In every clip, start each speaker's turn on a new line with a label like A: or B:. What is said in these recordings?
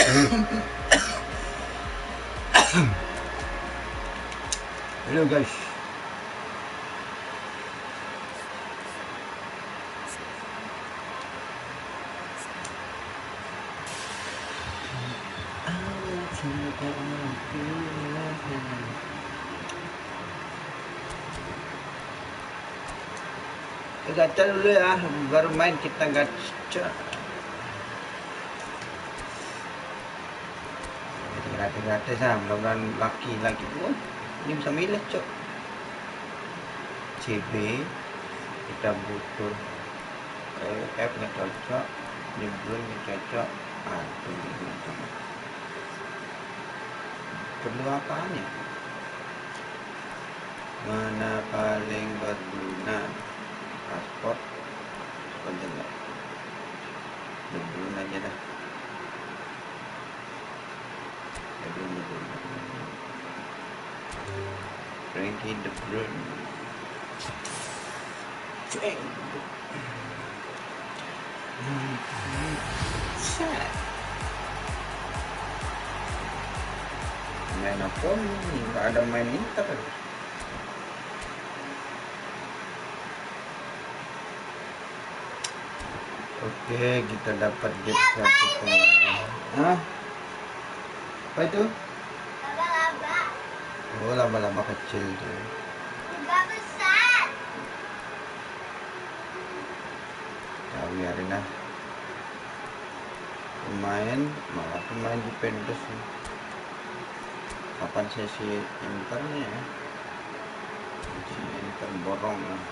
A: Halo guys. Gacha dulu ya, baru main kita gacha. Gratis ah, mudah-mudahan laki lagi. Oh, ini bisa milih cok. CB kita butuh F nggak cocok, belum nggak cocok. Aduh, perlu apaan ya? Mana paling berguna? Paspor enggak, belum aja dah. Ranking the Brun. Main apa nih? Nggak ada main Inter. Oke, kita dapat get satu pemain. Hah? Apa itu? Laba-laba. Oh, laba-laba kecil tuh. Enggak besar. Kita biarin lah. Malah pemain di pendes. Kapan sesi internya ya? Sesi inter borong lah.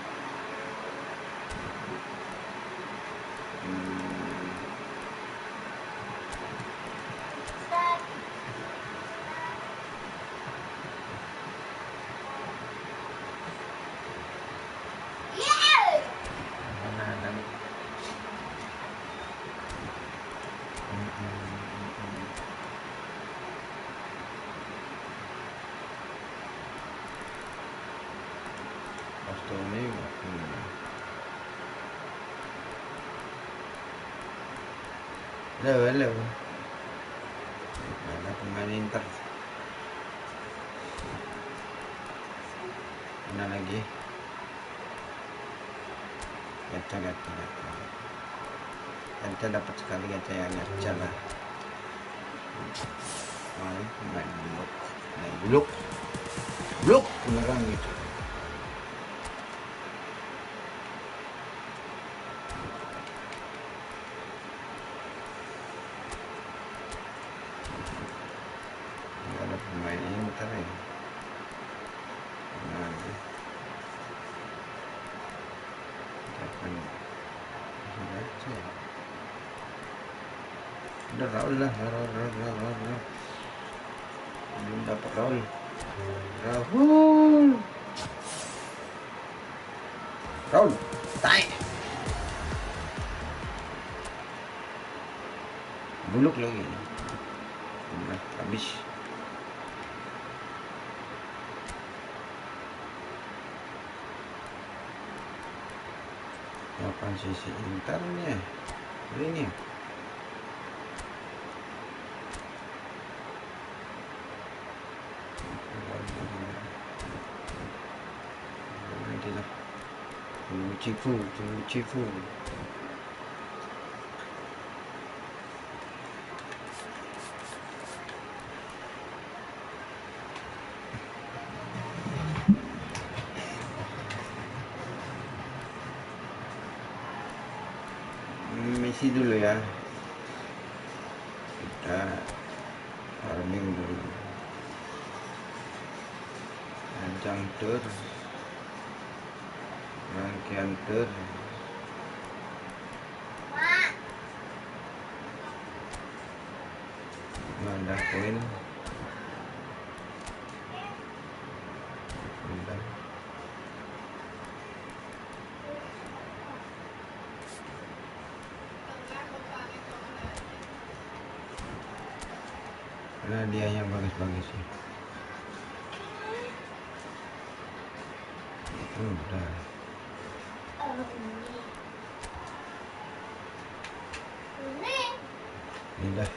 A: Halo. Ada pemain Inter. Mana lagi? Gacha. Gacha dapat sekali gacha yang gacha lah. Main blok beneran gitu. Ada pemain Inter ya. Udah Raul lah. Belum dapat Raul. Tai. Buluk lagi. Habis. Kapan sisi internya? Ini. Cifu. Messi dulu ya. Kita farming dulu. Rancang terus. Rangkaian ter. Ada koin. Karena dia yang bagus-bagus sih. Udah. Ini dah.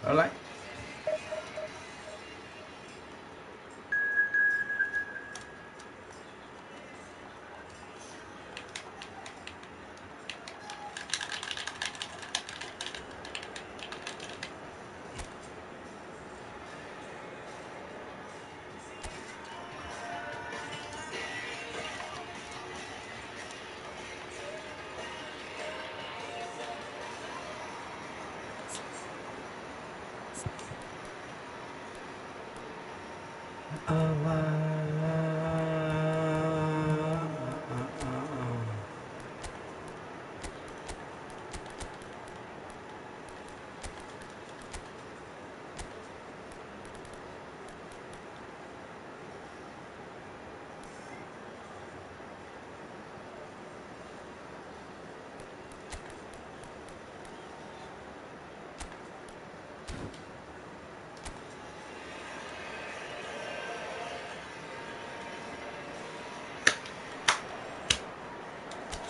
A: Alright.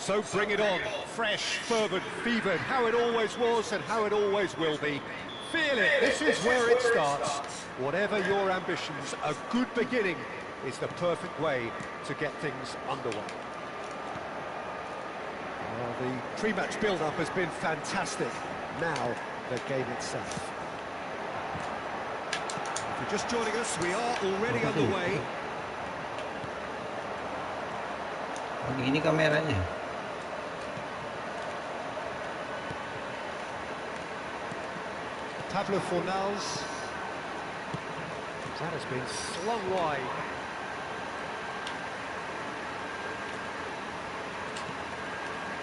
B: So bring it on, fresh, fervent, fevered, how it always was and how it always will be. Feel it, this is where it starts. Whatever your ambitions, a good beginning is the perfect way to get things underway. Well, the pre-match build-up has been fantastic. Now, the game itself. If you're just joining us, we are already underway.
A: Ini kameranya.
B: Pablo Fornals. That has been slung wide.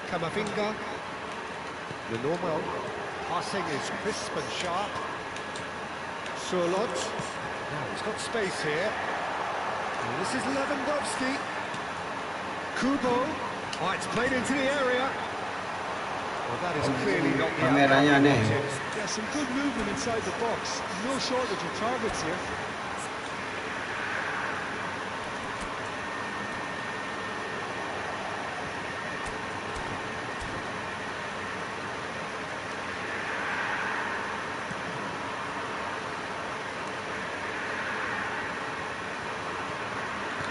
B: Camavinga. The normal passing is crisp and sharp. Surlot. Now he's got space here. And this is Lewandowski. Kubo. Oh, it's played into the area. Well, that is clearly not the outcome.
C: Yeah, some good movement inside the box. No shortage of targets here.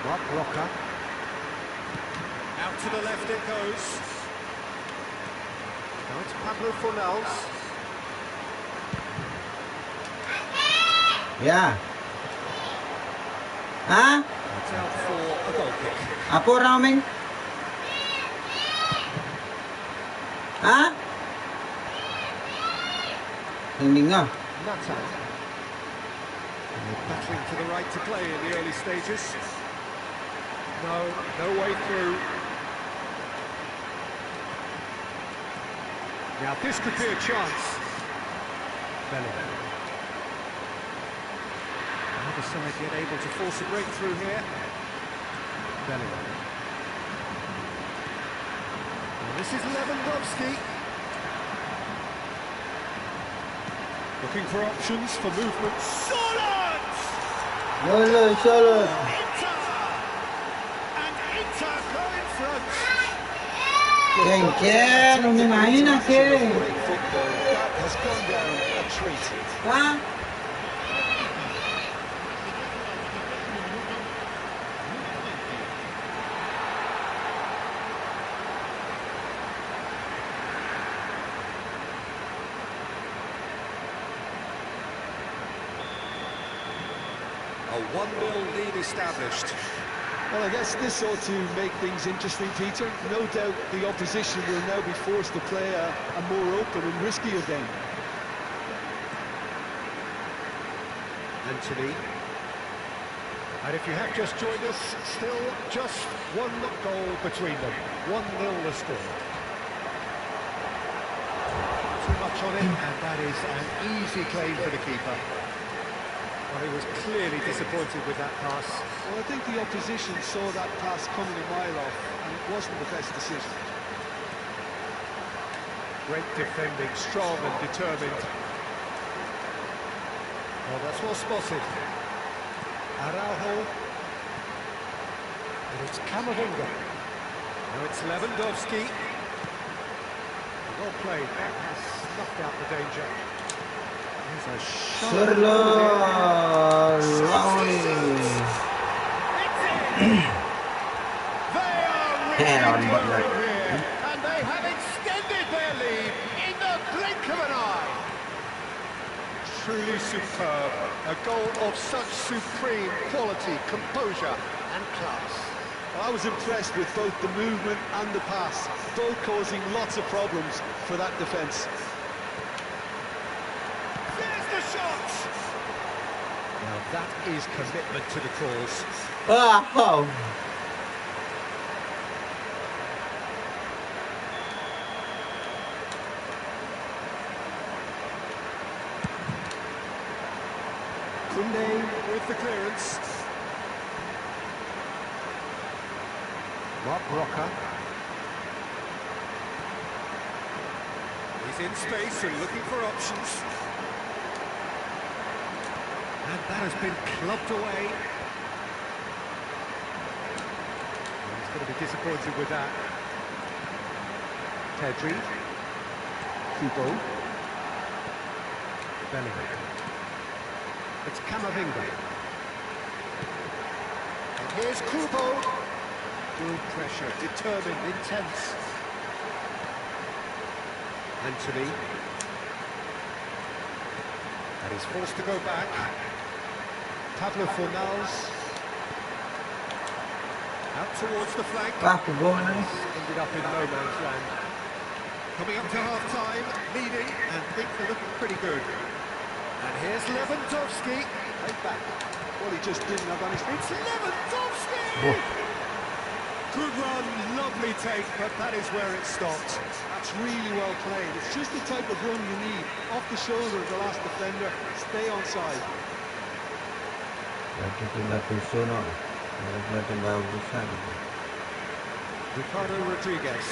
B: Mark Rocker. Out to the left it goes. Now it's Pablo Fornals.
A: Ya. Hah?
B: It's out for a goal kick.
A: Apa orang main? Hah? Tinding ah.
B: Nata. Battling to the right to play in the early stages. No way through. Now this could be a chance. Bellingham. Another side yet able to force a breakthrough here. Bellingham. And this is Lewandowski. Looking for options for movement. Solid!
A: Solo.
B: And Inter go in front.
A: Ken, no me imaginas que.
B: That has gone down a treat.
A: Hah?
B: A 1-0 lead established.
C: Well, I guess this ought to make things interesting, Peter. No doubt the opposition will now be forced to play a more open and riskier game.
B: Anthony. And if you have just joined us, still just one goal between them. 1-0 the score. Too much on it, and that is an easy claim for the keeper. Well, he was clearly disappointed with that pass.
C: Well, I think the opposition saw that pass coming a mile off, and it wasn't the best decision.
B: Great defending, strong and determined. Well, that's well spotted. Araujo. And it's Camavinga. Now it's Lewandowski. Well played. That has snuffed out the danger. Here's a shot. They are really pouring here, and they have extended their lead in the blink of an eye. Truly superb. A goal of such supreme quality, composure and class.
C: I was impressed with both the movement and the pass, both causing lots of problems for that defence.
B: There's the shot! Now that is commitment to the cause.
A: Wow.
B: Kunde with the clearance. Mark Rocker. He's in space and looking for options. And that has been clubbed away. He's going to be disappointed with that. Pedri. Kubo. Bellingham. It's Camavinga. And here's Kubo. Good pressure, determined, intense. Anthony. And he's forced to go back. Pablo Fornals. Out towards the flank. Ended up in no man's land. Coming up to half-time, leading, and things are looking pretty good. And here's Lewandowski. Right back.
C: Well, he just didn't have any...
B: It's Lewandowski! Good run, lovely take, but that is where it stopped.
C: That's really well played. It's just the type of run you need. Off the shoulder of the last defender, stay onside.
B: Ricardo Rodriguez.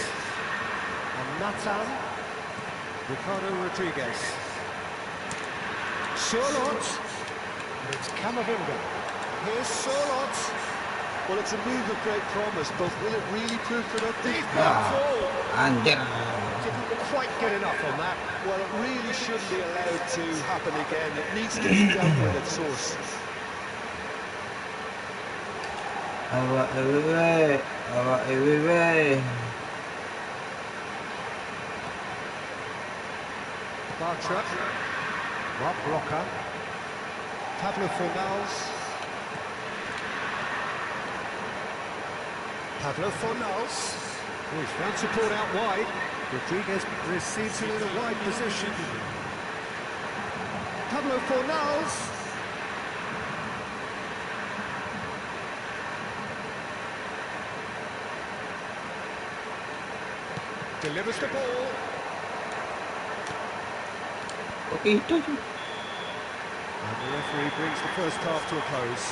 B: And Nathan. Ricardo Rodriguez. Sherlock. And it's Camavinga. Here's Sherlock.
C: Well, it's a move of great promise, but will it really prove productive?
B: Didn't quite get enough on that.
C: Well, it really shouldn't be allowed to happen again. It needs to be dealt with at source.
B: Bartra. Rob Rocker. Pablo Fornals. Pablo Fornals. Oh, he's found support out wide. Rodriguez receives him in a wide position. Pablo Fornals. Delivers the ball.
A: Okay,
B: And the referee brings the first half to a close.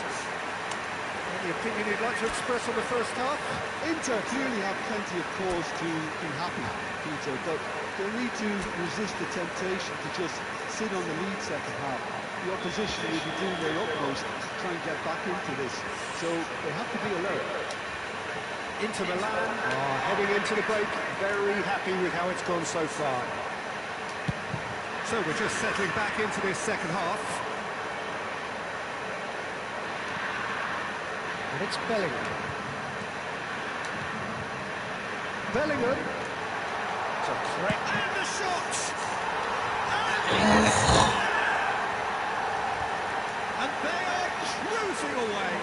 B: Any opinion you'd like to express on the first half?
C: Inter clearly have plenty of cause to be happy, Peter, but they'll need to resist the temptation to just sit on the lead second half. The opposition will be doing their utmost to try and get back into this, so they have to be alert.
B: Inter Milan are heading into the break, very happy with how it's gone so far. So we're just settling back into this second half. And it's Bellingham. Bellingham. It's a threat. And the shot! And they are cruising away.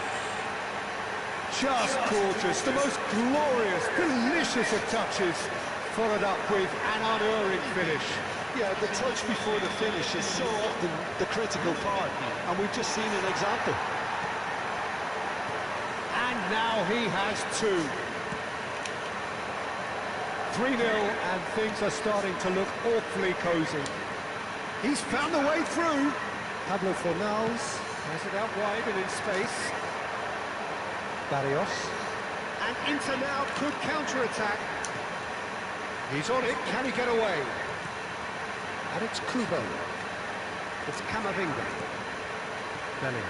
B: Just gorgeous. The most glorious, delicious of touches, followed up with an unerring finish.
C: Yeah, the touch before the finish is so often the critical part, and we've just seen an example.
B: And now he has two. 3-0, and things are starting to look awfully cosy. He's found the way through. Pablo Fornals. Has it out wide and in space. Barrios. And Inter now could counter-attack. He's on it, can he get away? And it's Kubo. It's Camavinga. Belling.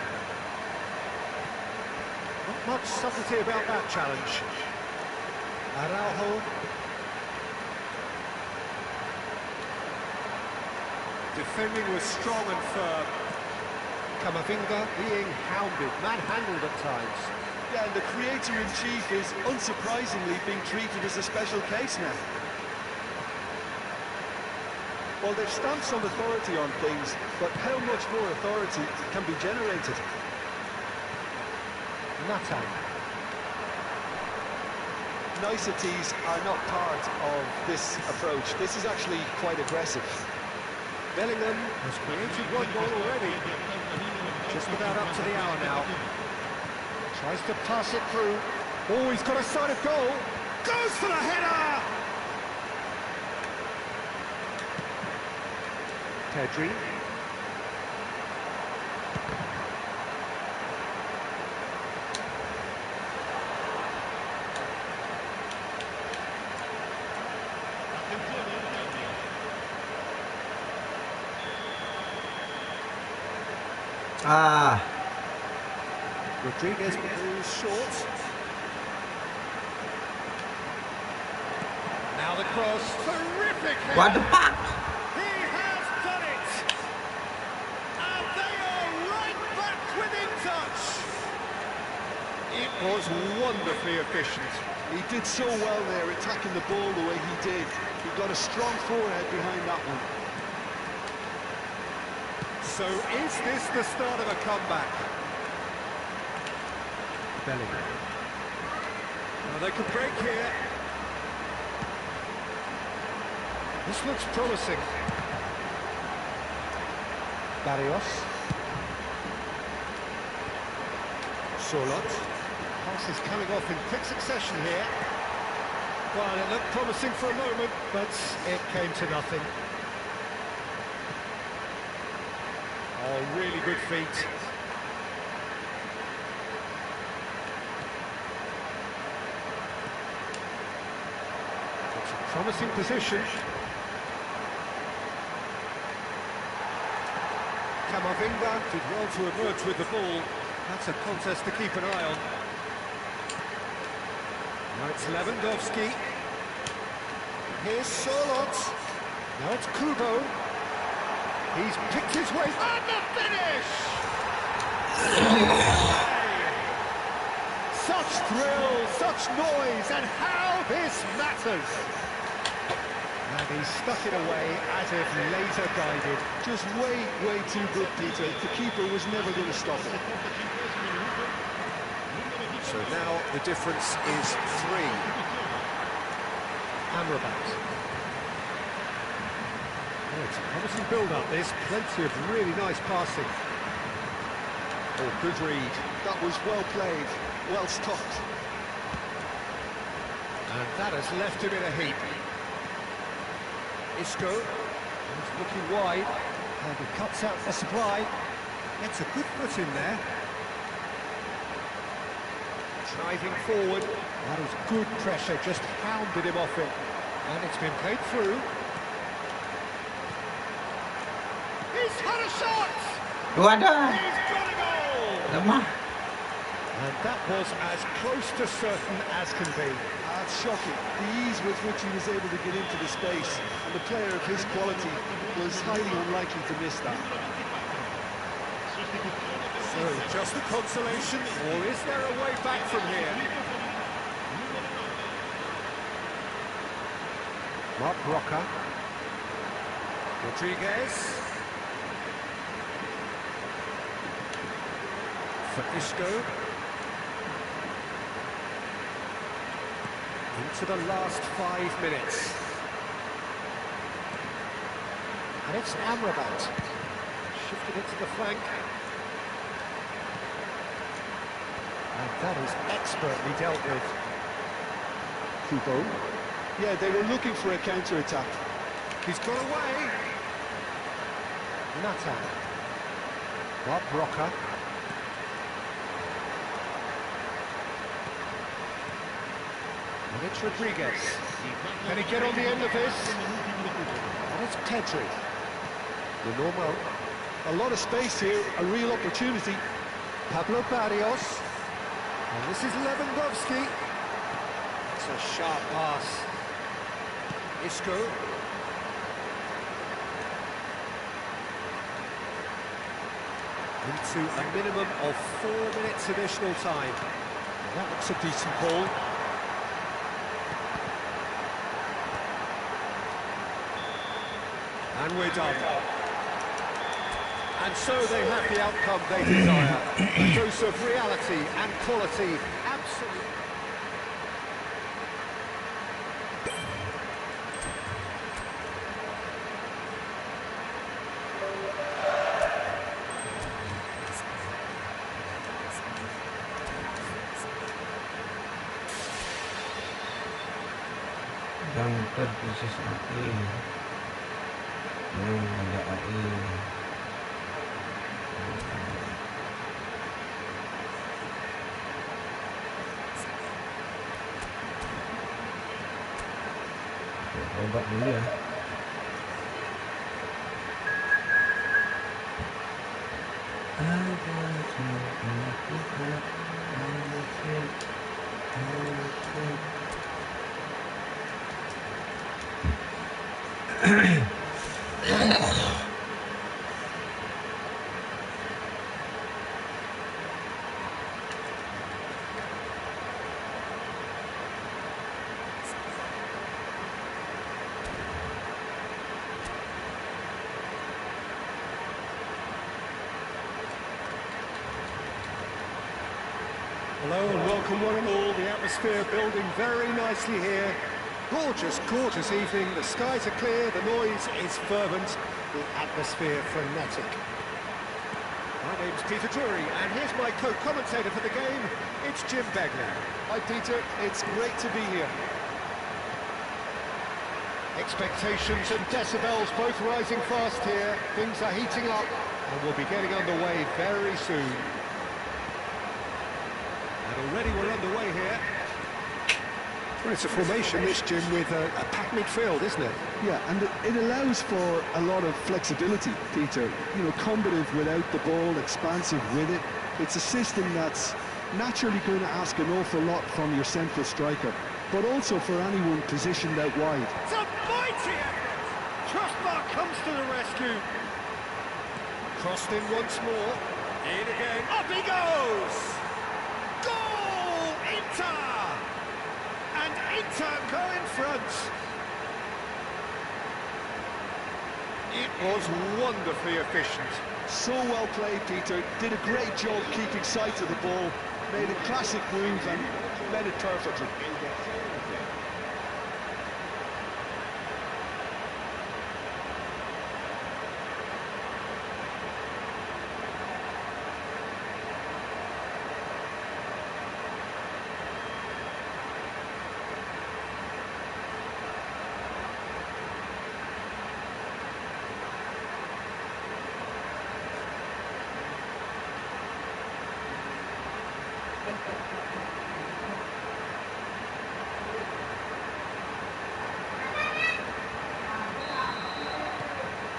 B: Not much subtlety about that challenge. Araujo. Defending was strong and firm. Camavinga being hounded, manhandled at times.
C: Yeah, and the creator-in-chief is unsurprisingly being treated as a special case now. Well, they've stamped some authority on things, but how much more authority can be generated?
B: Nathan.
C: Niceties are not part of this approach. This is actually quite aggressive.
B: Bellingham has created one goal already. Just about up to the hour now. Tries to pass it through. Oh, he's got a sight of goal. Goes for the header! Pedri.
A: Ah,
B: Rodriguez moves short. Now the cross. Terrific header.
A: what the fuck?
B: He has done it! And they are right back within touch! It was wonderfully efficient.
C: He did so well there, attacking the ball the way he did. He got a strong forehead behind that one.
B: So is this the start of a comeback? Bellingham. Well, they could break here. This looks promising. Barrios. Sorloth. Pass is coming off in quick succession here. Well, it looked promising for a moment, but it came to nothing. Oh, really good feet. It's a promising position. Camavinga did well to emerge with the ball. That's a contest to keep an eye on. Now it's Lewandowski. Here's Sorloth. Now it's Kubo. He's picked his way. And the finish! Such thrill, such noise, and how this matters! And he stuck it away as if laser guided.
C: Just way too good, Peter. The keeper was never going to stop it.
B: So now the difference is 3. Amrabat. Oh, it's a promising build-up, this. Plenty of really nice passing. Oh, good read.
C: That was well played, well stopped.
B: And that has left him in a heap. Isco, he's looking wide, and he cuts out the supply. Gets a good foot in there. Driving forward. That is good pressure, just hounded him off it. And it's been played through. He's had a shot!
A: Wadah,
B: He's got a goal!
A: lemah.
B: And that was as close to certain as can be.
C: That's shocking. The ease with which he was able to get into the space, and the player of his quality was highly unlikely to miss that.
B: So, just a consolation, or is there a way back from here? Mark Roca. Rodriguez. For Isco. Into the last 5 minutes. And it's Amrabat. Shifted it to the flank. And that is expertly dealt with.
C: Kubo. Yeah, they were looking for a counter-attack.
B: He's got away. Nathan. Bob Roca. And it's Rodriguez. Can he get on the end of this? And it's Pedri. The normal.
C: A lot of space here, a real opportunity.
B: Pablo Barrios. And this is Lewandowski. It's a sharp pass. Isco. Into a minimum of 4 minutes additional time.
C: That looks a decent ball.
B: And we're done. And so they have the outcome they desire. A dose of reality and quality. Absolutely.
A: Download proses AI yang ada AI. Coba dulu ya.
B: Hello and welcome one and all. The atmosphere building very nicely here. Gorgeous, gorgeous evening. The skies are clear, the noise is fervent, the atmosphere frenetic. My name's Peter Drury, and here's my co-commentator for the game. It's Jim Begley.
C: Hi Peter, it's great to be here.
B: Expectations and decibels both rising fast here. Things are heating up, and we'll be getting underway very soon. And already we're underway here. Well, it's a formation, this, Jim, with a packed midfield, isn't it?
C: Yeah, and it allows for a lot of flexibility, Peter. You know, combative without the ball, expansive with it. It's a system that's naturally going to ask an awful lot from your central striker, but also for anyone positioned out wide.
B: It's a mighty effort! Trustmark comes to the rescue. Crossed in once more. In again. Up he goes! Goal! Inter! And Inter go in front. It was wonderfully efficient.
C: So well played, Peter. Did a great job keeping sight of the ball. Made a classic move and led it perfectly.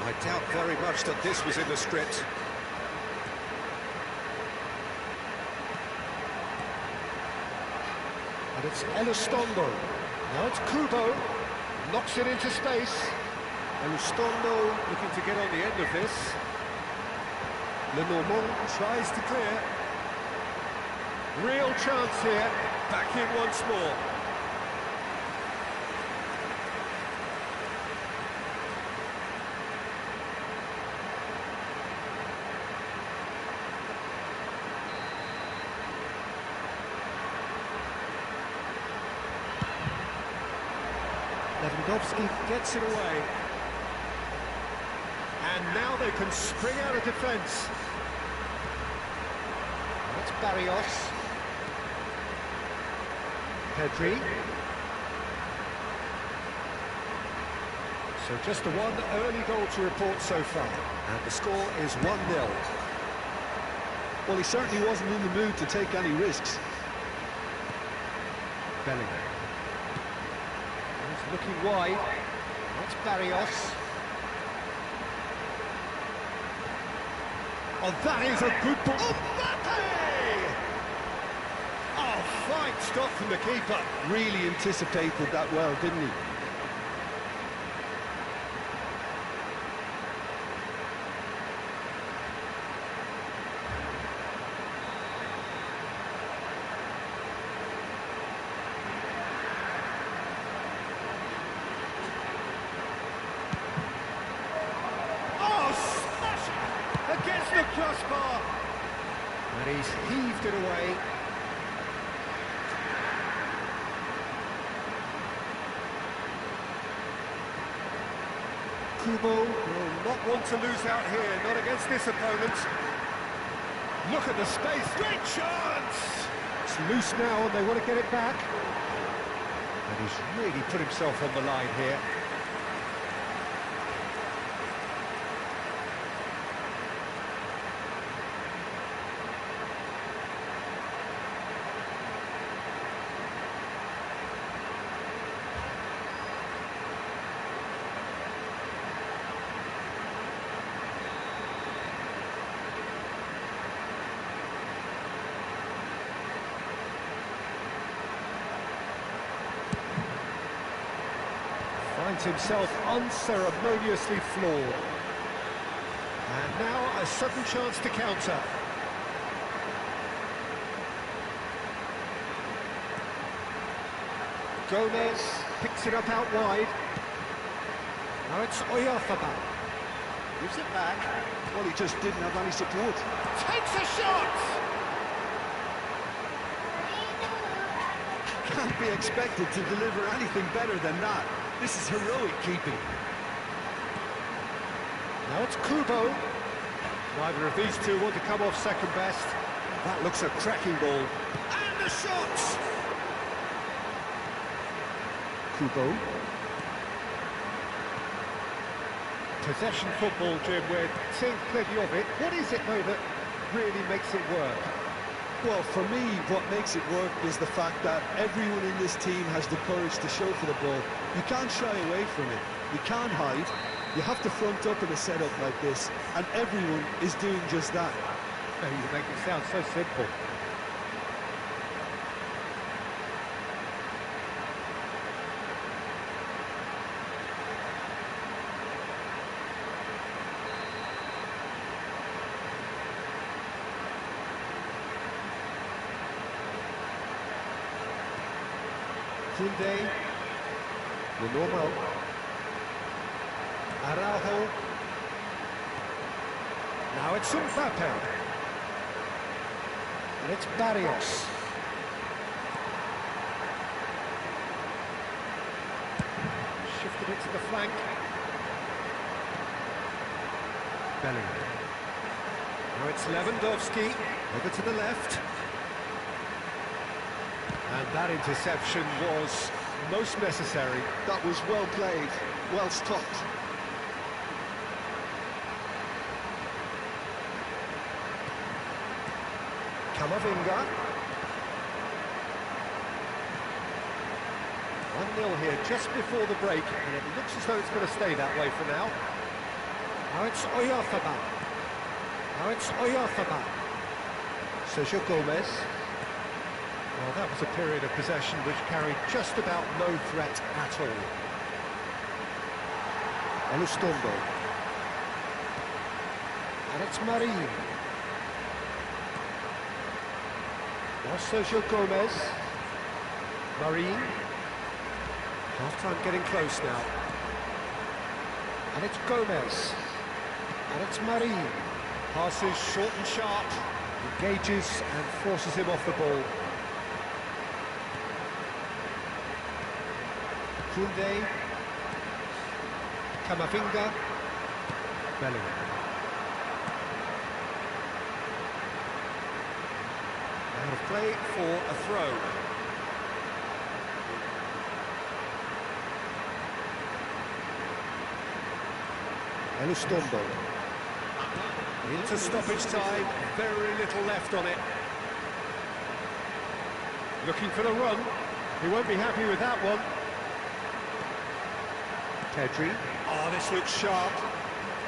B: I doubt very much that this was in the script. And it's Elistondo. Now it's Kubo. Knocks it into space. Elistondo looking to get on the end of this. Lemur tries to clear. Real chance here. Back in once more. Lewandowski gets it away. And now they can spring out of defence. That's Barrios. Pedri. So just the one early goal to report so far. And the score is 1-0.
C: Well, he certainly wasn't in the mood to take any risks.
B: Bellingham. looking wide. That's Barrios. Oh, that is a good ball. Mbappe! Oh, fine stop from the keeper.
C: Really anticipated that well, didn't he?
B: Against the crossbar, and he's heaved it away. Kubo will not want to lose out here, not against this opponent. Look at the space, great chance! It's loose now and they want to get it back. And he's really put himself on the line here. Finds himself unceremoniously floored. And now a sudden chance to counter. Gomez picks it up out wide. Now it's Oyarzabal. Gives it back.
C: Well, he just didn't have any support.
B: Takes a shot!
C: Can't be expected to deliver anything better than that. This is heroic keeping.
B: Now it's Kubo. Neither of these two want to come off second best. That looks a cracking ball. And the shot!
C: Kubo.
B: Possession football, Jim, we're seeing plenty of it. What is it, though, that really makes it work?
C: Well, for me, what makes it work is the fact that everyone in this team has the courage to show for the ball. You can't shy away from it. You can't hide. You have to front up in a setup like this, and everyone is doing just that.
B: You make it sound so simple. Tunde, the normal, Araujo, now it's Mbappe, and it's Barrios. Shifted it to the flank. Belling. Now it's Lewandowski, over to the left. And that interception was most necessary.
C: That was well played, well stopped.
B: Camavinga. 1-0 here just before the break, and it looks as though it's going to stay that way for now. Now it's Oyarzabal. Now it's Oyarzabal. Sergio Gomez. Well, that was a period of possession which carried just about no threat at all. Elustondo. And it's Marin. Now Sergio Gomez. Marin. Half-time getting close now. And it's Gomez. And it's Marin. Passes short and sharp. Engages and forces him off the ball. Tunde, Camavinga, Belling. Out of play for a throw. Elustondo. Into stoppage time, very little left on it. Looking for the run. He won't be happy with that one. Pedri. Oh, this looks sharp.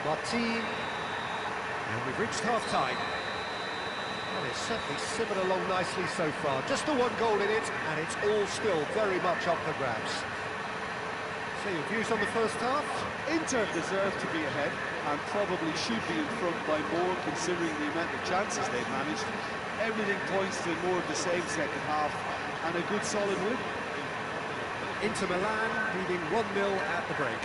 B: Martin. And we've reached half-time. And it's certainly simmered along nicely so far. Just the one goal in it, and it's all still very much up for grabs. So your views on the first half?
C: Inter deserve to be ahead and probably should be in front by more considering the amount of chances they've managed. Everything points to more of the same second half and a good solid win.
B: Inter Milan leading 1-0 at the break.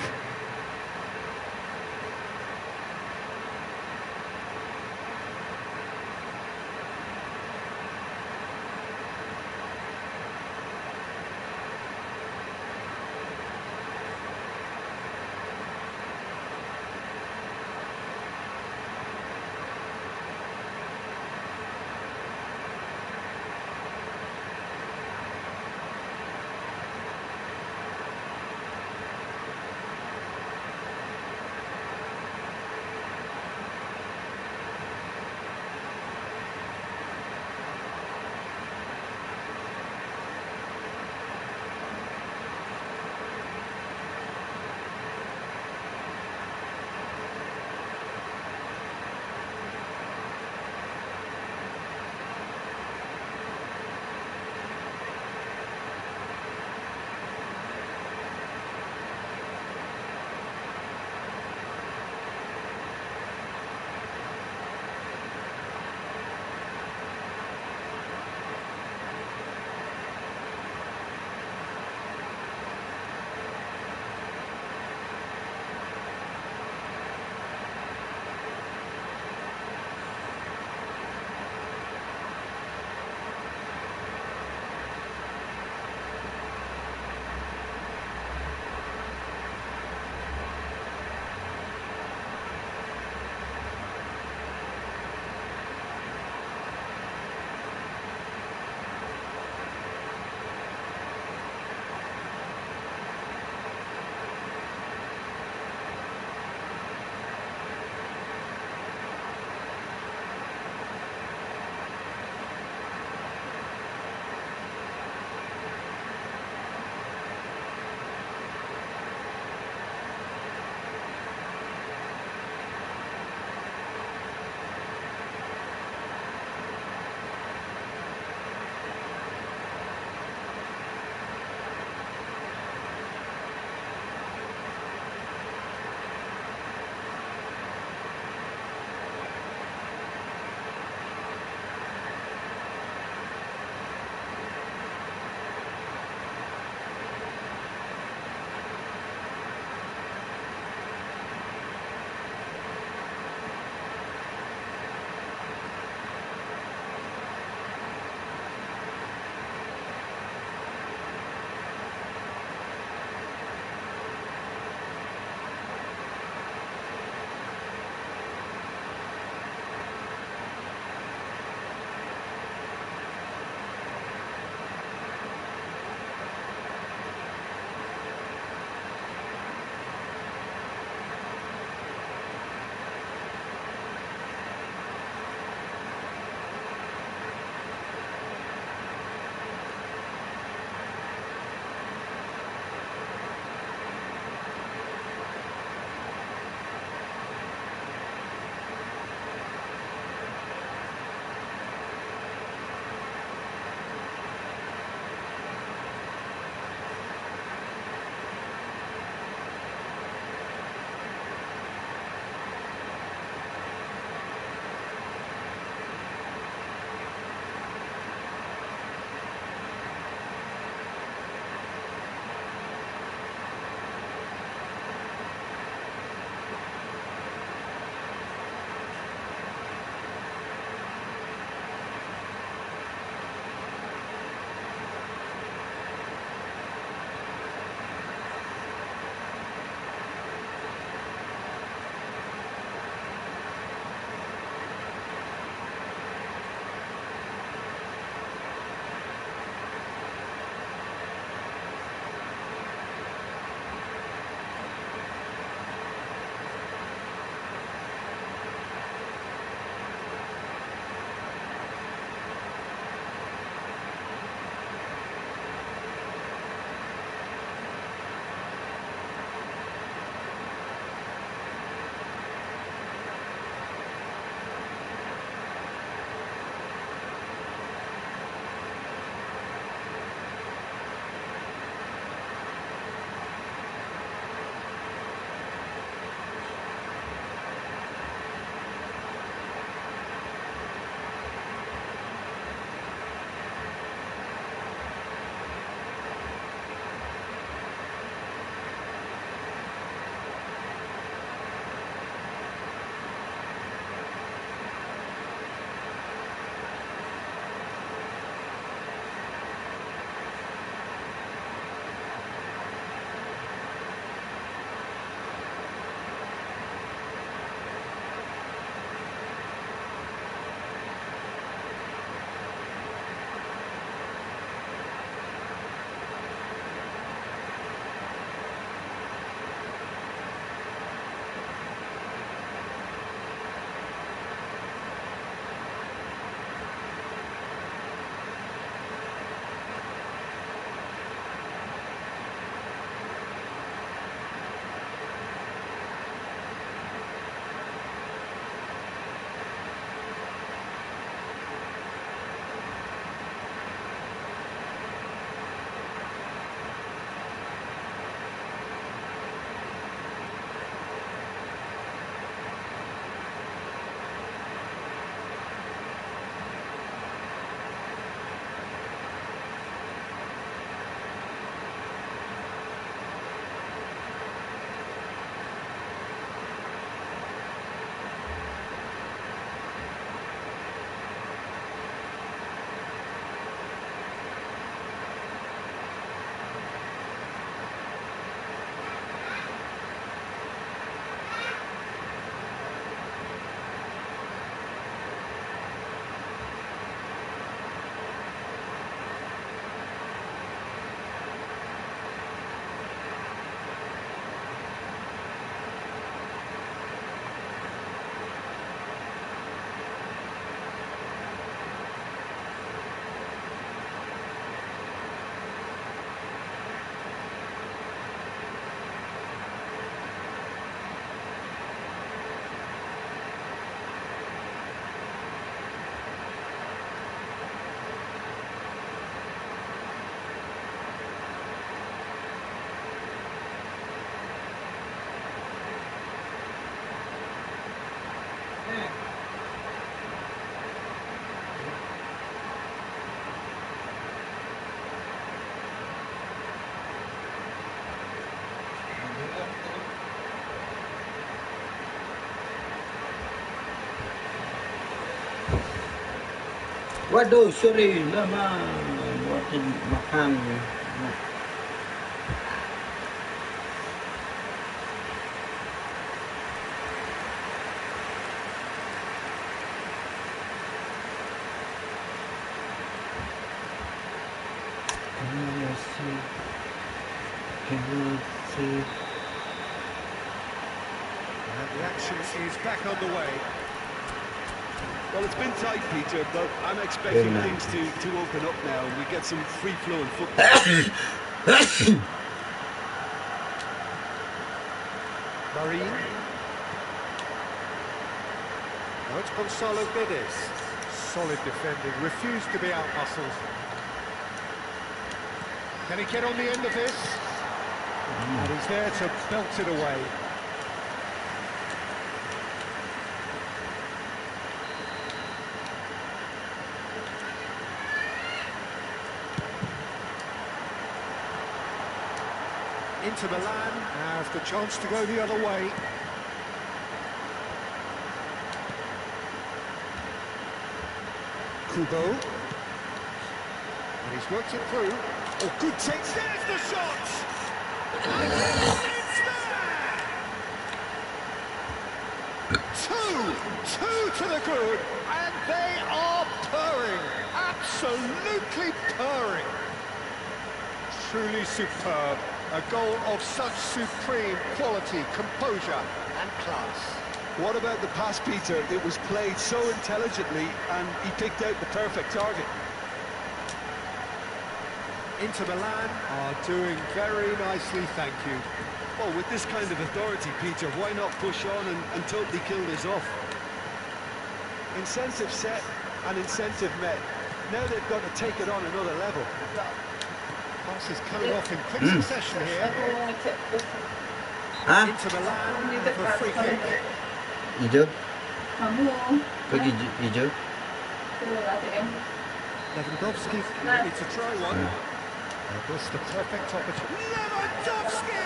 A: Waduh, sorry lama buatin makan.
B: And the action is back underway.
C: Well, it's been tight, Peter, but I'm expecting things to open up now and we get some free-flowing football.
B: Marine. Now it's Gonzalo Guedes. Solid defending, refused to be out-muscled. Can he get on the end of this? And he's there to belt it away. Into Milan, has the chance to go the other way. Kubo. And he's worked it through. Oh, good take. There's the shot! And it's there! Two to the good, and they are purring. Absolutely purring. Truly superb. A goal of such supreme quality, composure and class.
C: What about the pass, Peter? It was played so intelligently and he picked out the perfect target.
B: Inter Milan are doing very nicely, thank you.
C: Oh, with this kind of authority, Peter, why not push on and totally kill this off? Incentive set and incentive met. Now they've got to take it on another level.
B: Pass is coming off in quick succession here.
A: Hah?
B: Inter Milan for a free kick.
A: Hijau? Pergi hijau?
B: Lewandowski ready to try one. This the perfect opportunity. Lewandowski!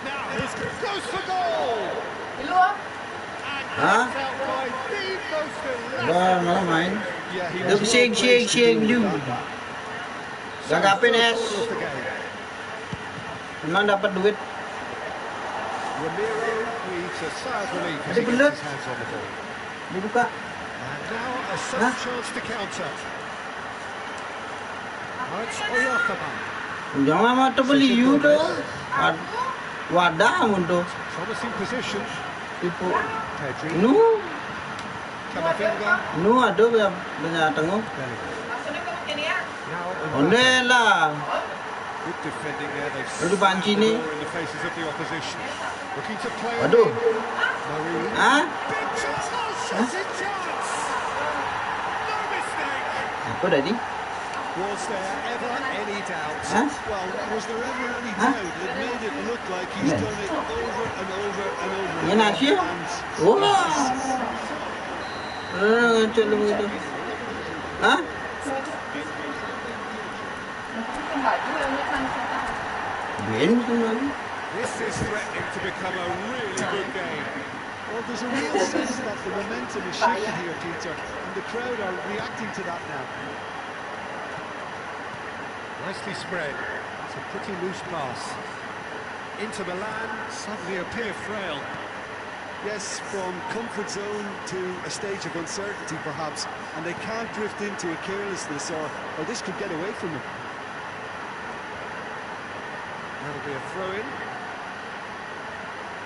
B: Now his goes for goal! And
A: Hah?
B: that's out by the most
A: Ba, malah main.
B: Yeah, he
A: Dia
B: was
A: bising dulu. Gagapin es.
B: of the game.
A: Memang dapat duit.
B: Ramiro needs a sigh of relief as
A: Ada
B: he
A: belut.
B: gets his hands on the ball.
A: Dibuka.
B: And now a sudden chance to counter. Now it's Oyarzabal.
A: Jangan mata beli you tu. Wadah mun tu.
B: Promising position.
A: Tipu.
B: Pedri.
A: Nu,
B: Camavinga.
A: nu ada banyak tengok.
B: Now
A: Onde lah.
B: good defending there. They've
A: Aduh,
B: slammed
A: panci
B: the
A: ni.
B: ball in the faces of the opposition. Looking to play.
A: Aduh.
B: Marie.
A: Ha?
B: Big chance. Shooting chance. No mistake.
A: Apa tadi?
B: Was there ever any doubt?
A: Huh?
C: Well, was there ever any
A: Huh?
C: doubt? It made it look like he's done it over and over and over
A: Yan Asia?
C: And
A: Wah. Macam begitu. Ha? Ben lagi.
B: This is threatening to become a really good game.
C: well, there's a real sense that the momentum is shifted here, Peter, and the crowd are reacting to that now.
B: Nicely spread. It's a pretty loose pass. Inter Milan suddenly appear frail.
C: Yes, from comfort zone to a stage of uncertainty, perhaps, and they can't drift into a carelessness or this could get away from them.
B: That'll be a throw-in.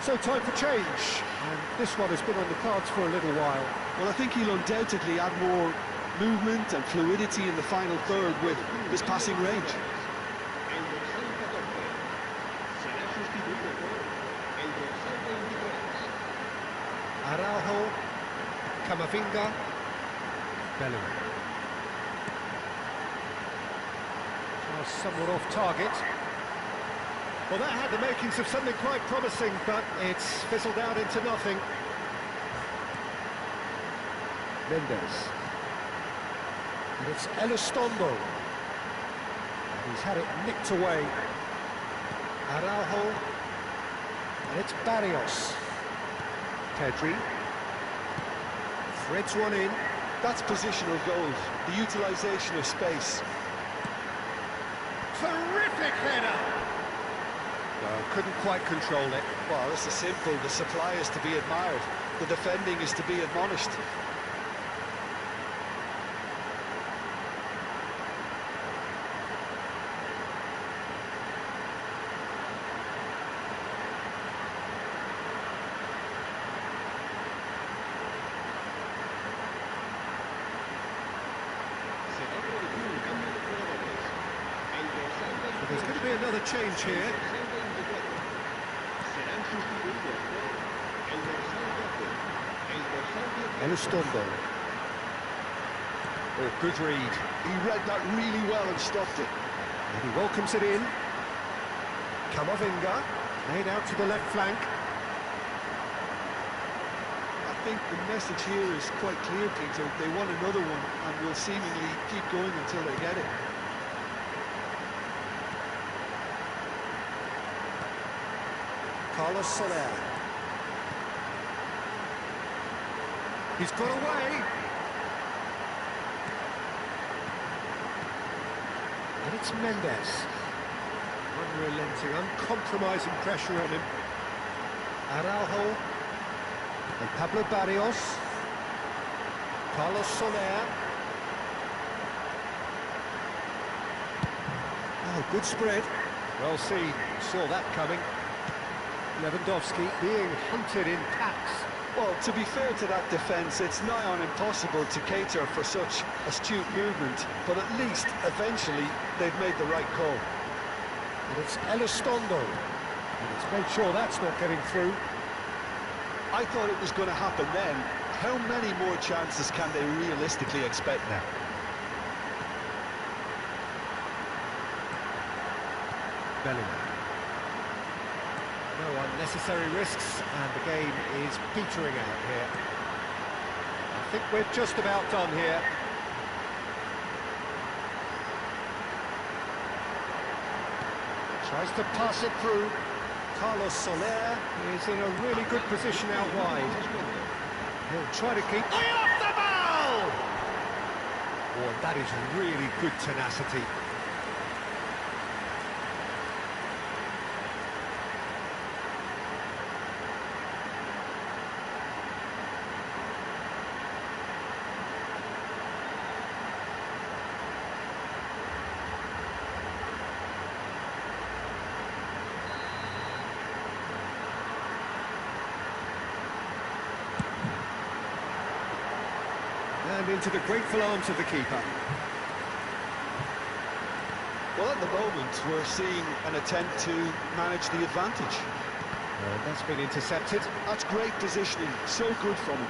B: So time for change. And this one has been on the cards for a little while.
C: Well, I think he'll undoubtedly add more movement and fluidity in the final third with his passing range.
B: Araujo, Camavinga, belum. Somewhat off target. Well, that had the makings of something quite promising, but it's fizzled out into nothing. Mendes. And it's Elizondo. He's had it nicked away. Araujo. And it's Barrios. Pedri. Threads one in.
C: That's positional goals, the utilisation of space.
B: Terrific header! No, couldn't quite control it.
C: Well, this is simple. The supply is to be admired. The defending is to be admonished.
B: There's going to be another change here. Elistondo. Oh, good read.
C: He read that really well and stopped it.
B: And he welcomes it in. Camavinga, laid out to the left flank.
C: I think the message here is quite clear, Peter. They want another one and will seemingly keep going until they get it.
B: Carlos Soler. He's got away. And it's Mendes. Unrelenting, uncompromising pressure on him. Araujo. And Pablo Barrios. Carlos Soler. Oh, good spread. Well seen. Saw that coming. Lewandowski being hunted in packs.
C: Well, to be fair to that defence, it's nigh on impossible to cater for such astute movement, but at least, eventually, they've made the right call.
B: And it's Elistondo. And it's made sure that's not getting through.
C: I thought it was going to happen then. How many more chances can they realistically expect now?
B: Bellingham. No unnecessary risks, and the game is petering out here. I think we're just about done here. Tries to pass it through. Carlos Soler is in a really good position out wide. He'll try to keep... Way off the ball! Oh, that is really good tenacity. And into the grateful arms of the keeper.
C: Well, at the moment, we're seeing an attempt to manage the advantage.
B: And that's been intercepted.
C: That's great positioning, so good from him.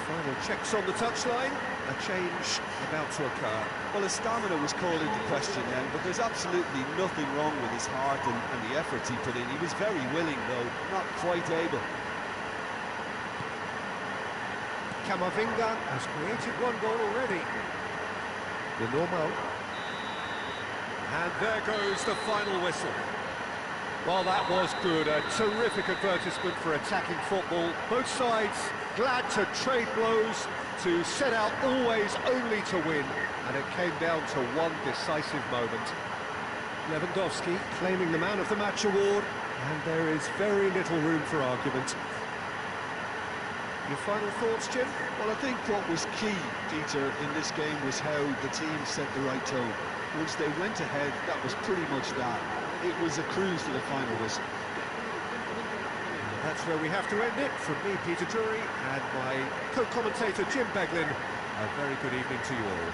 B: Final checks on the touchline. A change about to occur.
C: Well, his stamina was called into question then, but there's absolutely nothing wrong with his heart and the efforts he put in. He was very willing, though, not quite able.
B: Camavinga has created one goal already. The normal. And there goes the final whistle. Well, that was good. A terrific advertisement for attacking football. Both sides glad to trade blows, to set out always only to win. And it came down to one decisive moment. Lewandowski claiming the man of the match award. And there is very little room for argument. Your final thoughts, Jim?
C: Well, I think what was key, Peter, in this game was how the team set the right tone. Once they went ahead, that was pretty much that. It was a cruise to the final whistle.
B: That's where we have to end it. From me, Peter Drury, and my co-commentator, Jim Beglin. A very good evening to you all.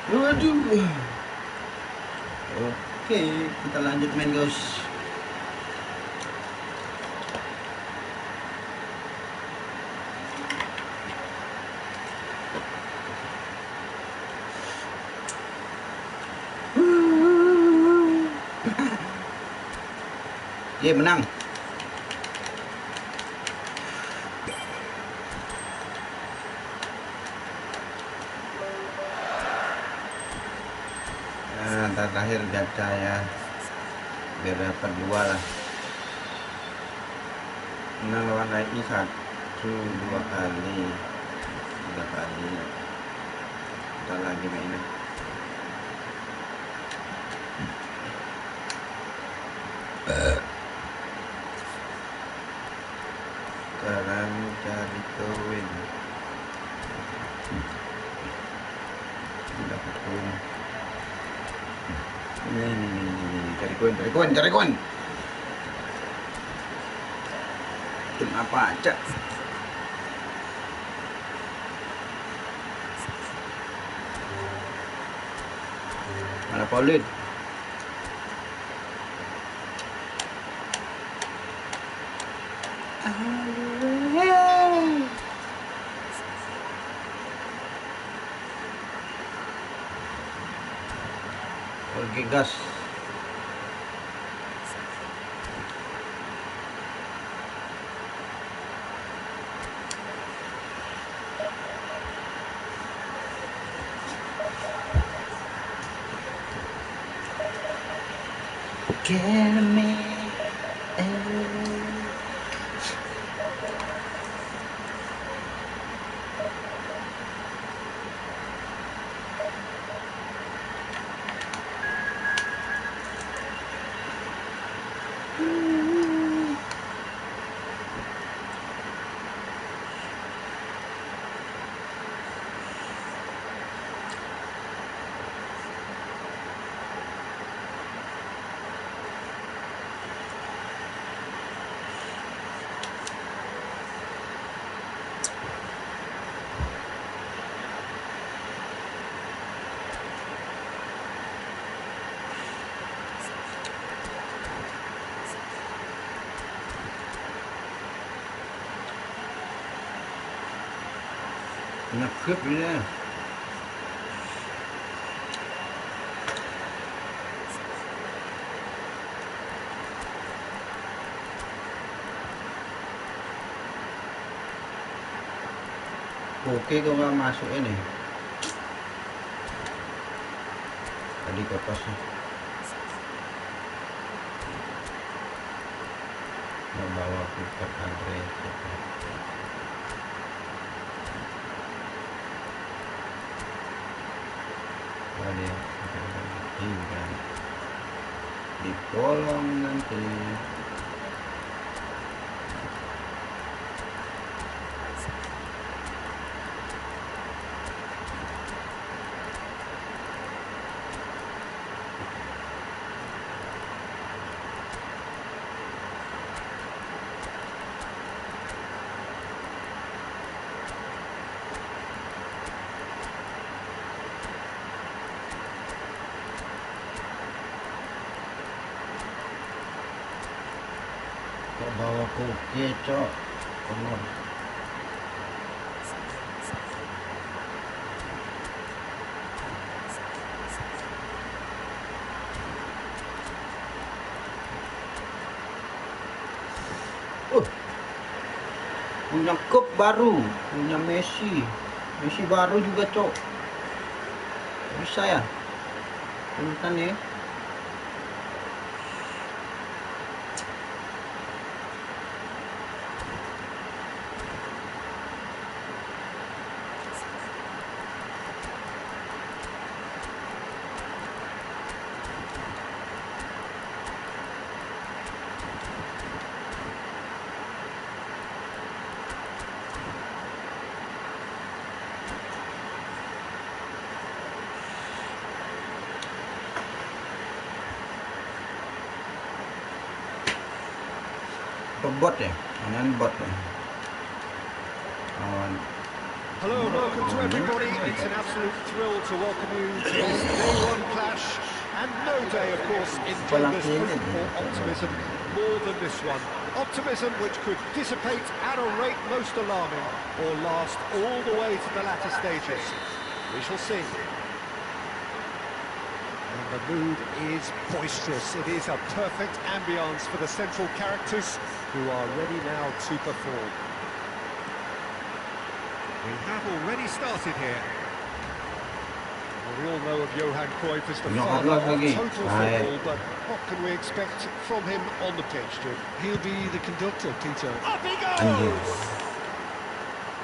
A: Waduh. Oke, kita lanjut main guys. Ye, menang. Nah, terakhir gacha ya, biar dapat 2 lah. Menang lawan lagi 1, 2 kali, 3 kali. Kita lagi mainnya. Sekarang cari koin. Dapat koin. Ini, cari koin. Tim apa aja? Malah Pauline. Oke gas. Can me. Punya klub ini. Oke, kok nggak masuk ini? Tadi kertasnya. Mau bawa bukan address. Ada kan di kolom nanti. Kok bawa koke cok, bener. Punya cup baru, punya Messi baru juga cok. Bisa ya? Punten ya. Bot ya, mainan bot ya. lawan
B: Hello and welcome to everybody. It's an absolute thrill to welcome you to this day one clash. And no day, of course, engenders football optimism more than this one. Optimism which could dissipate at a rate most alarming or last all the way to the latter stages. We shall see. And the mood is boisterous. It is a perfect ambience for the central characters who are ready now to perform. We have already started here. Well, we all know of Johan Cruyff as the father of total football, but what can we expect from him on the pitch, Jim?
C: He'll be the conductor, Peter.
B: Up he goes!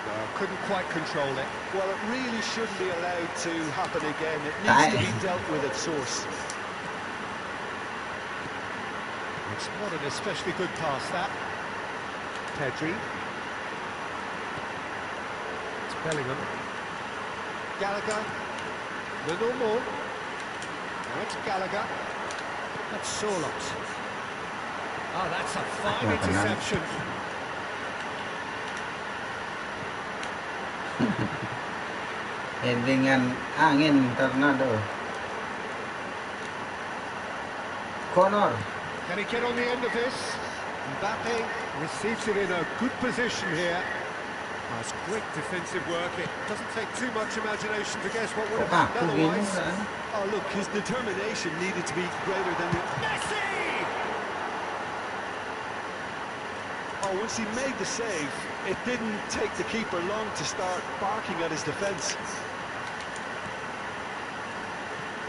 B: No, couldn't quite control it.
C: Well, it really shouldn't be allowed to happen again. It needs to be dealt with at source.
B: It's not an especially good pass, that. Pedri. Bellingham. Gallagher. The normal. Now it's Gallagher. That's Sorlot. Oh, that's a fine interception.
A: Headingan angin tornado. Corner.
B: Can he get on the end of this? Mbappe receives it in a good position here. That's great defensive work. It doesn't take too much imagination to guess what would have happened otherwise.
C: Oh, look, his determination needed to be greater than the...
B: Messi!
C: Oh, once he made the save, it didn't take the keeper long to start barking at his defence.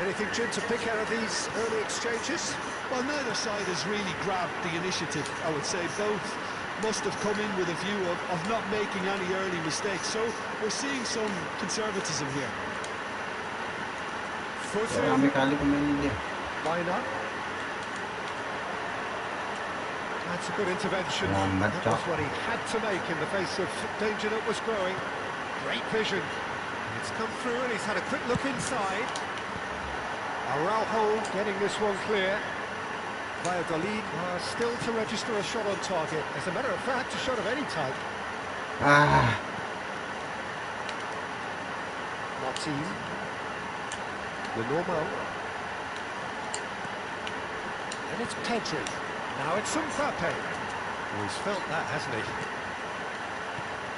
B: Anything, Jim, to pick out of these early exchanges?
C: Well, neither side has really grabbed the initiative, I would say. Both must have come in with a view of not making any early mistakes. So we're seeing some conservatism here.
A: Rame kali pemain dia.
B: Line up. That's a good intervention.
A: Lambat,
B: That was what he had to make in the face of danger that was growing. Great vision. It's come through and he's had a quick look inside. Araujo getting this one clear. Valladolid are still to register a shot on target. As a matter of fact, a shot of any type. Martin. The normal. And it's Pedri. Now it's Mbappe. Oh, he's felt that, hasn't he?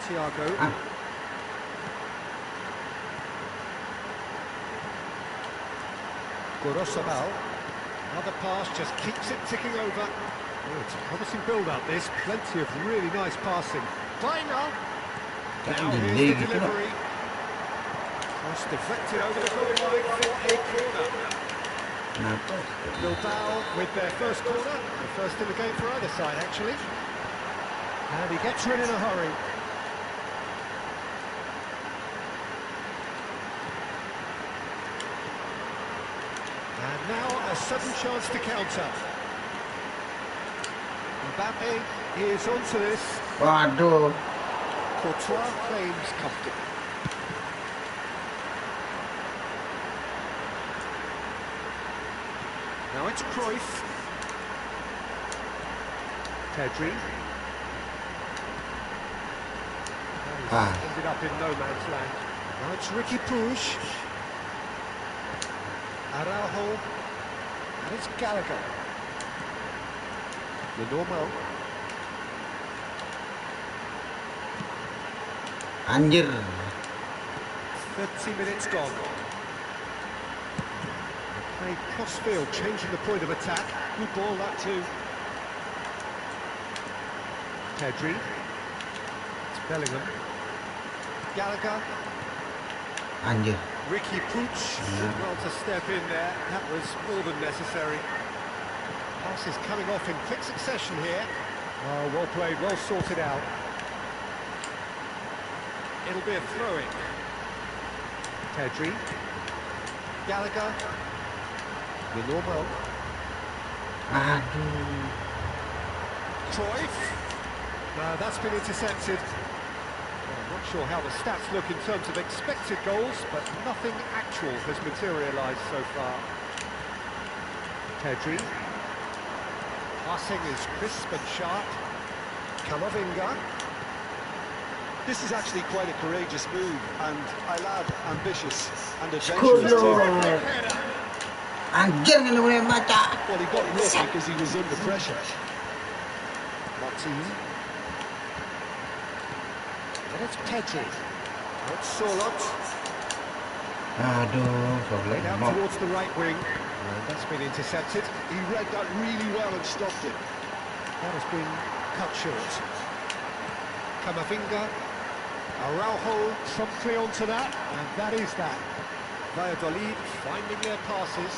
B: Thiago. Gorosabal. Another pass, just keeps it ticking over. Oh, it's a promising build-up, this. Plenty of really nice passing. Final. Now here's the delivery. Cross deflected over the goal line for a corner. Bilbao with their first corner. The first in the game for either side, actually. And he gets rid in a hurry. And now a sudden chance to counter. Mbappe is onto this.
A: Waduh.
B: Courtois claims comfortably. Now it's Cruyff. Pedri. Ended up in no man's land. Now it's Ricky Puig. Araujo. And it's Gallagher. The normal.
A: Anjir.
B: 30 minutes gone. Play cross-field, changing the point of attack.
C: Good ball, that too.
B: Pedri. It's Bellingham. Gallagher.
A: Anjir.
B: Ricky Puig did well to step in there. That was more than necessary. Pass is coming off in quick succession here. Oh, well played, well sorted out. It'll be a throw-in. Pedri. Gallagher. The normal.
A: Aduh.
B: Cruyff. That's been intercepted. Well, I'm not sure how the stats look in terms of expected goals, but nothing actual has materialised so far. Pedri. Passing is crisp and sharp. Camavinga.
C: This is actually quite a courageous move, and I love ambitious and adventurous too.
A: Anjir nggak boleh baca.
C: Well, he got rough because he was under pressure.
B: Martin. And it's Pedri. It's Sorlot.
A: Aduh,
B: Played out
A: problem.
B: towards the right wing. And that's been intercepted.
C: He read that really well and stopped it.
B: That has been cut short. Camavinga. Araujo promptly onto that, and that is that. Valladolid finding their passes.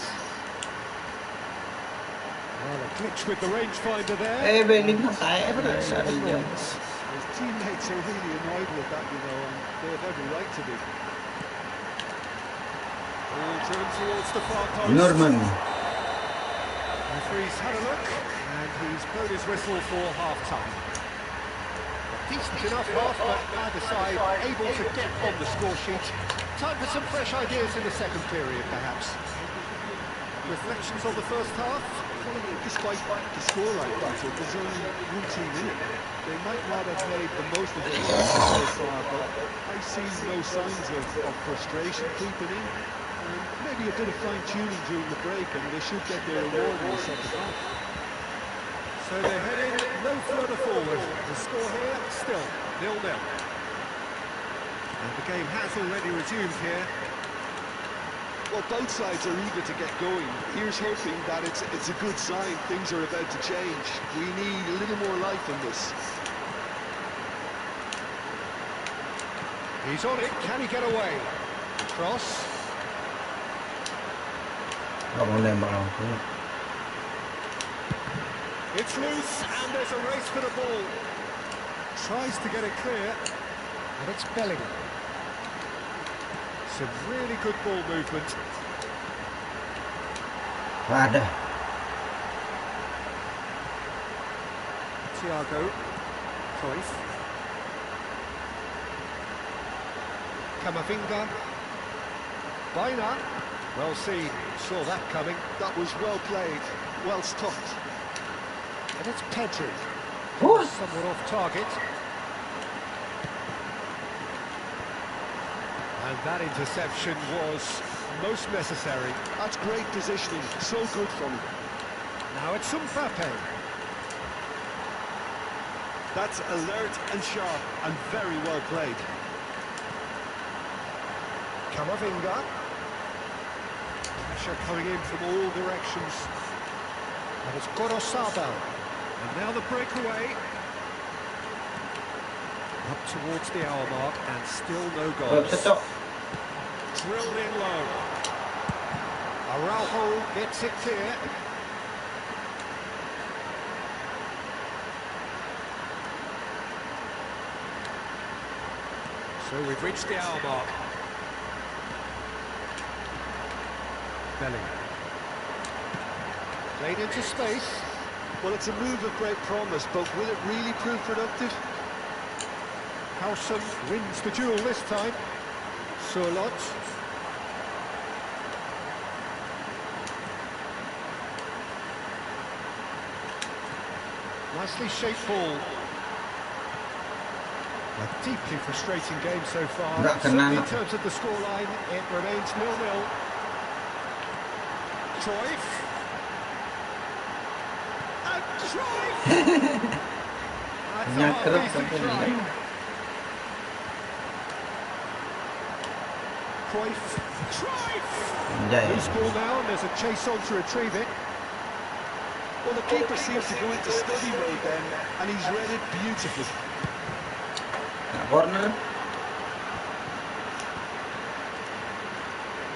B: Well, a glitch with the rangefinder there.
A: Belling tayo
B: Evidence of
A: dyan.
B: annoyance.
C: His teammates are really annoyed with that, you know, and they have every right to be.
B: Ball turned towards the far post.
A: Norman.
B: Referee's had a look, and he's blown his whistle for half-time. Decent enough half, but neither side able to get on the score sheet. Time for some fresh ideas in the second period, perhaps. Reflections on the first half?
C: Despite the scoreline, Peter, there's only one team in it. They might not have made the most of their chances so far, but I see no signs of frustration creeping in. And maybe a bit of fine-tuning during the break, and they should get their reward in the second half.
B: So they're heading no further forward. The score here, still 0-0. And the game has already resumed here.
C: Well, both sides are eager to get going. Here's hoping that it's a good sign. Things are about to change. We need a little more life in this.
B: He's on it. Can he get away? Cross.
A: Nggak mau nembak langsung.
B: It's loose, and there's a race for the ball. Tries to get it clear, and it's Bellingham. Some really good ball movement.
A: Ada.
B: Thiago. Cruyff. Camavinga. Baina. Well seen. Saw that coming.
C: That was well played, well stopped.
B: And it's Pedri.
A: Whoa.
B: Somewhat off target. And that interception was most necessary.
C: That's great positioning, so good from him.
B: Now it's Mbappe.
C: That's alert and sharp and very well played.
B: Camavinga. Pressure coming in from all directions. And it's Gorosaba. And now the breakaway. Up towards the hour mark and still no goals. Drilled in low. Araujo gets it clear. So we've reached the hour mark. Bellingham. Played into space.
C: Well, it's a move of great promise, but will it really prove productive?
B: Howson wins the duel this time. Sorlot. Nicely shaped ball. A deeply frustrating game so far. Certainly in terms of the scoreline, it remains 0-0. Cruyff. And Cruyff! That's a half-decent try. Cruyff! Loose ball now, and there's a chase on to retrieve it.
C: Well, the keeper seems to go into study mode then, and he's read it beautifully.
A: Corner.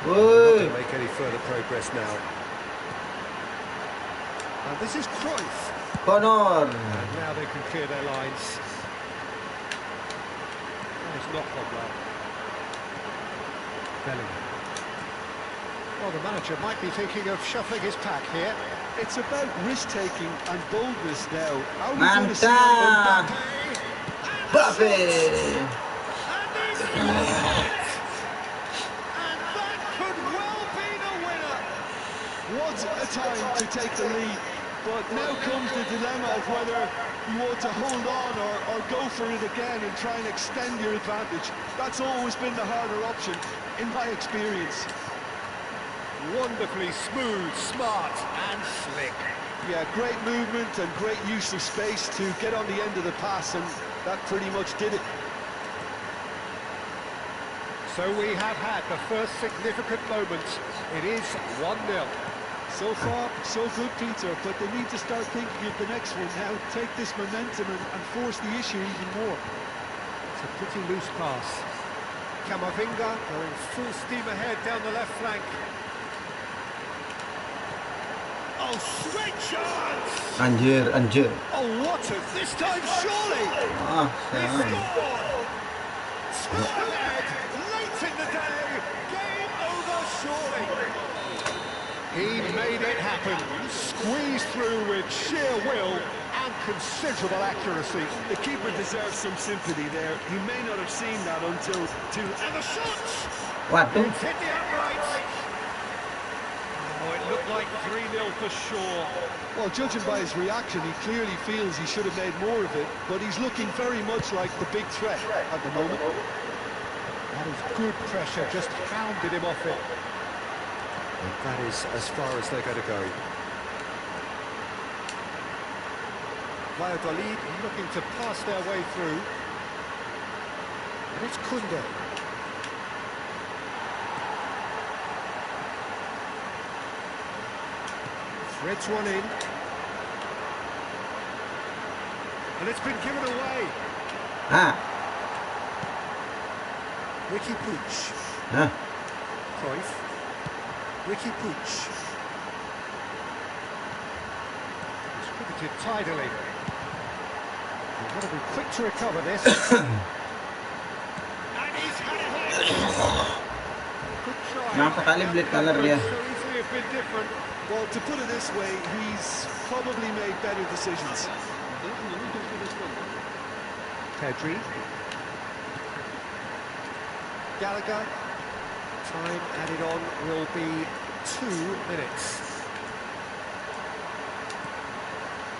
B: Not going to make any further progress now. And this is Cruyff.
A: Corner.
B: And now they can clear their lines. That is not gone well. Bellingham. Well, the manager might be thinking of shuffling his pack here.
C: It's about risk-taking and boldness now. Are we going to see Mbappe?
A: Mbappe!
B: And that could well be the winner.
C: What a time to take the lead. But now comes the dilemma of whether you want to hold on or go for it again and try and extend your advantage. That's always been the harder option, in my experience.
B: Wonderfully smooth, smart and slick.
C: Yeah, great movement and great use of space to get on the end of the pass, and that pretty much did it.
B: So we have had the first significant moment. It is 1-0.
C: So far, so good, Peter, but they need to start thinking of the next one now, take this momentum and force the issue even more.
B: It's a pretty loose pass. Camavinga going full steam ahead down the left flank. Oh, straight chance!
A: Anjir.
B: Oh, what is this time, surely?
A: Ah,
B: He
A: sayang.
B: scored! Two ahead, late in the day, game over surely. He made it happen, squeezed through with sheer will and considerable accuracy.
C: The keeper deserves some sympathy there. He may not have seen that until
B: And the shot!
A: Waduh.
B: It's hit the upright. Oh, it looked like 3-0 for sure.
C: Well, judging by his reaction, he clearly feels he should have made more of it, but he's looking very much like the big threat at the moment.
B: That is good pressure, just hounded him off it. And that is as far as they're going to go. Valladolid looking to pass their way through. And it's Kunde. Threads one in. And it's been given away.
A: Ah.
B: Ricky Puig.
A: Hah.
B: Cruyff. Ricky Puig. Distributed tidily. You've got to be quick to recover this. And he's had it. Good try.
A: Kenapa kali black color dia?
B: So easily have been different.
C: Well, to put it this way, he's probably made better decisions.
B: Pedri. Gallagher. Time added on will be 2 minutes.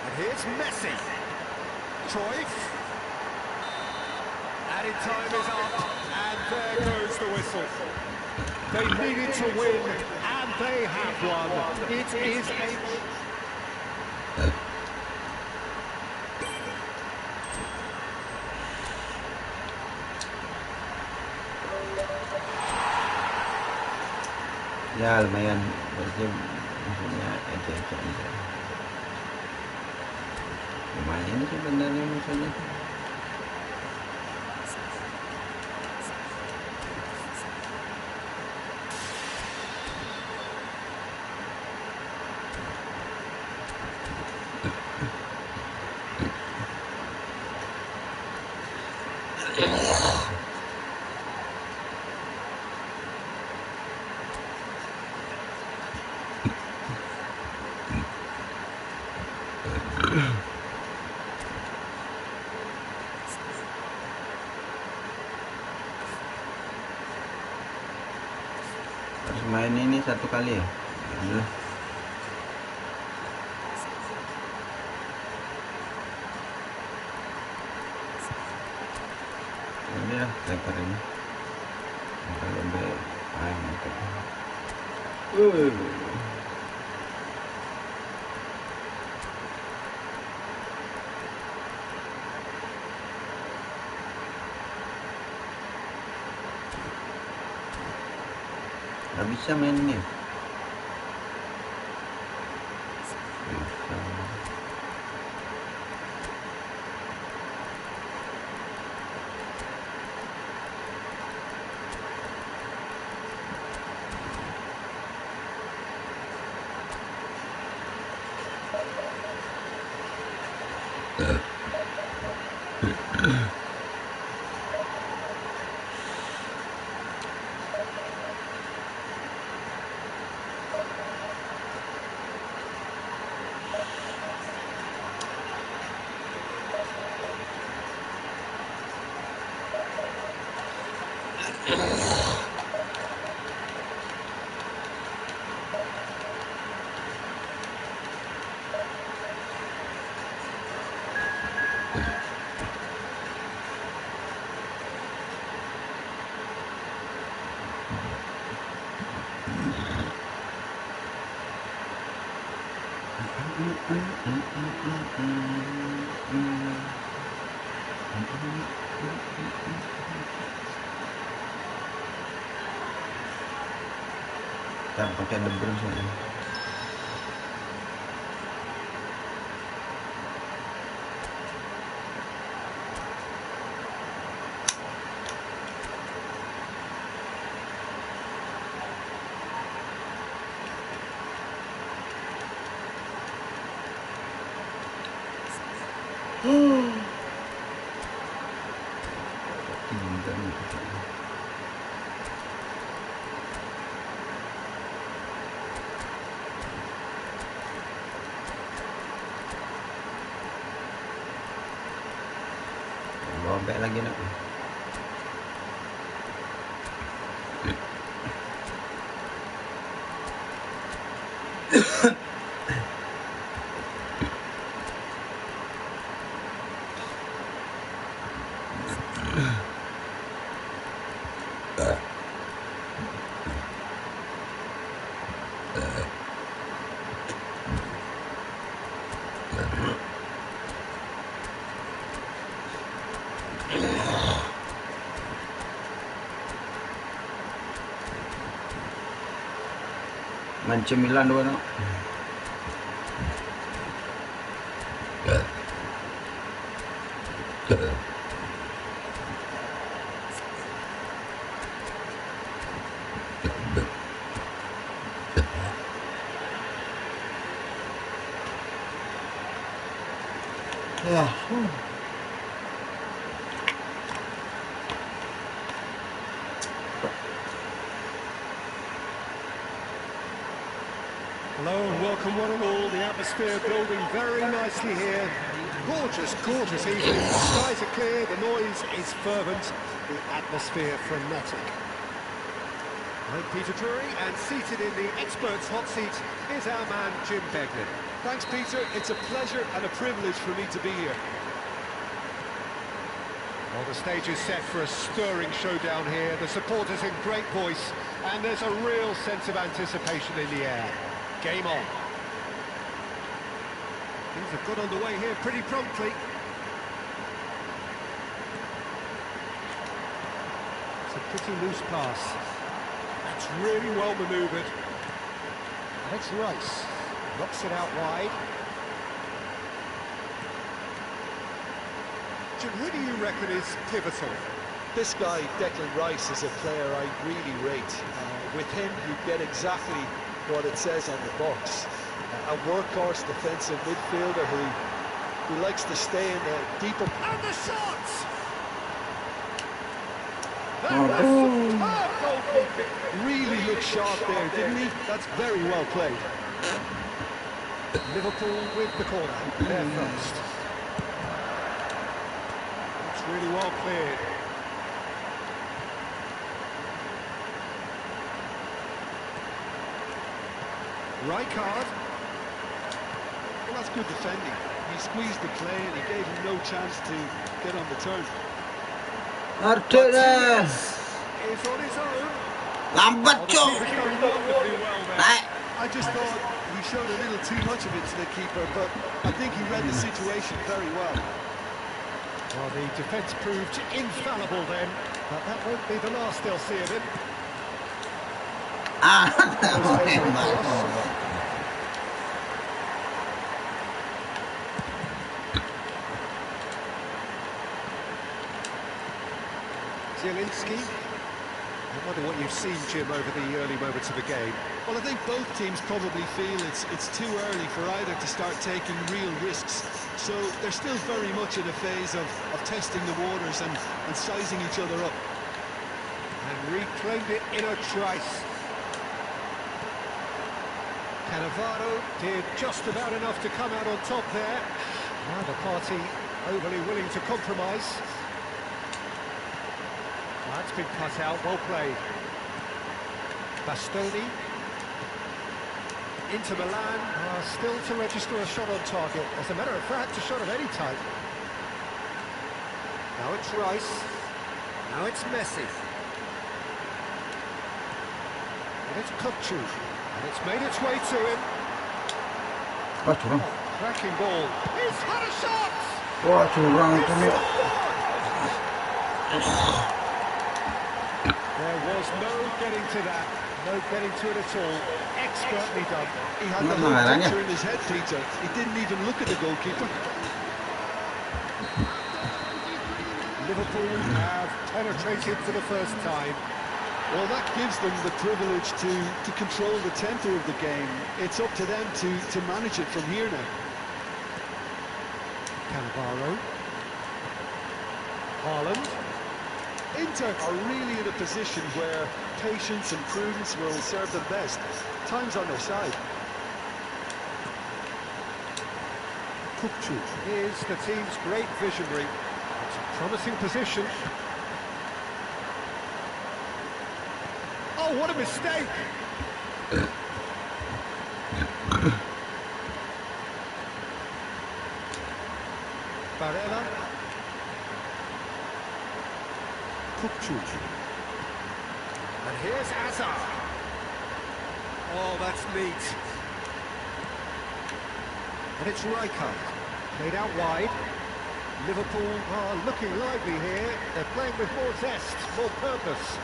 B: And here's Messi. Cruyff. Added time is up, and there goes the whistle. They needed to win, and they have won. It is a...
A: Ya lumayan, maksudnya aja. Lumayan sih sebenarnya maksudnya. Harus main ini satu kali ya. Udah. Udah lempar ini. Kalau udah mantap. Nggak bisa main ini. Bisa. Kita pakai Lemur soalnya. Robek lagi nak. Cemilan dua nak.
B: Hello and welcome one and all. The atmosphere building very nicely here. Gorgeous, gorgeous evening. The skies are clear, the noise is fervent, the atmosphere frenetic. I'm Peter Drury, and seated in the experts' hot seat is our man Jim Beglin.
C: Thanks, Peter. It's a pleasure and a privilege for me to be here.
B: Well, the stage is set for a stirring showdown here. The supporters in great voice, and there's a real sense of anticipation in the air. Game on. Things have got underway here pretty promptly. It's a pretty loose pass. That's really well manoeuvred. And it's Rice. Knocks it out wide. Jim, who do you reckon is pivotal?
C: This guy, Declan Rice, is a player I really rate. With him, you get exactly what it says on the box. A workhorse defensive midfielder who likes to stay in the deeper...
B: And the shots! That was superb goalkeeping.
C: Really looked sharp there, didn't he? That's very well played.
B: Liverpool with the corner. There first. It's really well cleared. Rijkaard.
C: Well, that's good defending. He squeezed the play and he gave him no chance to get on the turn.
B: Martinez is on his own.
A: Lambat, Cok.
C: I just thought he showed a little too much of it to the keeper, but I think he read the situation very well.
B: Well, the defence proved infallible then, but that won't be the last they'll see of him. Zielinski. I wonder what you've seen, Jim, over the early moments of the game.
C: Well, I think both teams probably feel it's too early for either to start taking real risks. So they're still very much in a phase of testing the waters and sizing each other up.
B: And reclaimed it in a trice. Cannavaro did just about enough to come out on top there. Neither party overly willing to compromise. That's been cut out, well played. Bastoni. Inter Milan are still to register a shot on target. As a matter of fact, a shot of any type. Now it's Rice. Now it's Messi. And it's Kukcu. And it's made its way to him.
A: Wah, curang.
B: Cracking ball. He's had a shot!
A: Wah, curang itu nih.
B: There was no getting to that. No getting to it at all. Expertly done.
C: He had the whole picture in his head, Peter. He didn't even look at the goalkeeper.
B: Liverpool have penetrated for the first time.
C: Well, that gives them the privilege to control the tempo of the game. It's up to them to manage it from here now.
B: Cannavaro. Haaland.
C: Inter are really in a position where patience and prudence will serve them best. Time's on their side.
B: Kupchu is the team's great visionary. It's a promising position. Oh, what a mistake! Barella. Kupchu. And here's Hazard. Oh, that's neat. And it's Rijkaard. Played out wide. Liverpool are looking lively here. They're playing with more zest, more purpose.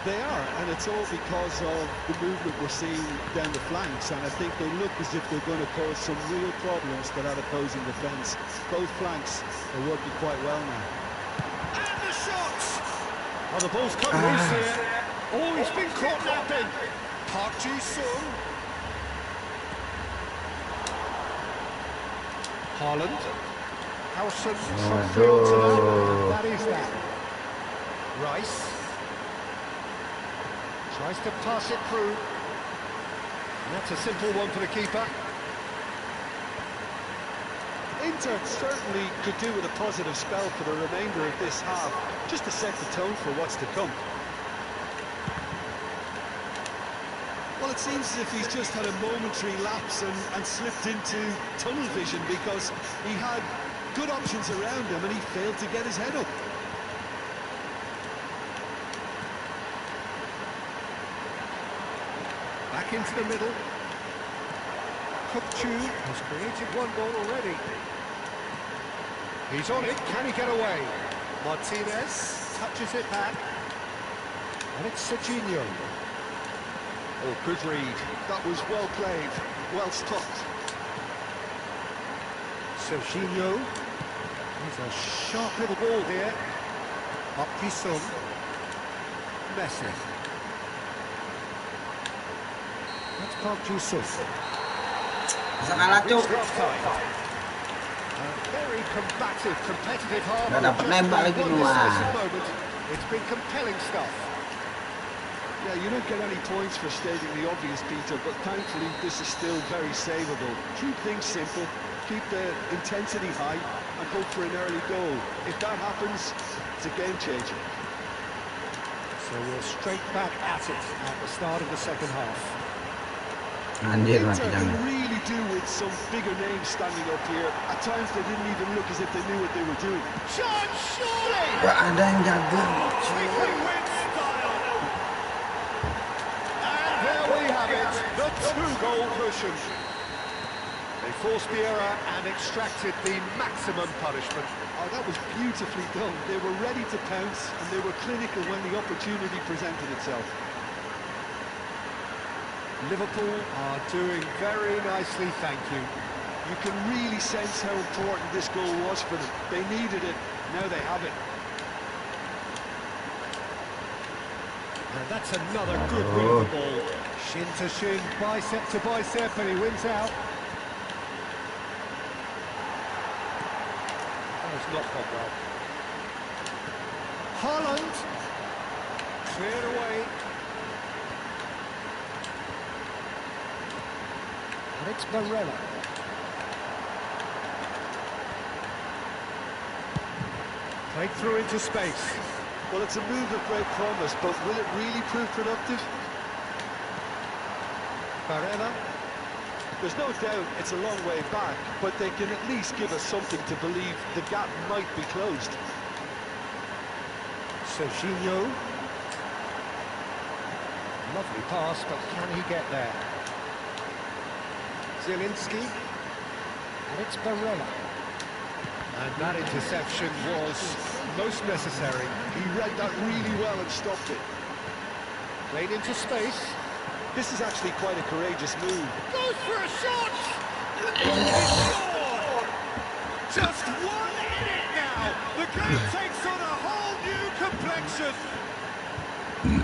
C: They are, and it's all because of the movement we're seeing down the flanks, and I think they look as if they're going to cause some real problems to that opposing defence. Both flanks are working quite well now.
B: And the shots! Oh, the ball's come loose here. Oh, he's been caught napping. Park Ji-sung. Haaland. Howson from field to that. And that is that. Rice. Tries to pass it through. That's a simple one for the keeper.
C: Inter certainly could do with a positive spell for the remainder of this half, just to set the tone for what's to come. Well, it seems as if he's just had a momentary lapse and slipped into tunnel vision, because he had good options around him and he failed to get his head up.
B: Back into the middle. Kupchu has created one goal already. He's on it. Can he get away? Martinez touches it back. And it's Serginho.
C: Oh, good read. That was well played, well stopped.
B: Serginho. He's a sharp little ball here. Up Ji-sung. Messi. That's Park Ji-sung.
A: Salah cuk.
B: A very combative, competitive half.
A: Nggak dapat nembak lagi Noah.
B: It's been compelling stuff.
C: Yeah, you don't get any points for stating the obvious, Peter, but thankfully this is still very savable. Keep things simple, keep the intensity high, and hope for an early goal. If that happens, it's a game changer.
B: So we're straight back at it at the start of the second half.
A: Anjir,
C: Inter
A: mati
C: can
A: jangan.
C: really do with some bigger names standing up here. At times they didn't even look as if they knew what they were doing.
B: Chance, surely!
A: Gak ada yang jaga.
B: Tripping with style! And there we have it, the two-goal cushion. They forced the error and extracted the maximum punishment.
C: Oh, that was beautifully done. They were ready to pounce, and they were clinical when the opportunity presented itself.
B: Liverpool are doing very nicely, thank you.
C: You can really sense how important this goal was for them. They needed it, now they have it.
B: And that's another good win of the ball. Shin to shin, bicep to bicep, and he wins out. That has not gone well. Haaland. Cleared away. And it's Barella. Played through into space.
C: Well, it's a move of great promise, but will it really prove productive?
B: Barella.
C: There's no doubt it's a long way back, but they can at least give us something to believe the gap might be closed.
B: Serginho. Lovely pass, but can he get there? Zielinski. And it's Barella. And that interception was most necessary.
C: He read that really well and stopped it.
B: Played into space.
C: This is actually quite a courageous move.
B: Goes for a shot! He scored! Just 1 in it now! The game takes on a whole new complexion!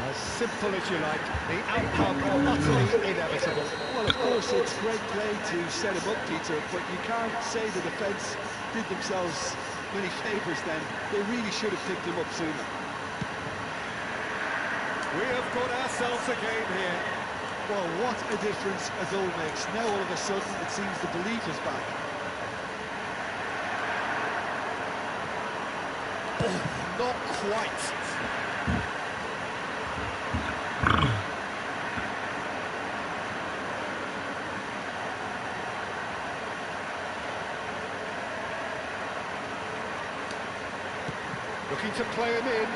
B: As simple as you like, the outcome utterly inevitable.
C: Well, of course, it's great play to set him up, Peter, but you can't say the defence did themselves many favours then. They really should have picked him up sooner.
B: We have got ourselves a game here.
C: Well, what a difference a goal makes. Now, all of a sudden, it seems the belief is back.
B: Oh, not quite. Looking to play him in.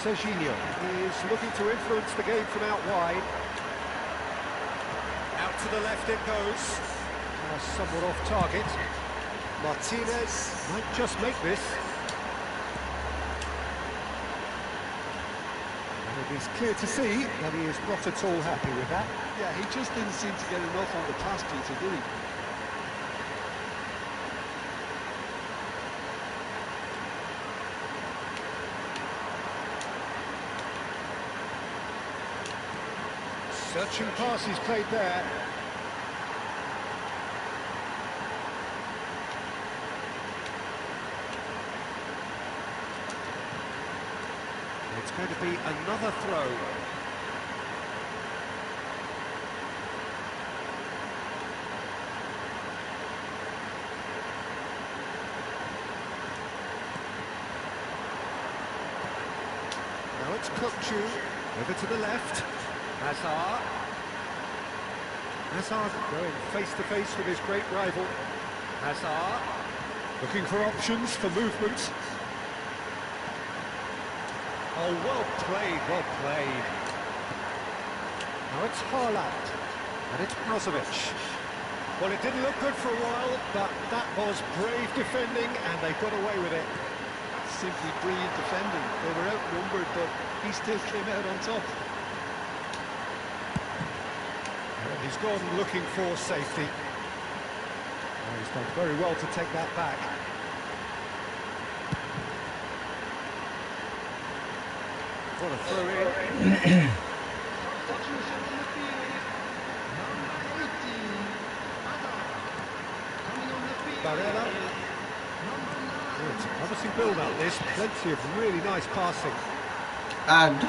B: Genie is looking to influence the game from out wide. Out to the left it goes. Somewhat off target. Martinez might just make this. And it is clear to see that he is not at all happy with that.
C: Yeah, he just didn't seem to get enough on the pass, Peter, did he?
B: Searching pass he's played there. It's going to be another throw. Now it's Kukcu, over to the left. Hazard going face-to-face with his great rival. Hazard looking for options for movement. Oh, well played, well played. Now it's Haaland, and it's Brozovic. Well, it didn't look good for a while, but that was brave defending, and they got away with it.
C: Simply brilliant defending. They were outnumbered, but he still came out on top.
B: He's gone looking for safety. Oh, he's done very well to take that back. What a throw in. Barella. Oh, it's a promising build-up this. Plenty of really nice passing.
A: And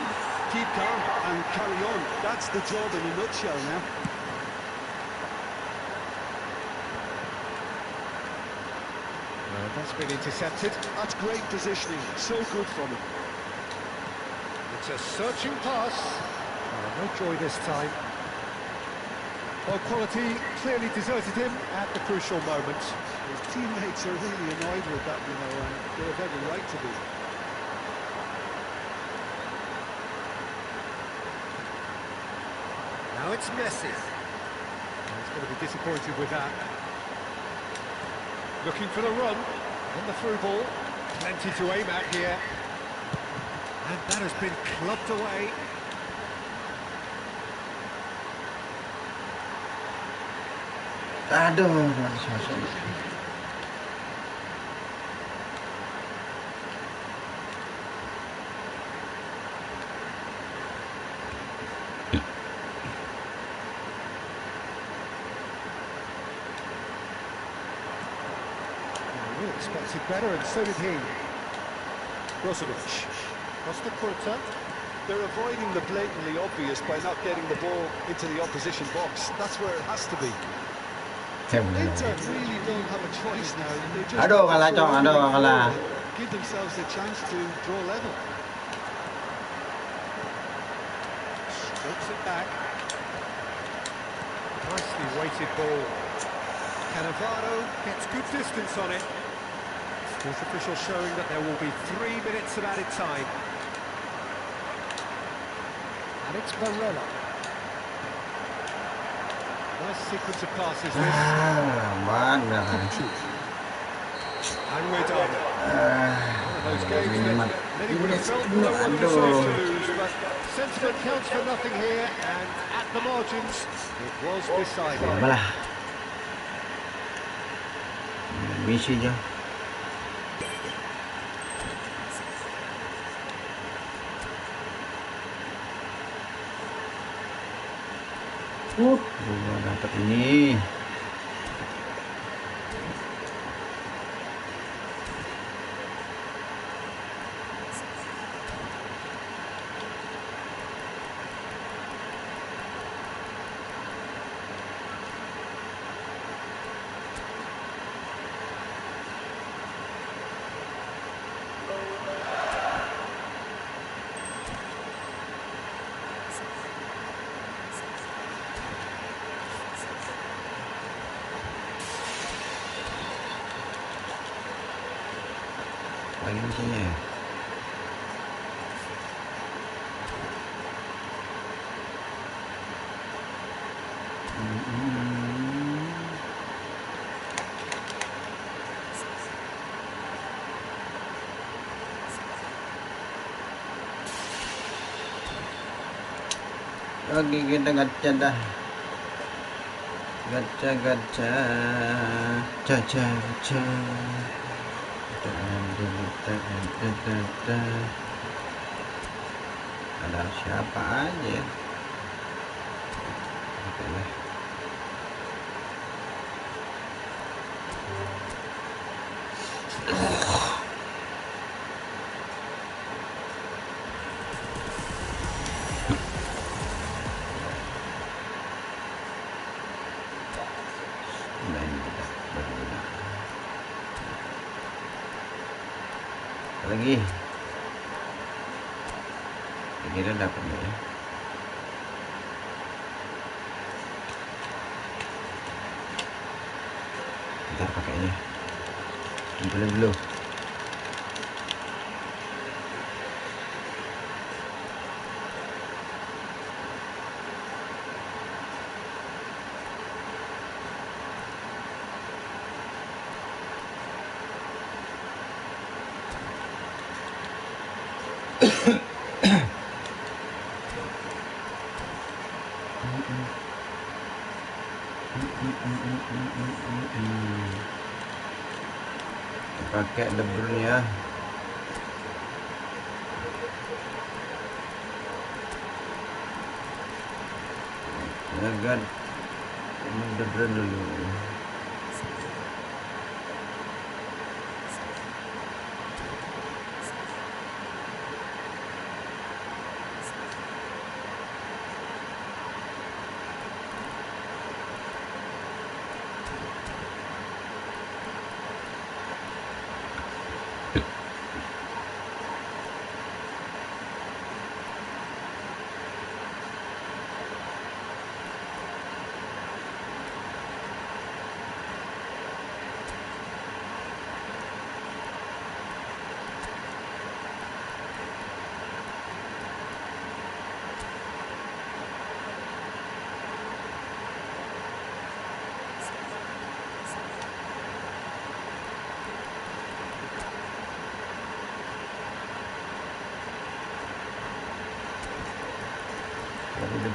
C: Keep calm and carry on. That's the job in a nutshell now.
B: That's been intercepted.
C: That's great positioning. So good from him.
B: It's a searching pass. Oh, no joy this time. Well, quality clearly deserted him at the crucial moment.
C: His teammates are really annoyed with that, you know, and they have every right to be.
B: Now it's Messi. He's going to be disappointed with that. Looking for the run. On the through ball. Plenty to aim at here. And that has been clubbed away.
A: aduh,
B: We expected better, and so did he. Brozovic. Costa Curta.
C: They're avoiding the blatantly obvious by not getting the ball into the opposition box. That's where it has to be. Inter really don't have a choice now. They just
A: Aduh, kalah, Cong. Aduh, kalah.
C: give themselves a chance to draw level.
B: Strokes it back. Nicely weighted ball. Cannavaro gets good distance on it. Sports official showing that there will be 3 minutes of added time. And it's Barella. Nice sequence of passes this.
A: Mana?
B: And we're done. One of those games that many would have felt no one deserved to lose, but sentiment counts for nothing here, and at the margins, it was decided.
A: Malah. Misi je. Gua dapat ini. Lagi mesinnya. Oke, kita gacha dah. Gacha. Gacha. Ada siapa aja? Oke lah. Lagi kira dapat ya. Ntar pakainya belum. Pakai Lemur ya. Jangan Lemur dulu.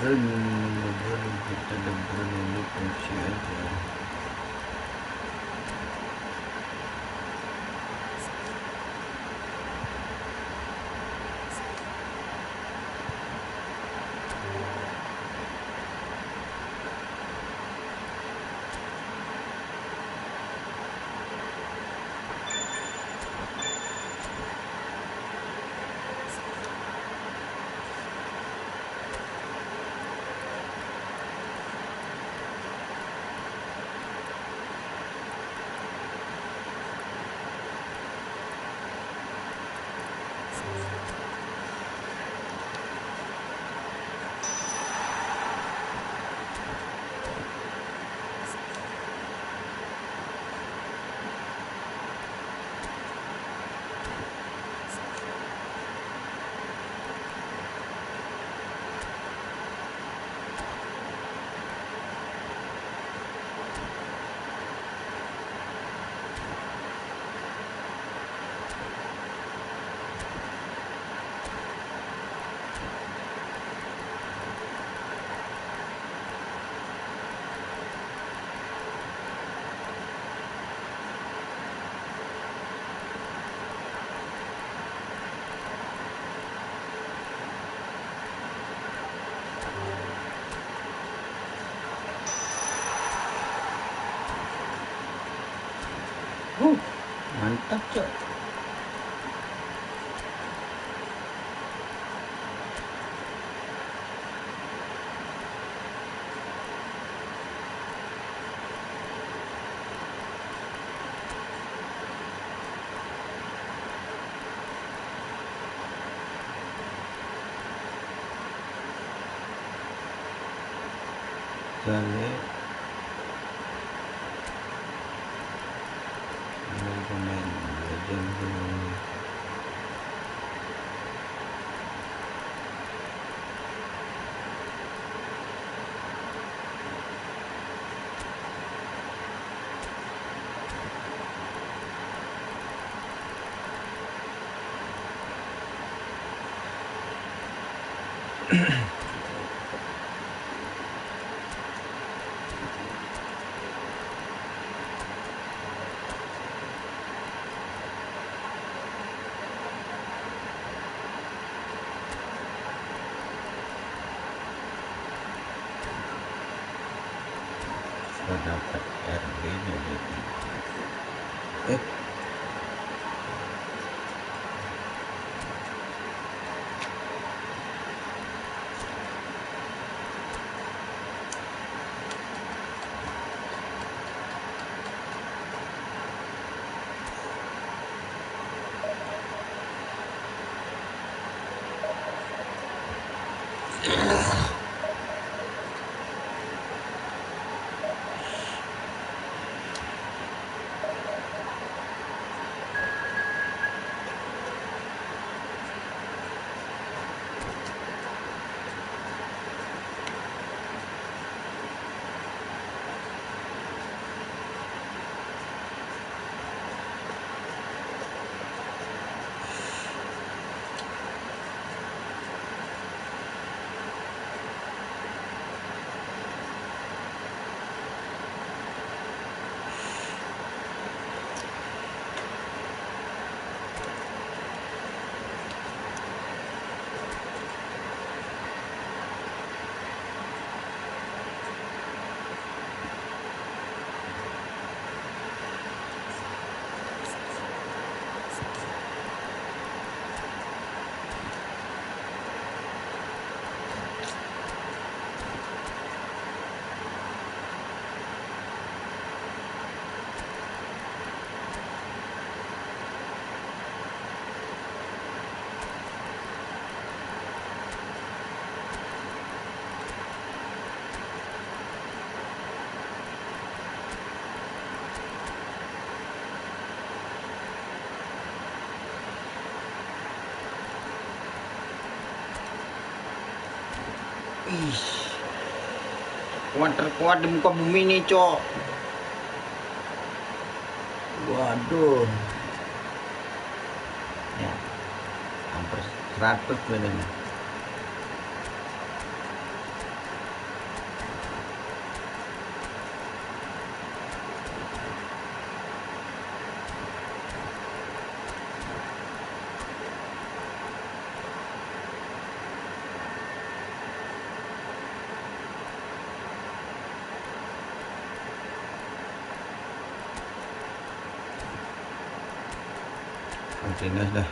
A: Lebron kita Lebron ini kunci aja. Mantap, Cok. Kali pemain legend dulu. Sudah dapat RB nya gitu. Ih, kuat terkuat di muka bumi nih, Cok. Waduh, ya hampir 100 bedanya. Kontinus dah.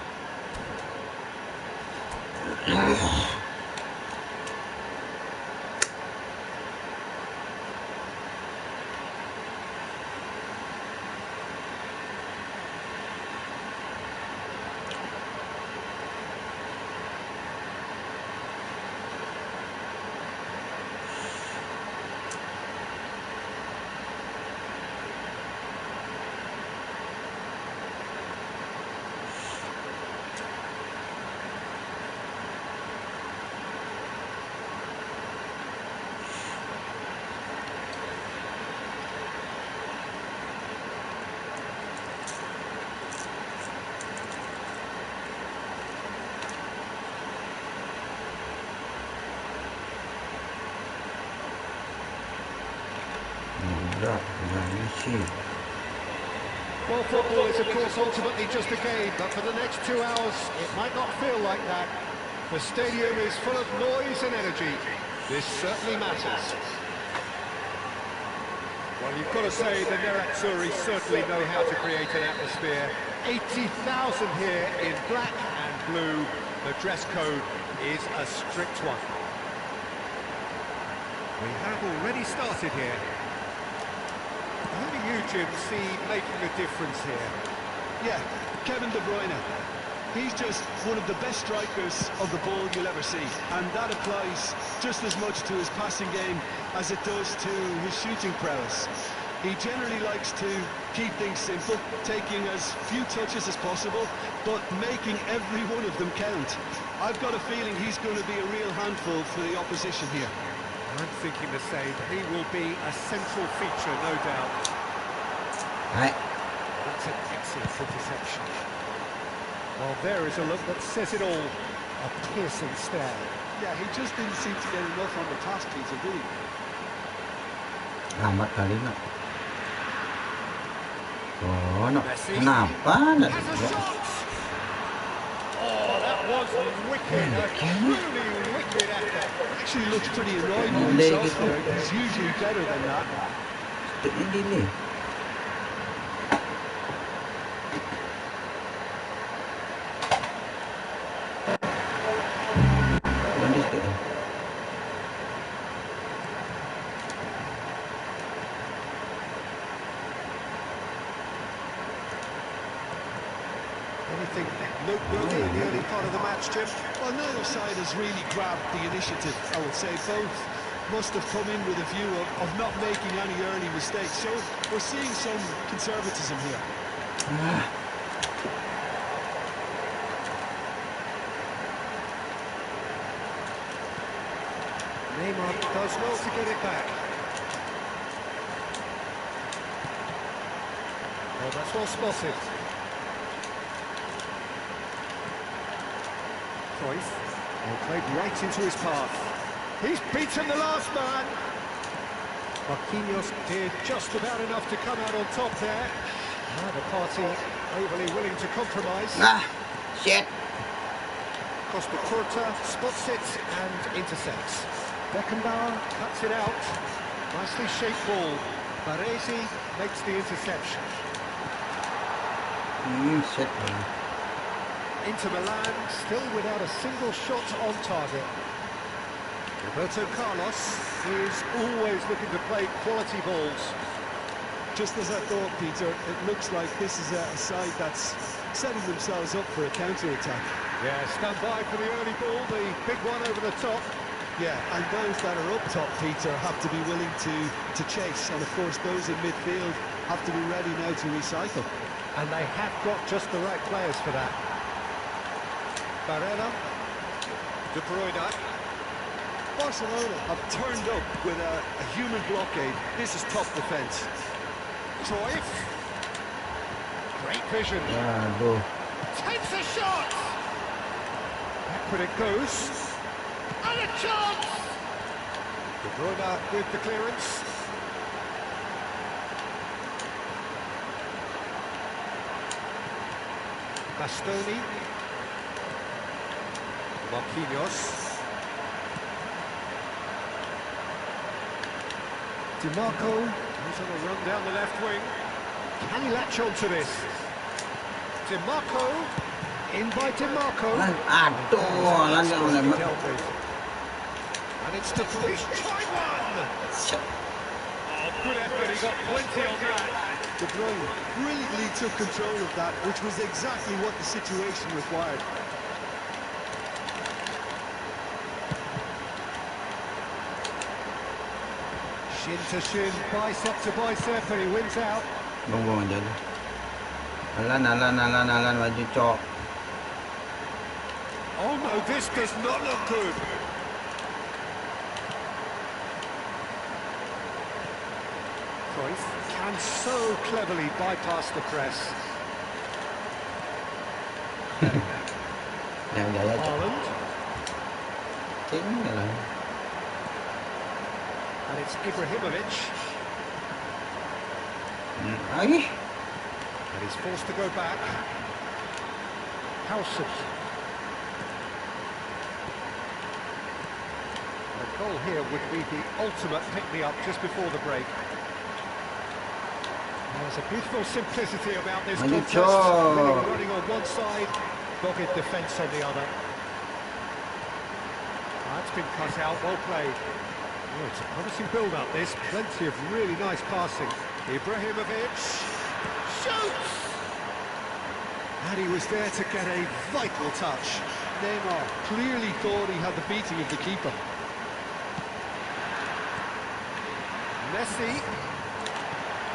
B: Well, football is of course ultimately just a game, but for the next 2 hours it might not feel like that. The stadium is full of noise and energy. This certainly matters. Well, you've got to say the Nerazzurri certainly know how to create an atmosphere. 80,000 here in black and blue. The dress code is a strict one. We have already started here. Who do you, Jim, see making a difference here?
C: Yeah, Kevin De Bruyne. He's just one of the best strikers of the ball you'll ever see, and that applies just as much to his passing game as it does to his shooting prowess. He generally likes to keep things simple, taking as few touches as possible, but making every one of them count. I've got a feeling he's going to be a real handful for the opposition here.
B: I'm thinking the same. He will be a central feature, no doubt.
A: Right.
B: That's an excellent interception. Well, there is a look that says it all. A piercing stare.
C: Yeah, he just didn't seem to get enough on the task, Peter, did he?
A: Lambat kali nak. Oh, no.
B: Messi
A: Kenapa?
B: has a shot! Oh, that was wicked. A truly wicked effort.
C: Actually looks pretty annoyed with himself there. He's usually better than that.
A: Ini delay.
B: Anything noteworthy in the early part of the match, Jim?
C: Well, neither side has really grabbed the initiative, I would say. Both must have come in with a view of not making any early mistakes. So we're seeing some conservatism here.
B: Neymar does well to get it back. Oh, that's well spotted. Cruyff, played right into his path. He's beaten the last man. Marquinhos did just about enough to come out on top there. Now the party overly willing to compromise.
A: Shit.
B: Costa Curta spots it and intercepts. Beckenbauer cuts it out. Nicely shaped ball. Baresi makes the interception.
A: Shit.
B: Inter Milan still without a single shot on target. Roberto Carlos is always looking to play quality balls.
C: Just as I thought, Peter, it looks like this is a side that's setting themselves up for a counter-attack.
B: Yeah, stand by for the early ball, the big one over the top.
C: Yeah, and those that are up top, Peter, have to be willing to chase. And of course, those in midfield have to be ready now to recycle.
B: And they have got just the right players for that. Barella, De Bruyne.
C: Barcelona have turned up with a human blockade. This is tough defence.
B: Cruyff. Great vision.
A: Aduh.
B: Takes a shot. Backward it goes. And a chance. De Bruyne with the clearance. Bastoni. Marquinhos. DiMarco, he's on a run down the left wing. Can he latch on to this? DiMarco, in by DiMarco.
A: Aduh, lagi oleh.
B: And it's De Bruyne. Try one! Oh, good effort, he got plenty on that.
C: De Bruyne brilliantly took control of that, which was exactly what the situation required.
B: Shin to shin, bicep to bicep, and he wins out.
A: Bongong aja deh. Alan, maju cok.
B: Oh no, this does not look good. Cruyff can so cleverly bypass the press.
A: Yang jaya cok.
B: Haaland,
A: Tinggal lah.
B: and it's Ibrahimovic,
A: Lagi.
B: and he's forced to go back. Howson. A goal here would be the ultimate pick-me-up just before the break. There's a beautiful simplicity about this
A: Maju,
B: contest.
A: Cok.
B: Winning running on one side, dogged defence on the other. That's been cut out, well played. Oh, it's a promising build-up, this. Plenty of really nice passing. Ibrahimovic shoots! And he was there to get a vital touch.
C: Neymar clearly thought he had the beating of the keeper.
B: Messi.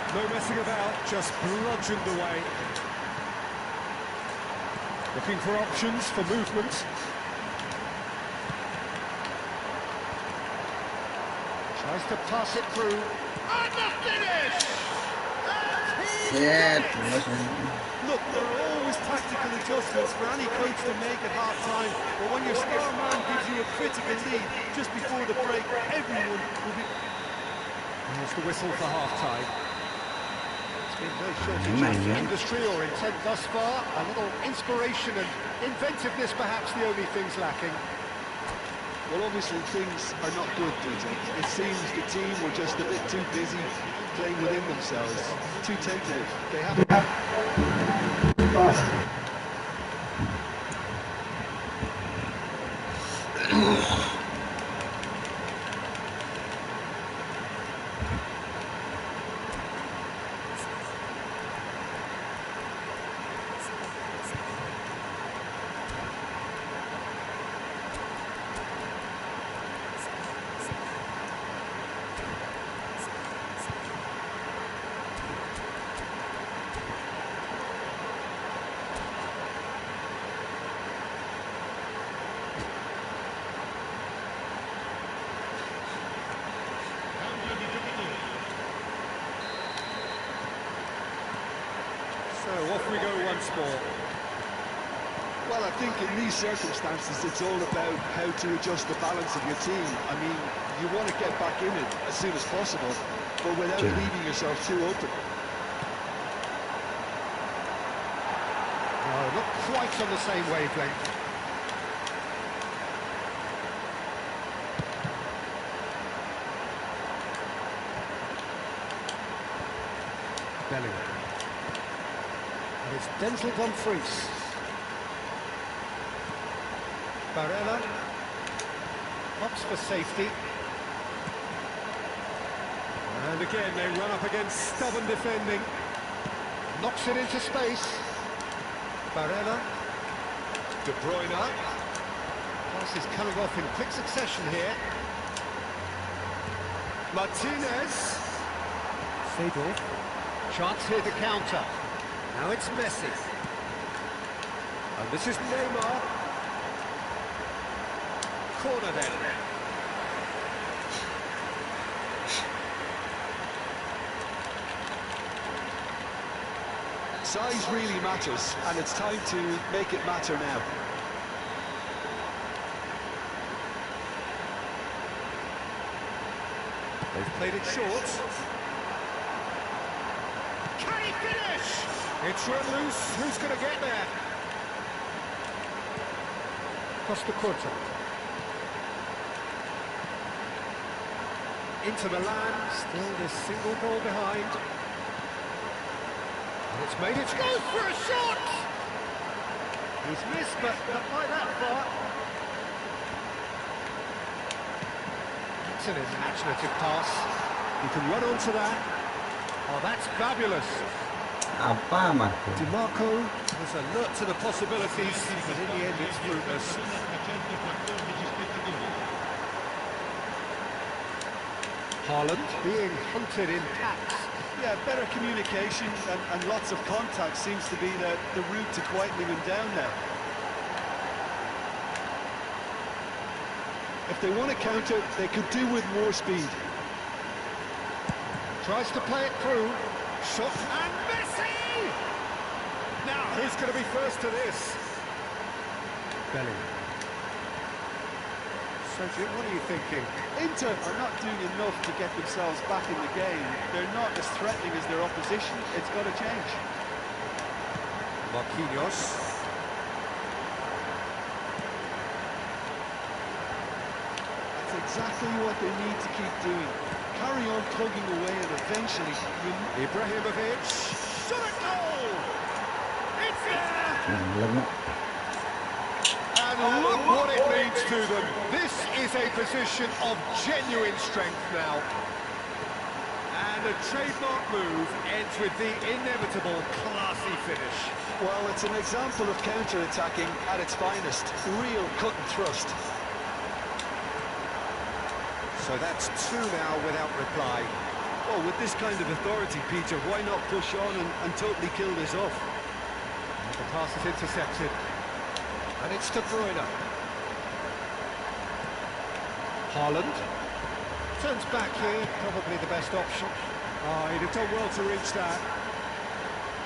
B: No messing about, just bludgeoned away. Looking for options for movement. Tries to pass it through. And the finish!
A: Shit.
C: Look, there are always tactical adjustments for any coach to make at half-time, but when your star man gives you a critical lead just before the break, everyone will be...
B: There's the whistle for half-time. It's been no shortage of industry or intent thus far. A little inspiration and inventiveness, perhaps the only things lacking.
C: Well, obviously things are not good, Peter. It seems the team were just a bit too busy playing within themselves, too tentative. They have...
B: So off we go once more.
C: Well, I think in these circumstances, it's all about how to adjust the balance of your team. I mean, you want to get back in it as soon as possible, but without leaving yourself too open.
B: No, not quite on the same wavelength. Belly. And it's Denzel Dumfries. Barella. Opts for safety. And again, they run up against stubborn defending. Knocks it into space. Barella. De Bruyne. Pass is coming off in quick succession here. Martinez. Fable. Chance here to counter. Now it's Messi. And this is Neymar. Corner then.
C: Size really matters, and it's time to make it matter now.
B: They've played it short. Can he finish? It's run loose. Who's going to get there? Costa Curta. Into Milan. Still this single goal behind. And it's made it. Goes for a shot! He's missed, but not by that far. It's an imaginative pass. You can run onto that. Oh, that's fabulous.
A: Apa Marco?
B: DiMarco was alert to the possibilities, but in the end it's fruitless. Haaland being hunted in packs.
C: Yeah, better communication and lots of contact seems to be the route to quietening him down now. If they want to counter, they could do with more speed.
B: Tries to play it through. Shot and Messi! Now, who's going to be first to this? Belly. Sergio, what are you thinking?
C: Inter are not doing enough to get themselves back in the game. They're not as threatening as their opposition. It's got to change.
B: Marquinhos.
C: That's a exactly what they need to keep doing. Carry on tugging away and eventually
B: Ibrahimovic, shot at goal! It's there! And look what it means to them. This is a position of genuine strength now. And a trademark move ends with the inevitable classy finish.
C: Well, it's an example of counter-attacking at its finest. Real cut and thrust.
B: So that's two now without reply.
C: Well, with this kind of authority, Peter, why not push on and totally kill this off?
B: And the pass is intercepted. And it's De Bruyne. Haaland. Turns back here, probably the best option.
C: Oh, he'd have done well to reach that.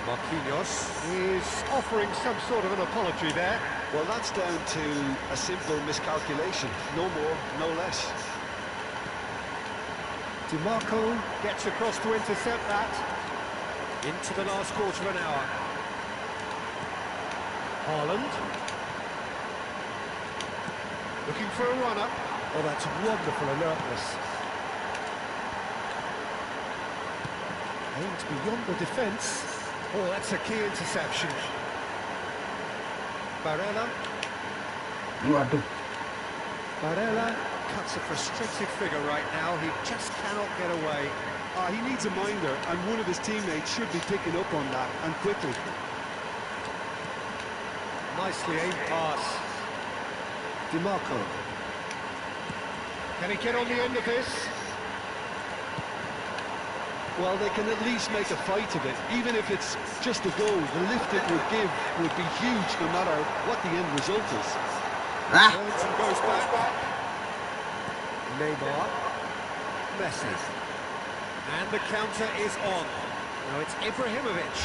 B: Marquinhos is offering some sort of an apology there.
C: Well, that's down to a simple miscalculation. No more, no less.
B: DiMarco gets across to intercept that. Into the last quarter of an hour. Haaland. Looking for a run-up. Oh, that's wonderful alertness. Aimed beyond the defence. Oh, that's a key interception. Barella. Barella cuts a frustrated figure right now. He just cannot get away.
C: He needs a minder, and one of his teammates should be picking up on that, and quickly.
B: Nicely aimed pass. DiMarco. Can he get on the end of this?
C: Well, they can at least make a fight of it. Even if it's just a goal, the lift it would give would be huge no matter what the end result is.
B: Turns and goes back. Neymar. Messi. And the counter is on. Now it's Ibrahimovic.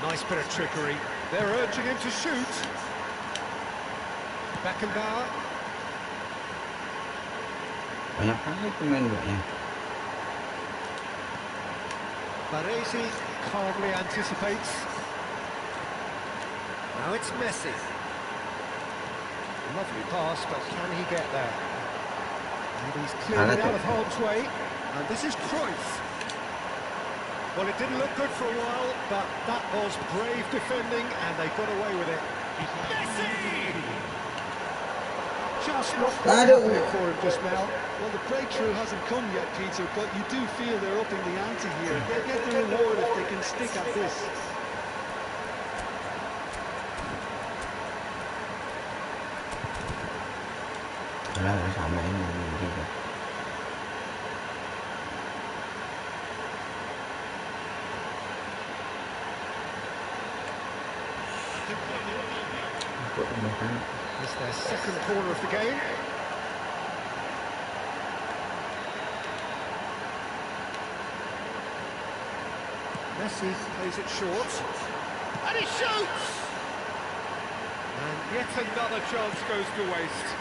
B: Nice bit of trickery. They're urging him to shoot. Beckenbauer.
A: Banyak kali pemain buatnya.
B: Baresi calmly anticipates. Now it's Messi. Lovely pass, but can he get there? And he's cleared it out of harm's way. And this is Cruyff. Well, it didn't look good for a while, but that was brave defending, and they got away with it. Messi! Just not quite happening for him just now.
C: Well, the breakthrough hasn't come yet, Peter, but you do feel they're upping the ante here. They'll get the reward if they can stick at this.
A: Sama ini juga.
B: It's their second corner of the game. Messi plays it short. And he shoots! And yet another chance goes to waste.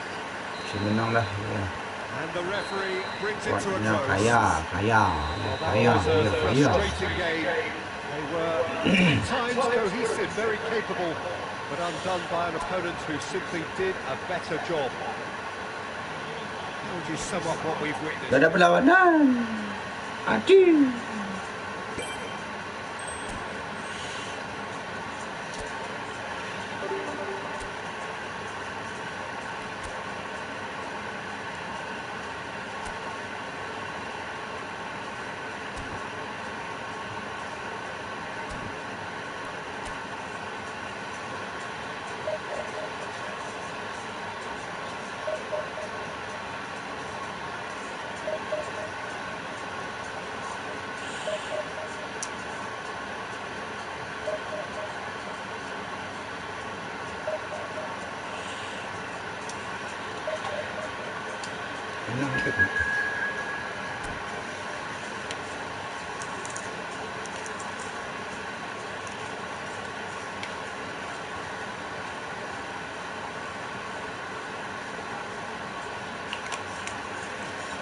A: Menang dah.
B: And the referee brings it to a
A: Kaya,
B: close.
A: kaya.
B: Frustrating game. They were at times cohesive, very capable, but undone by an opponent who simply did a better job. How would you sum up what we've witnessed?
A: Gak ada perlawanan. Aduh.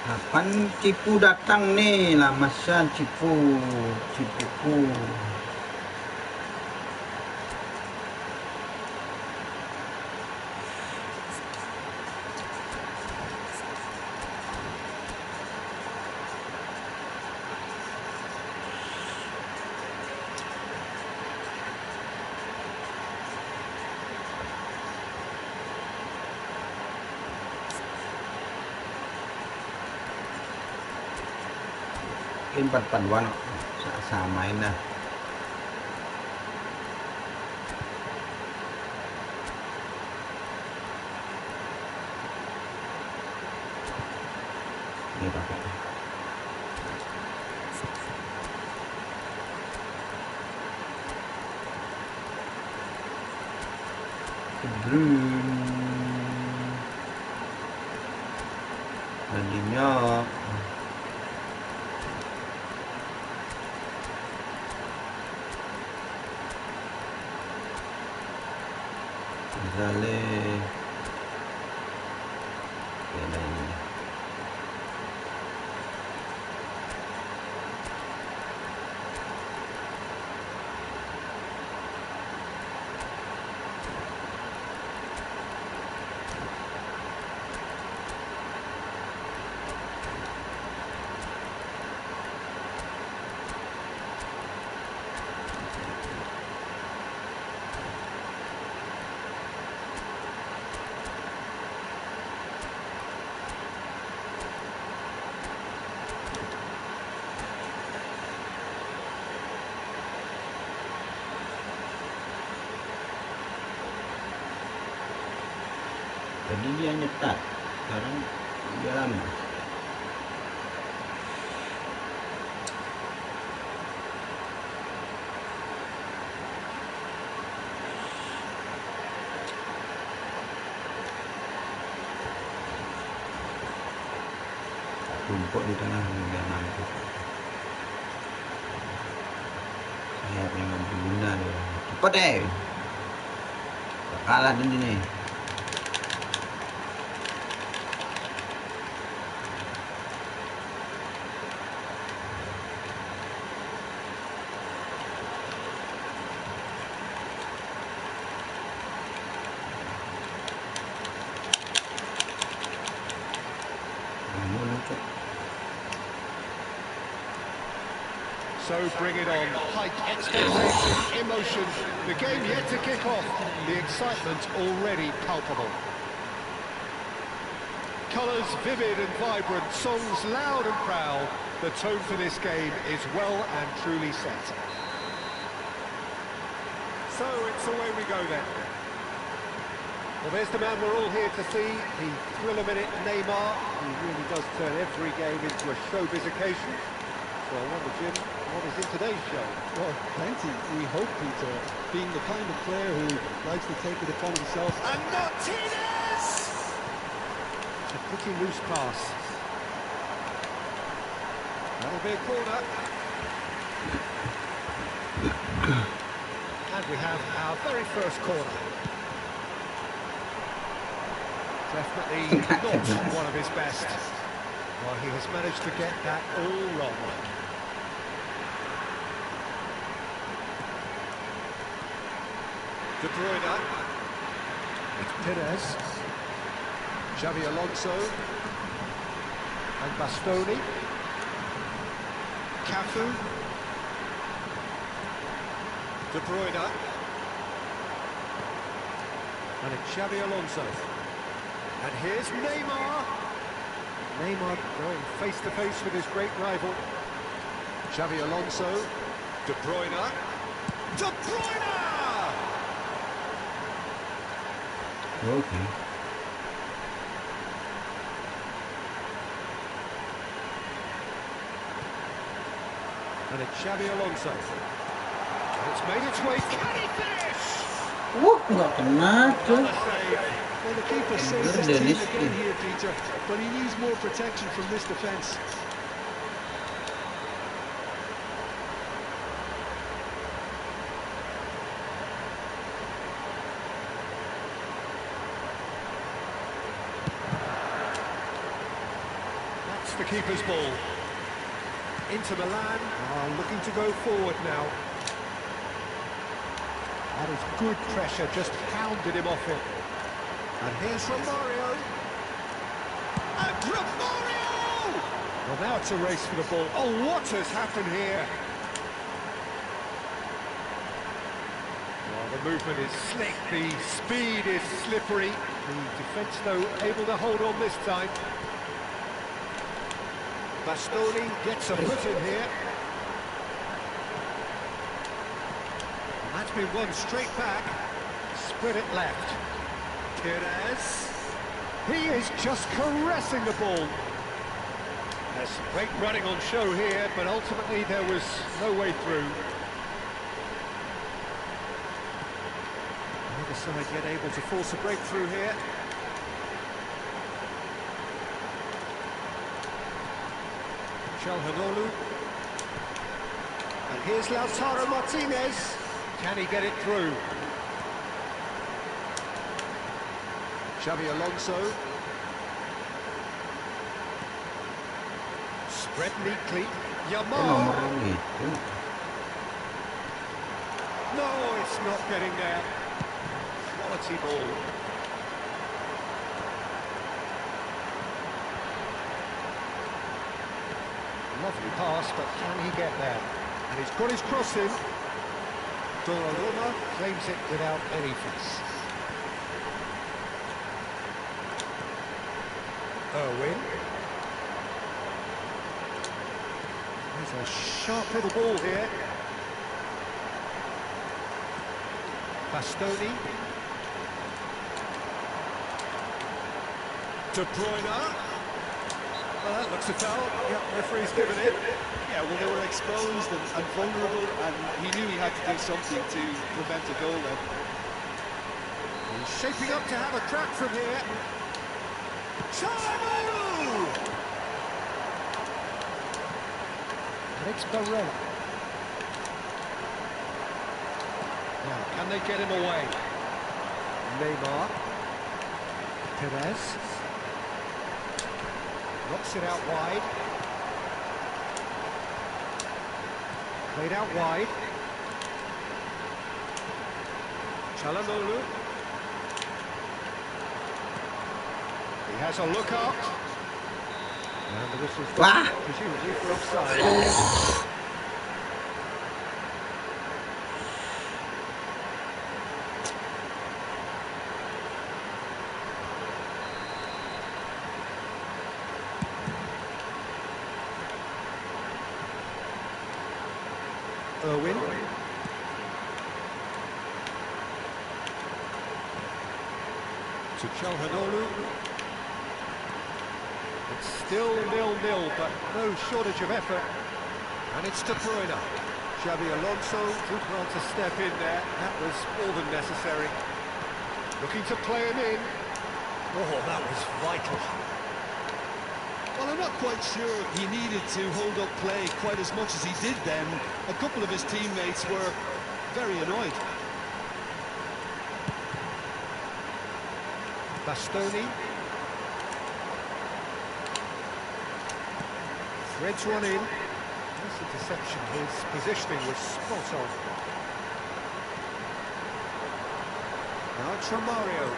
A: Kapan Cipu datang nih? Lama san Cipuku. Game ปันๆสามไม้นะนี่pakai belum tadinya misalnya ini tadi dia nyetak, sekarang dia lama. Tumpuk di tengah dia mampu. Sayapnya nggak berguna dia. Cepat deh. Kalah di sini.
B: So bring it on. High expectation, emotion. The game yet to kick off. The excitement already palpable. Colours vivid and vibrant, songs loud and proud. The tone for this game is well and truly set. So it's away we go then. Well, there's the man we're all here to see, the thriller-minute Neymar. He really does turn every game into a showbiz occasion. So I wonder, Jim, what is in today's show?
C: Well, plenty, we hope, Peter. Being the kind of player who likes to take it upon himself.
B: And Martinez! It's a pretty loose pass. That'll be a corner. And we have our very first corner. Definitely not one of his best. Well, he has managed to get that all wrong. De Bruyne. It's Perez. Xavi Alonso. And Bastoni. Cafu. De Bruyne. And it's Xavi Alonso. And here's Neymar. Neymar going face-to-face with his great rival. Xavi Alonso. De Bruyne. De Bruyne!
A: Okay.
B: And it's Xavi Alonso. And it's made its way. Can he finish?
A: Nggak kena tuh.
B: Another save.
C: Well, the keeper saves his team again here, Peter, but he needs more protection from this defence.
B: That's the keeper's ball. Inter Milan are looking to go forward now. That is good pressure, just pounded him off it. And here's Romario. And Romario! Well, now it's a race for the ball. Oh, what has happened here? Well, the movement is slick, the speed is slippery. The defence, though, able to hold on this time. Bastoni gets a foot in here. And that's been won straight back. Spread it left. Perez. He is just caressing the ball. There's some great running on show here, but ultimately there was no way through. The other side yet able to force a breakthrough here. Calhanoglu. And here's Lautaro Martinez. Can he get it through? Xabi Alonso. Spread neatly. Yamal.
A: Gitu.
B: No, it's not getting there. Quality ball. Lovely pass, but can he get there? And he's got his cross in. Donnarumma claims it without any fuss. Irwin. There's a sharp little ball here. Bastoni. De Bruyne. Well, that looks a foul. Yep, referee's given it.
C: Yeah, well, they were exposed and vulnerable, and he knew he had to do something to prevent a goal then.
B: He's shaping up to have a crack from here. Charlie! And it's Barella. Now, can they get him away? Neymar. Perez. Knocks it out wide. Played out wide. Calhanoglu. He has a look up. And the whistle's gone, presumably for offside. Irwin. To Calhanoglu. It's still 0-0, but no shortage of effort. And it's De Bruyne. Xabi Alonso took on to step in there. That was more than necessary. Looking to play him in. Oh, that was vital.
C: Well, I'm not quite sure he needed to hold up play quite as much as he did then. A couple of his teammates were very annoyed.
B: Bastoni. Threads one in. Nice interception. His positioning was spot on. Now it's from Mario.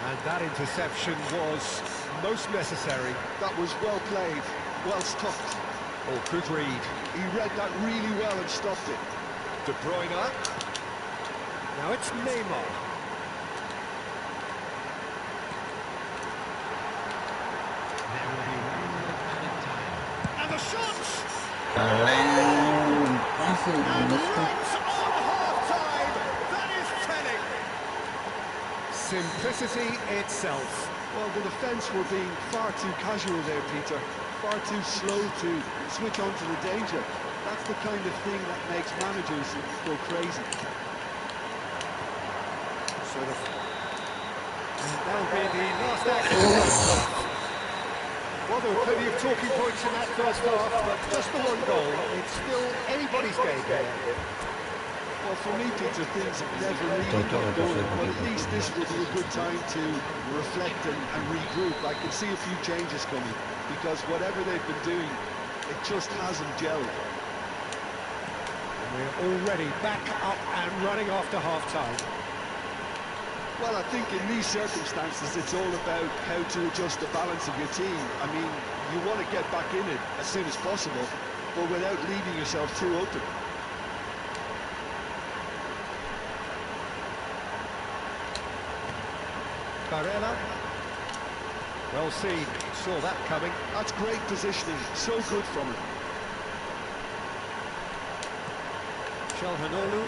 B: And that interception was most necessary.
C: That was well played, well stopped.
B: Or good read.
C: He read that really well and stopped it.
B: De Bruyne. Now it's Neymar. And the shots! And right on half-time! That is telling! Simplicity itself.
C: Well, the defence were being far too casual there, Peter. Far too slow to switch on to the danger. That's the kind of thing that makes managers go crazy.
B: So that'll be the last action. Well, there were plenty of talking points in that first half, but just the one goal. It's still anybody's game here.
C: Well, for me, Peter, things have never really got going, but at least this will be a good time to reflect and regroup. I can see a few changes coming, because whatever they've been doing, it just hasn't gelled.
B: We're already back up and running after half-time.
C: Well, I think in these circumstances, it's all about how to adjust the balance of your team. I mean, you want to get back in it as soon as possible, but without leaving yourself too open.
B: Barella. Well seen, saw that coming.
C: That's great positioning, so good from him.
B: Calhanoglu.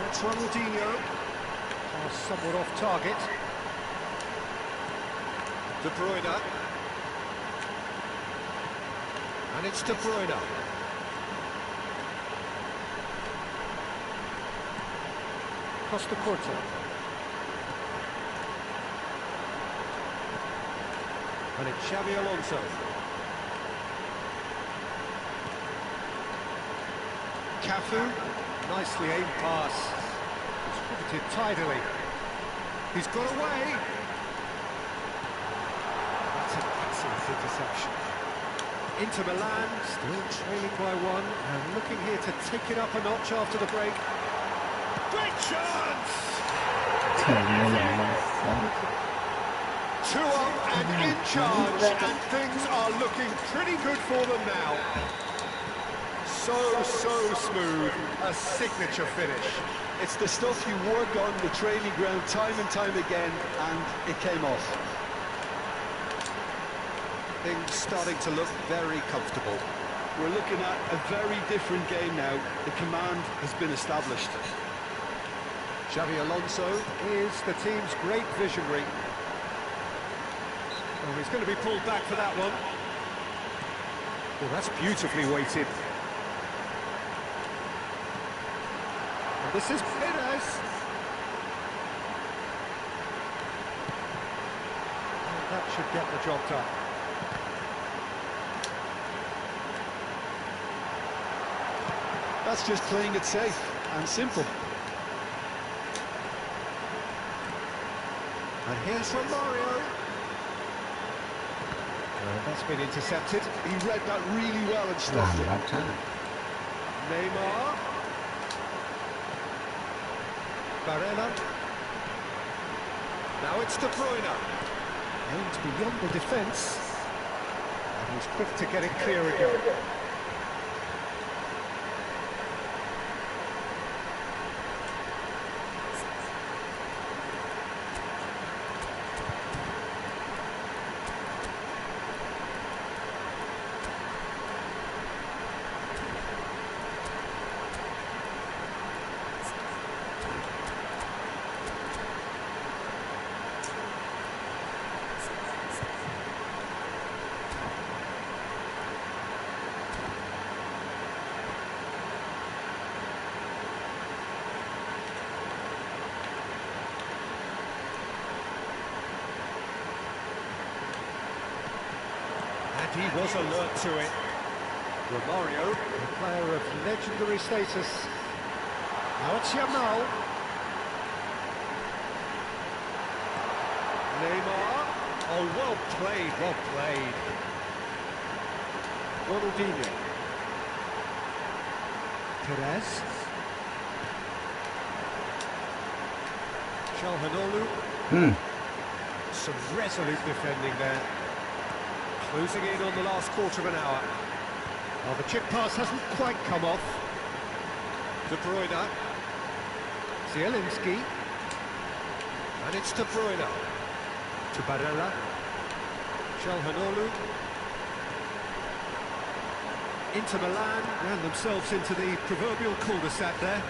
B: That's Ronaldinho. Pass somewhat off target. De Bruyne. And it's De Bruyne. Costa Curta. And it's Xabi Alonso. Cafu. Nicely aimed pass. Distributed tidily. He's got away. That's an excellent interception. Inter Milan, still trailing by one, and looking here to take it up a notch after the break. Great chance! 2 up and in charge, and things are looking pretty good for them now. So smooth, a signature finish.
C: It's the stuff you work on the training ground time and time again, and it came off.
B: Things starting to look very comfortable.
C: We're looking at a very different game now. The command has been established.
B: Xabi Alonso is the team's great visionary. Oh, he's going to be pulled back for that one. Well, that's beautifully weighted. And this is Perez. And that should get the job done.
C: That's just playing it safe and simple.
B: And here's from Mario. That's been intercepted.
C: He read that really well and stopped it.
B: Neymar. Barella. Now it's De Bruyne. Aimed beyond the defence. And he's quick to get it clear again. He was alert to it. Romario, a player of legendary status. Now it's Yamal. Neymar. Oh, well played, well played. Ronaldinho. Perez. Calhanoglu. Some resolute defending there. Closing in on the last quarter of an hour. Well, the chip pass hasn't quite come off. De Bruyne. Zielinski. And it's De Bruyne. To Barella. Calhanoglu. Inter Milan ran themselves into the proverbial cul-de-sac there.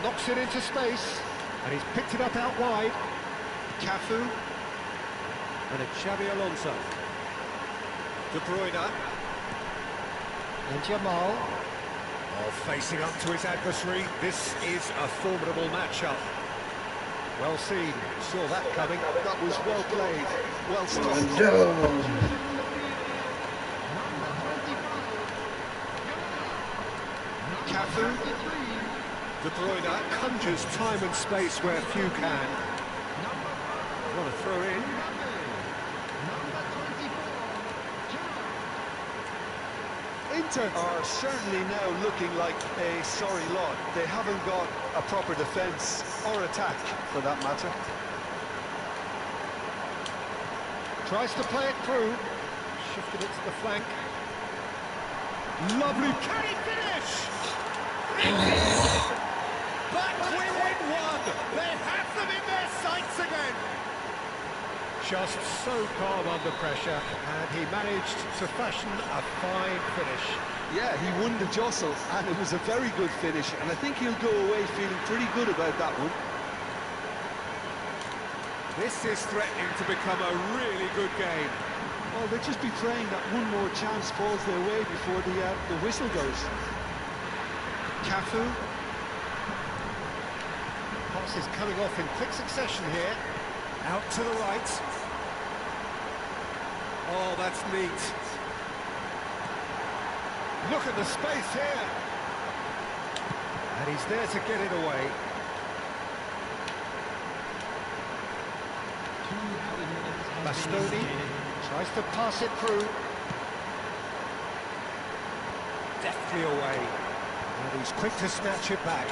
B: Knocks it into space. And he's picked it up out wide. Cafu. And it's Xabi Alonso. De Bruyne. And Yamal. Oh, facing up to his adversary. This is a formidable matchup. Well seen. Saw that coming.
C: That was well played. Well stopped.
B: Cafu. De Bruyne conjures time and space where few can. Want to throw in.
C: Inter are certainly now looking like a sorry lot. They haven't got a proper defence or attack, for that matter.
B: Tries to play it through. Shifted it to the flank. Lovely. Can he finish? But we win one. They have them in their sights again. just so calm under pressure, and he managed to fashion a fine finish.
C: Yeah, he won the jostle, and it was a very good finish, and I think he'll go away feeling pretty good about that one.
B: This is threatening to become a really good game.
C: Well, they'll just be praying that one more chance falls their way before the whistle goes.
B: Cafu. Pass is coming off in quick succession here. Out to the right. Oh, that's neat. Look at the space here. And he's there to get it away. Bastoni tries to pass it through. Deftly away. And he's quick to snatch it back.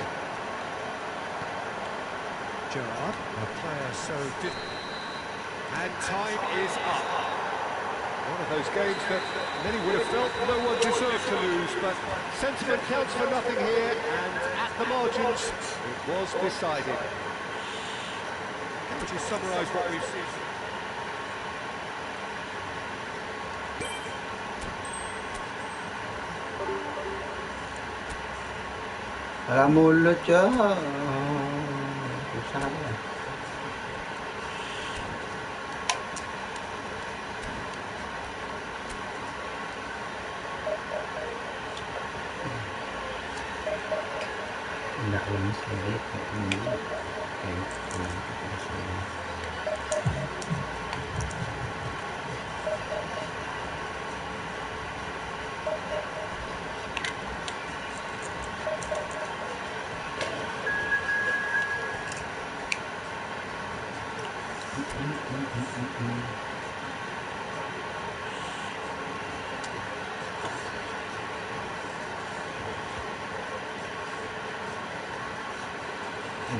B: Gerard, a player so different. And time is up. One of those games that many would have felt no one deserved to lose, but sentiment counts for nothing here, and at the margins, it was decided. Can we just summarise what we've seen?
A: Mulut ya. Susah ya. Enggak lemes lagi kayak ini. Kayak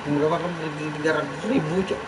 A: itu berapa kan 300.000 cok.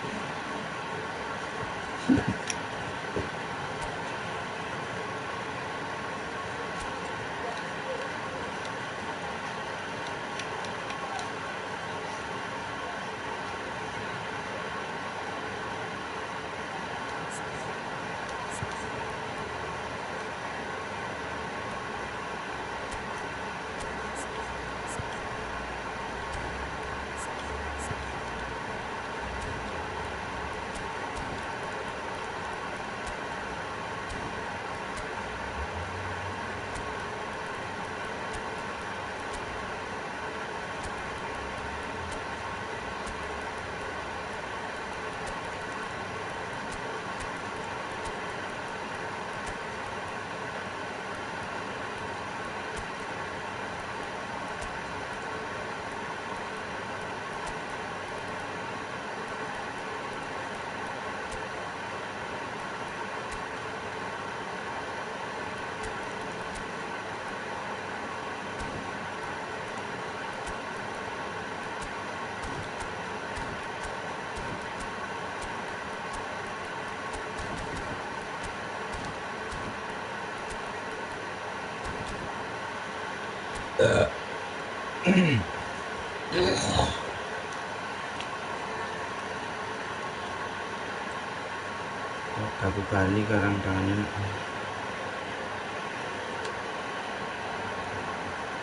A: Kabu Bali karang tangannya.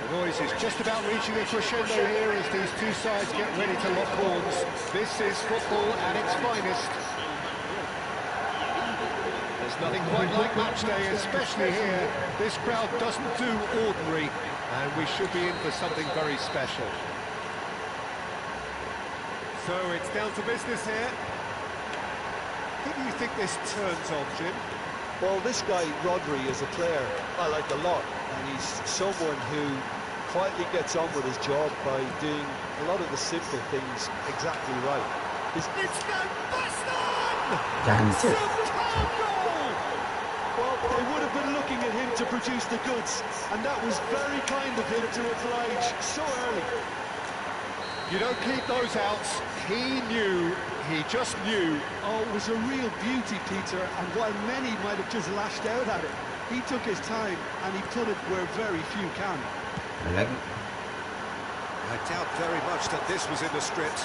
B: The noise is just about reaching a crescendo here as these two sides get ready to lock horns. This is football at its finest. There's nothing quite like match day, especially here. This crowd doesn't do ordinary, and we should be in for something very special. So it's down to business here. Who do you think this turns on, Jim?
C: Well, this guy, Rodri, is a player I like a lot, and he's someone who quietly gets on with his job by doing a lot of the simple things exactly right.
B: It's Baston!
A: Jangan.
C: Well, they would have been looking at him to produce the goods, and that was very kind of him to oblige so early.
B: You don't keep those outs. He just knew.
C: Oh, it was a real beauty, Peter, and while many might have just lashed out at it, he took his time and he put it where very few can.
B: I doubt very much that this was in the script.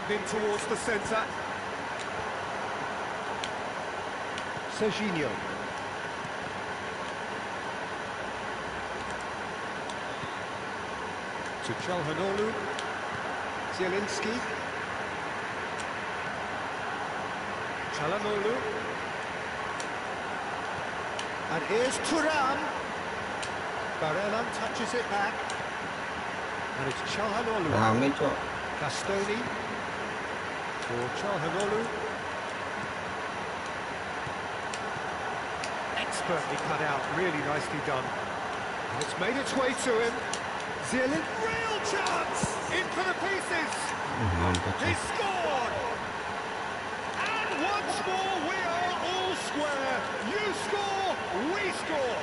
B: in towards the centre. Serginho. To Çalhanoğlu. Zielinski. Çalhanoğlu. And here's Thuram. Barellan touches it back. And it's Çalhanoğlu.
A: Rame, Cok.
B: Castoni. For Çalhanoğlu. Expertly cut out, really nicely done. And it's made its way to him. Zielinski. Real chance! In for the pieces! He scored! And once more we are all square. You score, we score!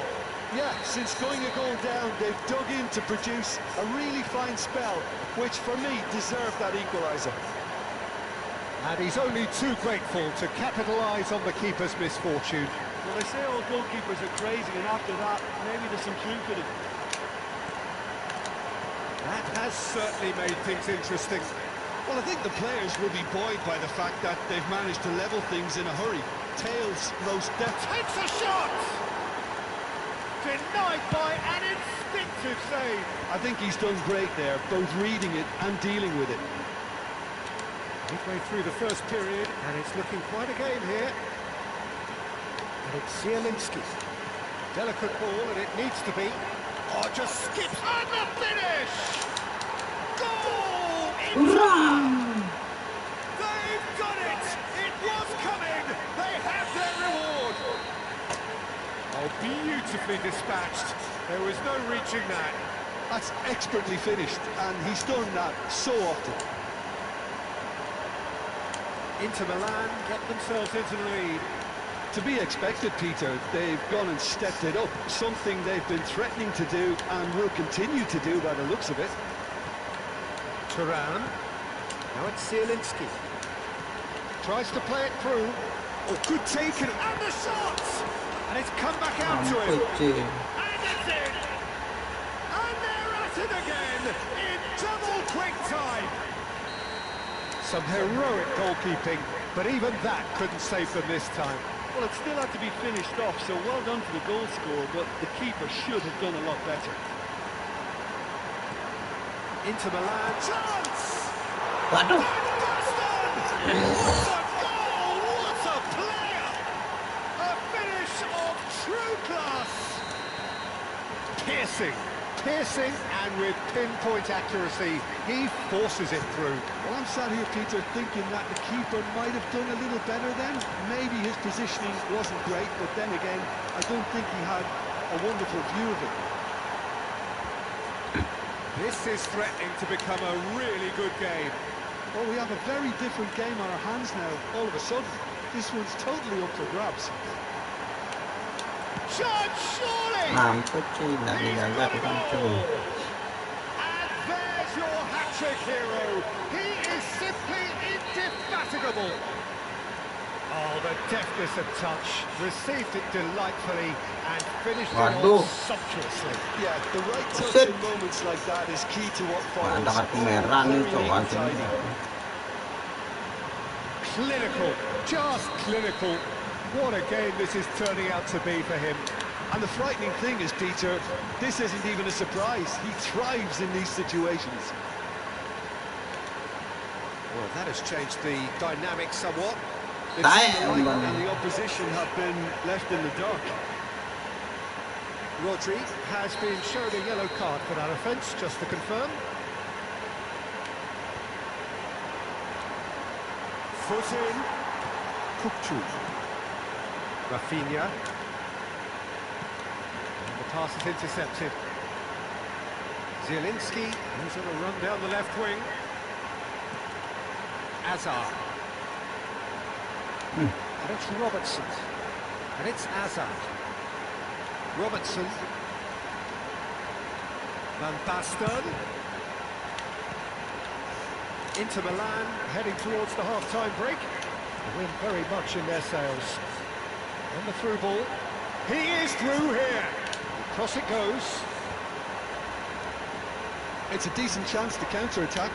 C: Yeah, since going a goal down, they've dug in to produce a really fine spell, which for me deserved that equaliser.
B: And he's only too grateful to capitalise on the keeper's misfortune.
C: Well, they say all goalkeepers are crazy, and after that, maybe there's some truth to it.
B: That has certainly made things interesting.
C: Well, I think the players will be buoyed by the fact that they've managed to level things in a hurry. Tails most definitely.
B: Takes a shot! Denied by an instinctive save.
C: I think he's done great there, both reading it and dealing with it.
B: Midway through the first period, and it's looking quite a game here. And it's Zielinski. Delicate ball, and it needs to be. Oh, just skips on the finish! Goal! They've done it! It was coming! They have their reward! Oh, beautifully dispatched. There was no reaching that.
C: That's expertly finished, and he's done that so often.
B: Inter Milan get themselves into the lead.
C: To be expected, Peter. They've gone and stepped it up, something they've been threatening to do and will continue to do by the looks of it.
B: Thuram. Now it's Zielinski. Tries to play it through. Oh, good taken. And the shot! And it's come back out to him. And it's in! And they're at it again in double quick time. Some heroic goalkeeping, but even that couldn't save them this time.
C: Well, it still had to be finished off, so well done to the goal scorer, but the keeper should have done a lot better.
B: Inter Milan. Chance!
A: Waduh.
B: What a goal! What a player! A finish of true class! Piercing, and with pinpoint accuracy, he forces it through.
C: Well, I'm sat here, Peter, thinking that the keeper might have done a little better then. Maybe his positioning wasn't great, but then again, I don't think he had a wonderful view of it.
B: This is threatening to become a really good game.
C: Well, we have a very different game on our hands now, all of a sudden. This one's totally up for grabs.
B: Shot, surely!
A: Mampus sih, nggak dijaga tukang cuy.
B: And there's your hat-trick hero. He is simply indefatigable. Oh, the deftness of touch. Received it delightfully and finished it
A: Waduh.
B: off sumptuously.
C: Yeah, the right touch
A: Shit.
C: in moments like that is key to what
A: Wah,
C: follows.
A: ada kartu merah nih,
C: Very
A: Cok.
C: neat and tidy.
B: Clinical, just clinical. What a game this is turning out to be for him.
C: And the frightening thing is, Peter, this isn't even a surprise. He thrives in these situations.
B: Well, that has changed the dynamic somewhat.
C: It's
A: Damn.
C: the light and the opposition have been left in the dark.
B: Rodri has been shown a yellow card for that offence, just to confirm. Foot in. Kukçu. Rafinha. And the pass is intercepted. Zielinski, who's on a run down the left wing. Azar. And it's Robertson. And it's Azar. Robertson. Van Basten. Inter Milan heading towards the half-time break. The wind very much in their sails. On the through ball. He is through here. Across it goes.
C: It's a decent chance to counter-attack.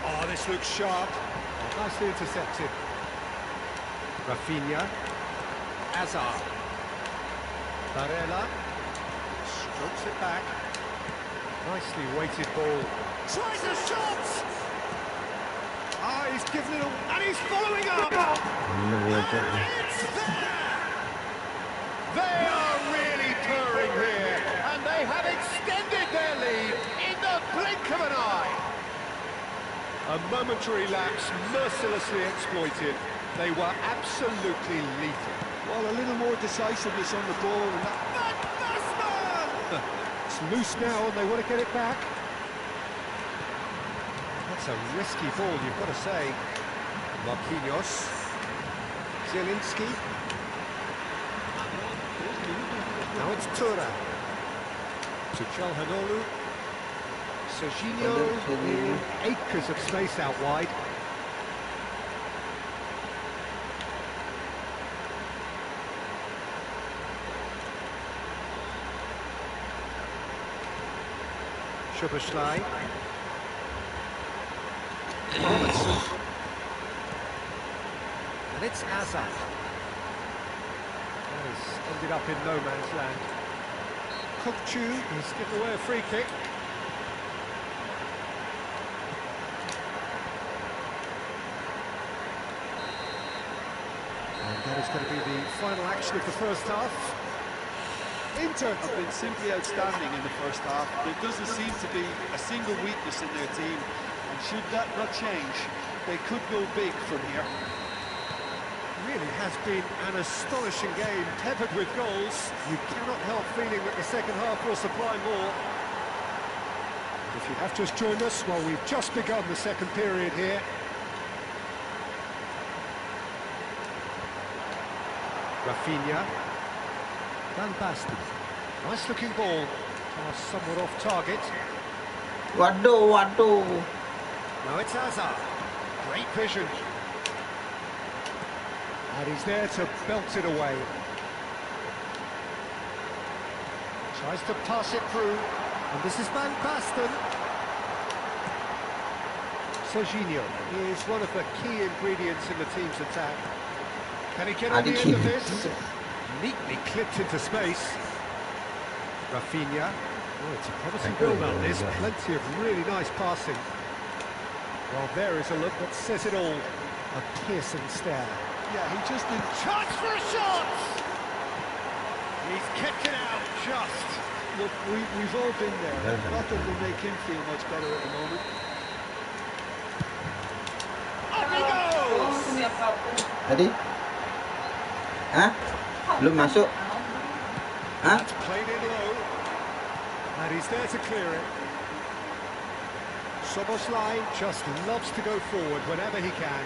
B: Oh, this looks sharp. Oh, nicely intercepted. Rafinha. Azar. Varela. Strokes it back. Nicely weighted ball. Tries a shot! Ah, he's given it a... and he's following up! And it's there! They are really purring here, and they have extended their lead in the blink of an eye. A momentary lapse mercilessly exploited. They were absolutely lethal.
C: Well, a little more decisiveness on the ball, and that...
B: It's loose now, and they want to get it back. That's a risky ball, you've got to say. Marquinhos. Zielinski. Now it's Tura. To Calhanoglu. Serginho with acres of space out wide. Szoboszlai. Robertson. And it's Azar. That has ended up in no man's land. Kokchu has given away a free kick. And that is going to be the final action of the first half.
C: Inter have been simply outstanding in the first half. There doesn't seem to be a single weakness in their team, and should that not change, they could go big from here.
B: Really has been an astonishing game, peppered with goals. You cannot help feeling that the second half will supply more. If you have just joined us, well, we've just begun the second period here. Rafinha. Van Basten. Nice looking ball. Somewhat off target.
A: Waduh.
B: Now it's Azar. Great vision. And he's there to belt it away. Tries to pass it through. And this is Van Basten. Serginho is one of the key ingredients in the team's attack. Can he get on the end of this? Neatly clipped into space. Rafinha. Oh, it's a promising build-up. There's plenty of really nice passing. Well, there is a look that says it all. A piercing stare.
C: Yeah, he just didn't...
B: Chance for a shot! He's kept it out just.
C: Look, we've all been there. Not that will make him feel much better at the moment.
B: Up he goes!
A: Tadi? Hah? Belum masuk? Hah?
B: That's played in low. And he's there to clear it. Szoboszlai just loves to go forward whenever he can.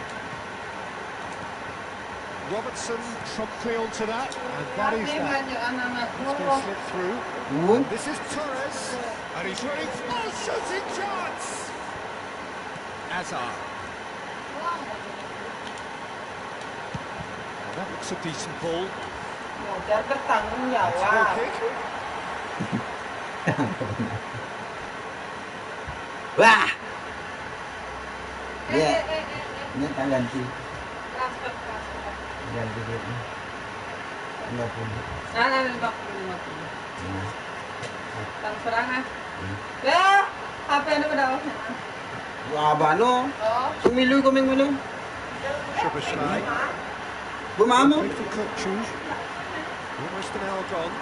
B: Robertson promptly onto that, and that is that. It's going to slip through. And this is Torres, and he's running full shooting chance. Azar. And that looks a decent ball. That's a goal kick.
A: Wah! Ya, ini tak ganti. Ganti duitnya. 50.
D: Nah, 50. Transfer ah. Ya, HP anu udah off.
A: Wah, bano.
D: Oh.
A: Sumilu ko milu.
B: Szoboszlai.
A: Bumamo.
B: Big for Kokchu. Almost an hour gone.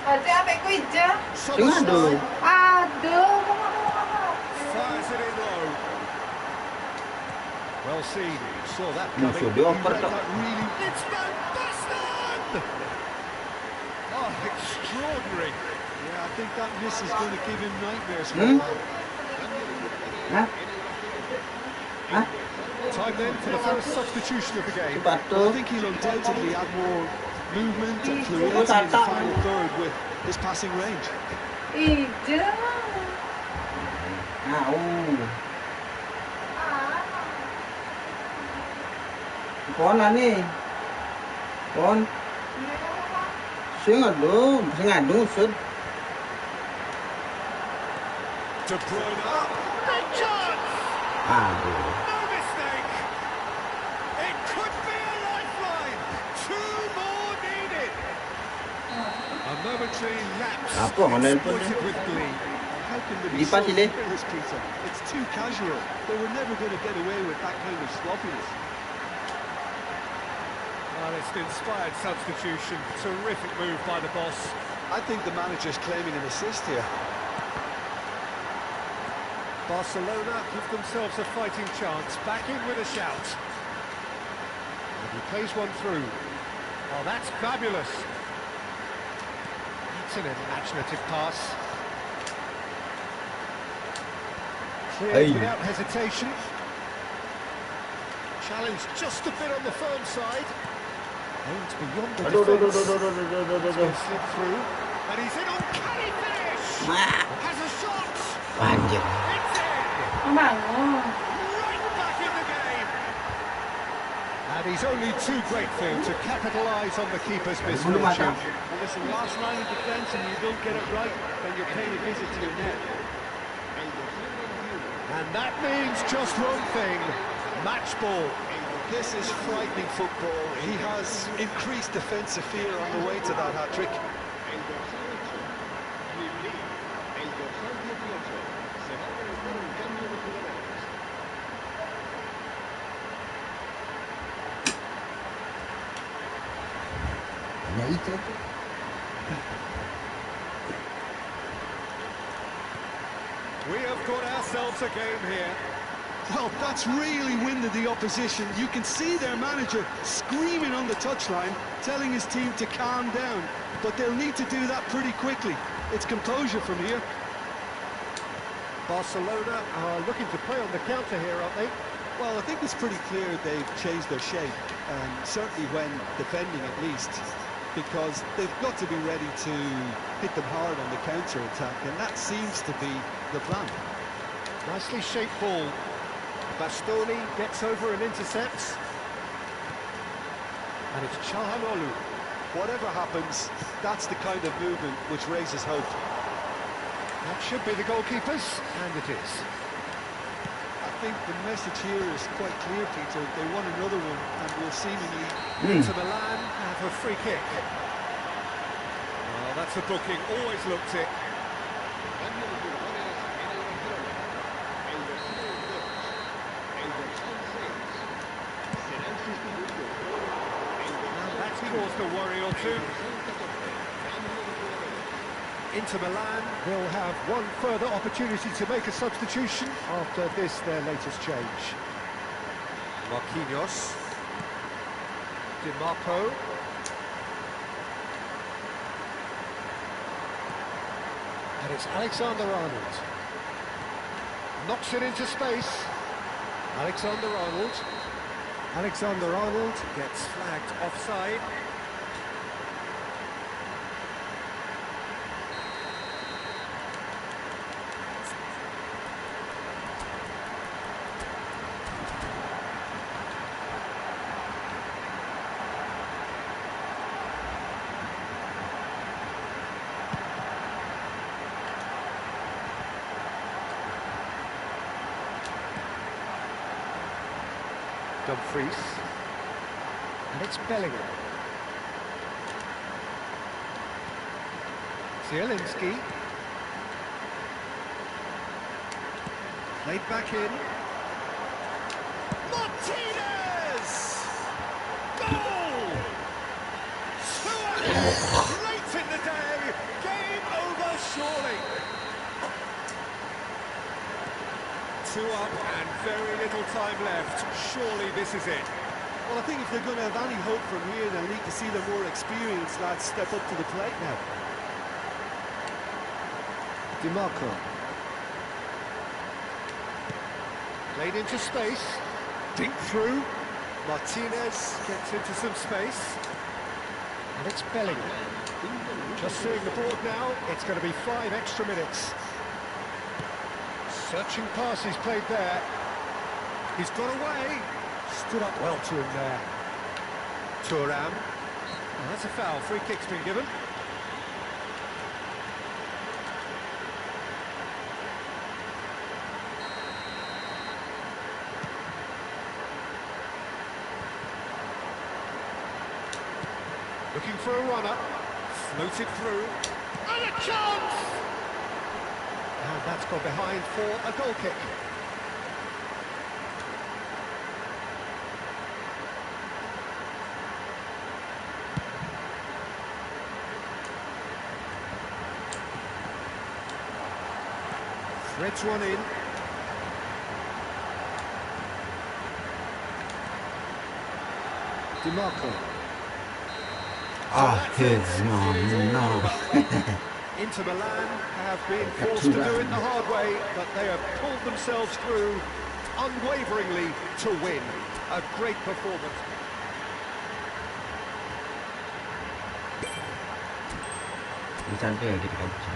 D: Aja HP ku hijau.
B: Szoboszlai.
D: Aduh.
B: Fires it in low. Well seen. Saw that
A: Musuh
B: coming.
A: dioper tok.
B: It's Van Basten! Oh, extraordinary.
C: Yeah, I think that miss is going to give him nightmares for a while.
A: Hah? Hah?
B: Time then for the first substitution of the game.
C: I
A: Sepatu.
C: think he'll undoubtedly add more movement and fluidity in the final third with his passing range.
D: Hijau.
A: Con là nè. Con. Sướng ngadu sud.
B: De Bruyne. Big chance!
A: Aduh.
B: No mistake! It could be a lifeline! 2 more needed! A momentary lapse
A: Apa mana handphone
B: exploited
A: dia?
B: with glee.
C: How can they be
A: Lipat
C: so
A: sini.
C: careless, Peter? It's too casual. They were never going to get away with that kind of sloppiness.
B: Well, it's an inspired substitution. Terrific move by the boss.
C: I think the manager's claiming an assist here.
B: Barcelona give themselves a fighting chance. Back in with a shout. And he plays one through. Oh, that's fabulous. It's an imaginative pass. Cleared without hesitation. Challenge just a bit on the firm side. Aimed beyond the
A: Aduh, aduh, aduh,
B: defence.
A: aduh, aduh, aduh, aduh, aduh.
B: Slip through. And he's in on canny finish. Has a shot.
A: Anjir.
B: It's in.
D: Bangun.
B: Right back in the game. And he's only too grateful to capitalise on the keeper's
A: Belum ada.
B: misfortune.
C: And listen, last line of defence and you don't get it right, then you're paying a visit to your net.
B: And that means just one thing. Match ball.
C: This is frightening football. He has increased defensive fear on the way to that hat-trick.
A: Hanya itu.
B: We have got ourselves a game here.
C: Well, that's really winded the opposition. You can see their manager screaming on the touchline, telling his team to calm down. But they'll need to do that pretty quickly. It's composure from here.
B: Barcelona are looking to play on the counter here, aren't they?
C: Well, I think it's pretty clear they've changed their shape, certainly when defending at least, because they've got to be ready to hit them hard on the counter-attack, and that seems to be the plan.
B: Nicely shaped ball. Bastoni gets over and intercepts. And it's Çalhanoğlu.
C: Whatever happens, that's the kind of movement which raises hope.
B: That should be the goalkeepers, and it is.
C: I think the message here is quite clear, Peter. They want another one, and will seemingly...
B: Inter Milan have a free kick. Well, that's a booking, always looked it. And that's caused a worry or two. Inter Milan will have one further opportunity to make a substitution after this, their latest change. Marquinhos. Di Marco. And it's Alexander-Arnold. Knocks it into space. Alexander-Arnold. Alexander-Arnold gets flagged offside. Dumfries. And it's Bellingham. Zielinski. Played back in. Martinez! Goal! 2-0! Late in the day. Game over, surely. 2 up and very little time left. Surely this is it.
C: Well, I think if they're going to have any hope from here, they'll need to see the more experienced lads step up to the plate now.
B: Di Marco. Played into space. Dink through. Martinez gets into some space. And it's Bellingham. Just seeing the board now, it's going to be 5 extra minutes. Searching pass he's played there. He's got away. Stood up well to him there. Thuram. Oh, that's a foul. Free kick's been given. Looking for a runner. Floated through. And a chance! And that's gone behind for a goal kick. Threads one in. DiMarco.
A: Ah, heads, no.
B: Inter Milan have been forced to do it the hard way, but they have pulled themselves through unwaveringly to win. A great performance.
A: Bisa ada kita baca.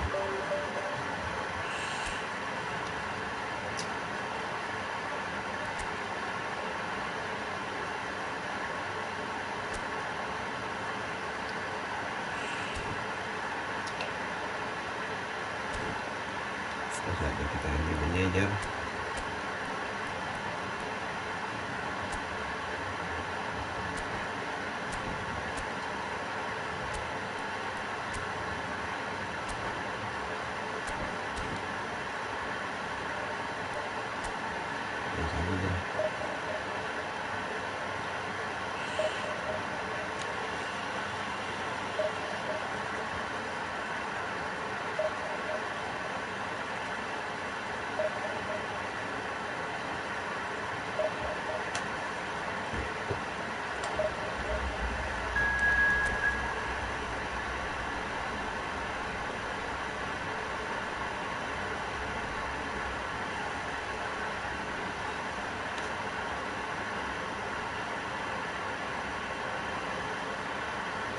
A: Setelah kita ini menyejar.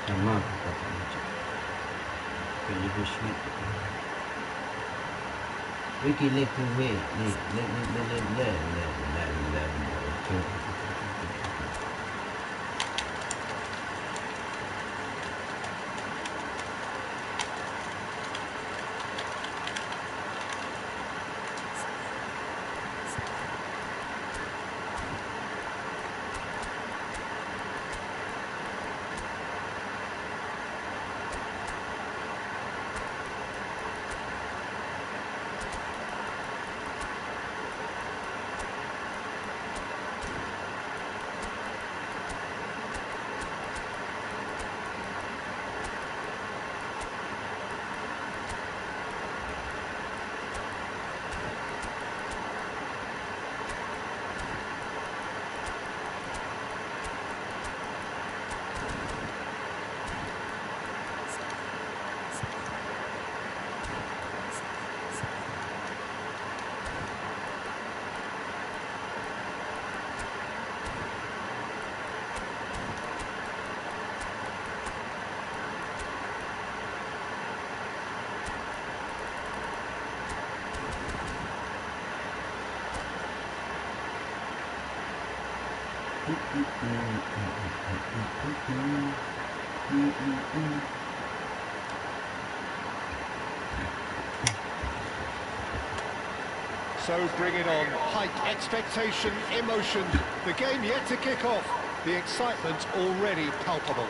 A: Sama katanya. Television. Wiki leku we le.
B: So bring it on. Height, expectation, emotion. The game yet to kick off. The excitement already palpable.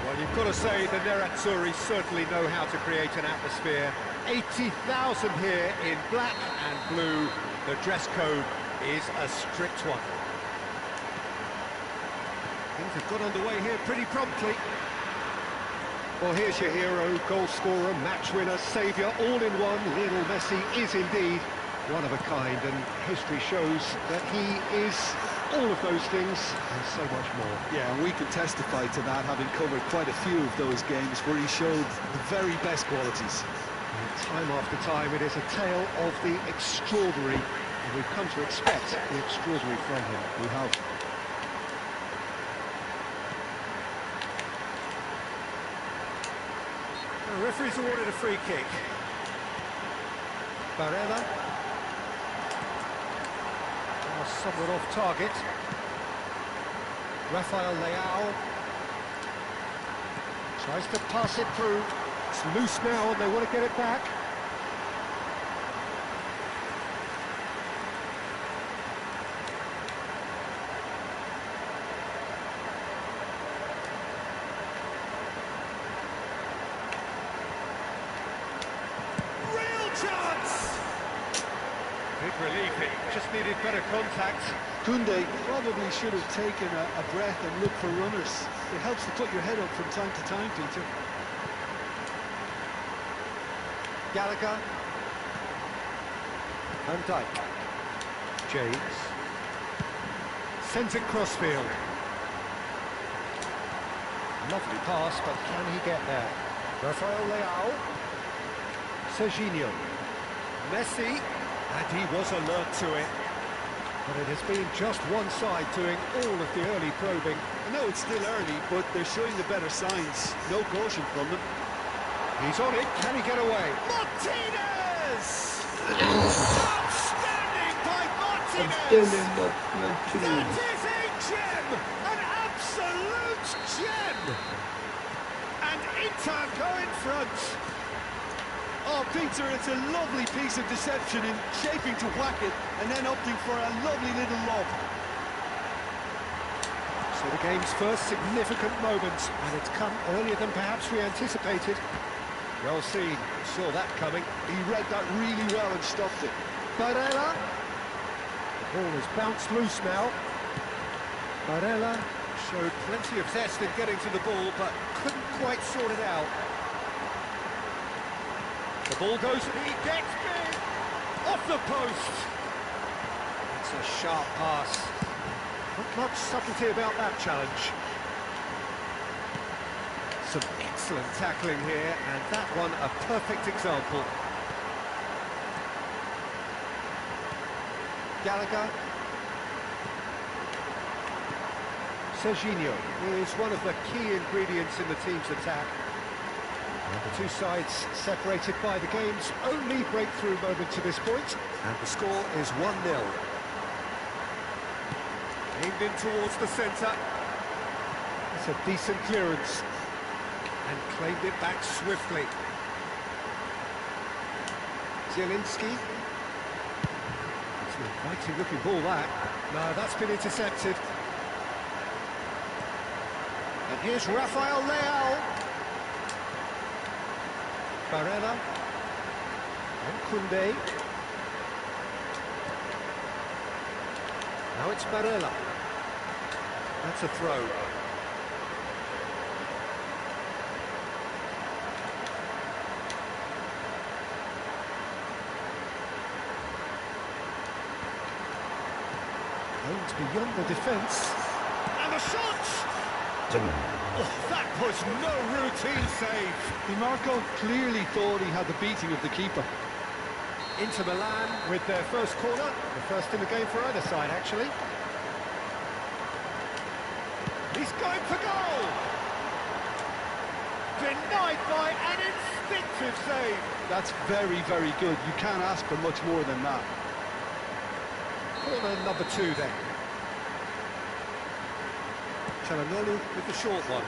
B: Well, you've got to say the Nerazzurri certainly know how to create an atmosphere. 80,000 here in black and blue. The dress code is a strict one. Things have got underway here pretty promptly. Well, here's your hero, goal scorer, match winner, saviour, all in one. Lionel Messi is indeed one of a kind, and history shows that he is all of those things and so much more.
C: Yeah, and we can testify to that, having covered quite a few of those games where he showed the very best qualities.
B: And time after time, it is a tale of the extraordinary, and we've come to expect the extraordinary from him.
C: We have.
B: The referee's awarded a free kick. Barella. Somewhat off target. Rafael Leao tries to pass it through. It's loose now and they want to get it back. just needed better contact.
C: Koundé probably should have taken a breath and looked for runners. It helps to put your head up from time to time, Peter.
B: Gallagher. Van Dijk. James. Sends it crossfield. Lovely pass, but can he get there? Rafael Leao. Serginho. Messi. And he was alert to it. But it has been just one side doing all of the early probing.
C: I know it's still early, but they're showing the better signs. No caution from them.
B: He's on it. Can he get away? Martinez! Outstanding by Martinez! That is a gem! An absolute gem! And Inter go in front.
C: Oh, Peter, it's a lovely piece of deception in shaping to whack it and then opting for a lovely little lob.
B: So the game's first significant moment, and it's come earlier than perhaps we anticipated. Well seen, saw that coming.
C: He read that really well and stopped it.
B: Barella. The ball has bounced loose now. Barella showed plenty of zest in getting to the ball, but couldn't quite sort it out. The ball goes, he gets big! Off the post! It's a sharp pass. Not much subtlety about that challenge. Some excellent tackling here, and that one a perfect example. Gallagher. Serginho is one of the key ingredients in the team's attack. And the two sides separated by the game's only breakthrough moment to this point, and the score is 1-0. Aimed in towards the centre. It's a decent clearance. And claimed it back swiftly. Zielinski. It's an inviting looking ball, that. No, that's been intercepted. And here's Rafael Leao. Barella. And Koundé. Now it's Barella. That's a throw. Aimed beyond the defence. And the shot! Oh, that was no routine save.
C: DiMarco clearly thought he had the beating of the keeper.
B: Inter Milan with their first corner. The first in the game for either side, actually. He's going for goal! Denied by an instinctive save.
C: That's very, very good. You can't ask for much more than that.
B: Corner number 2 then. Çalhanoğlu with the short one.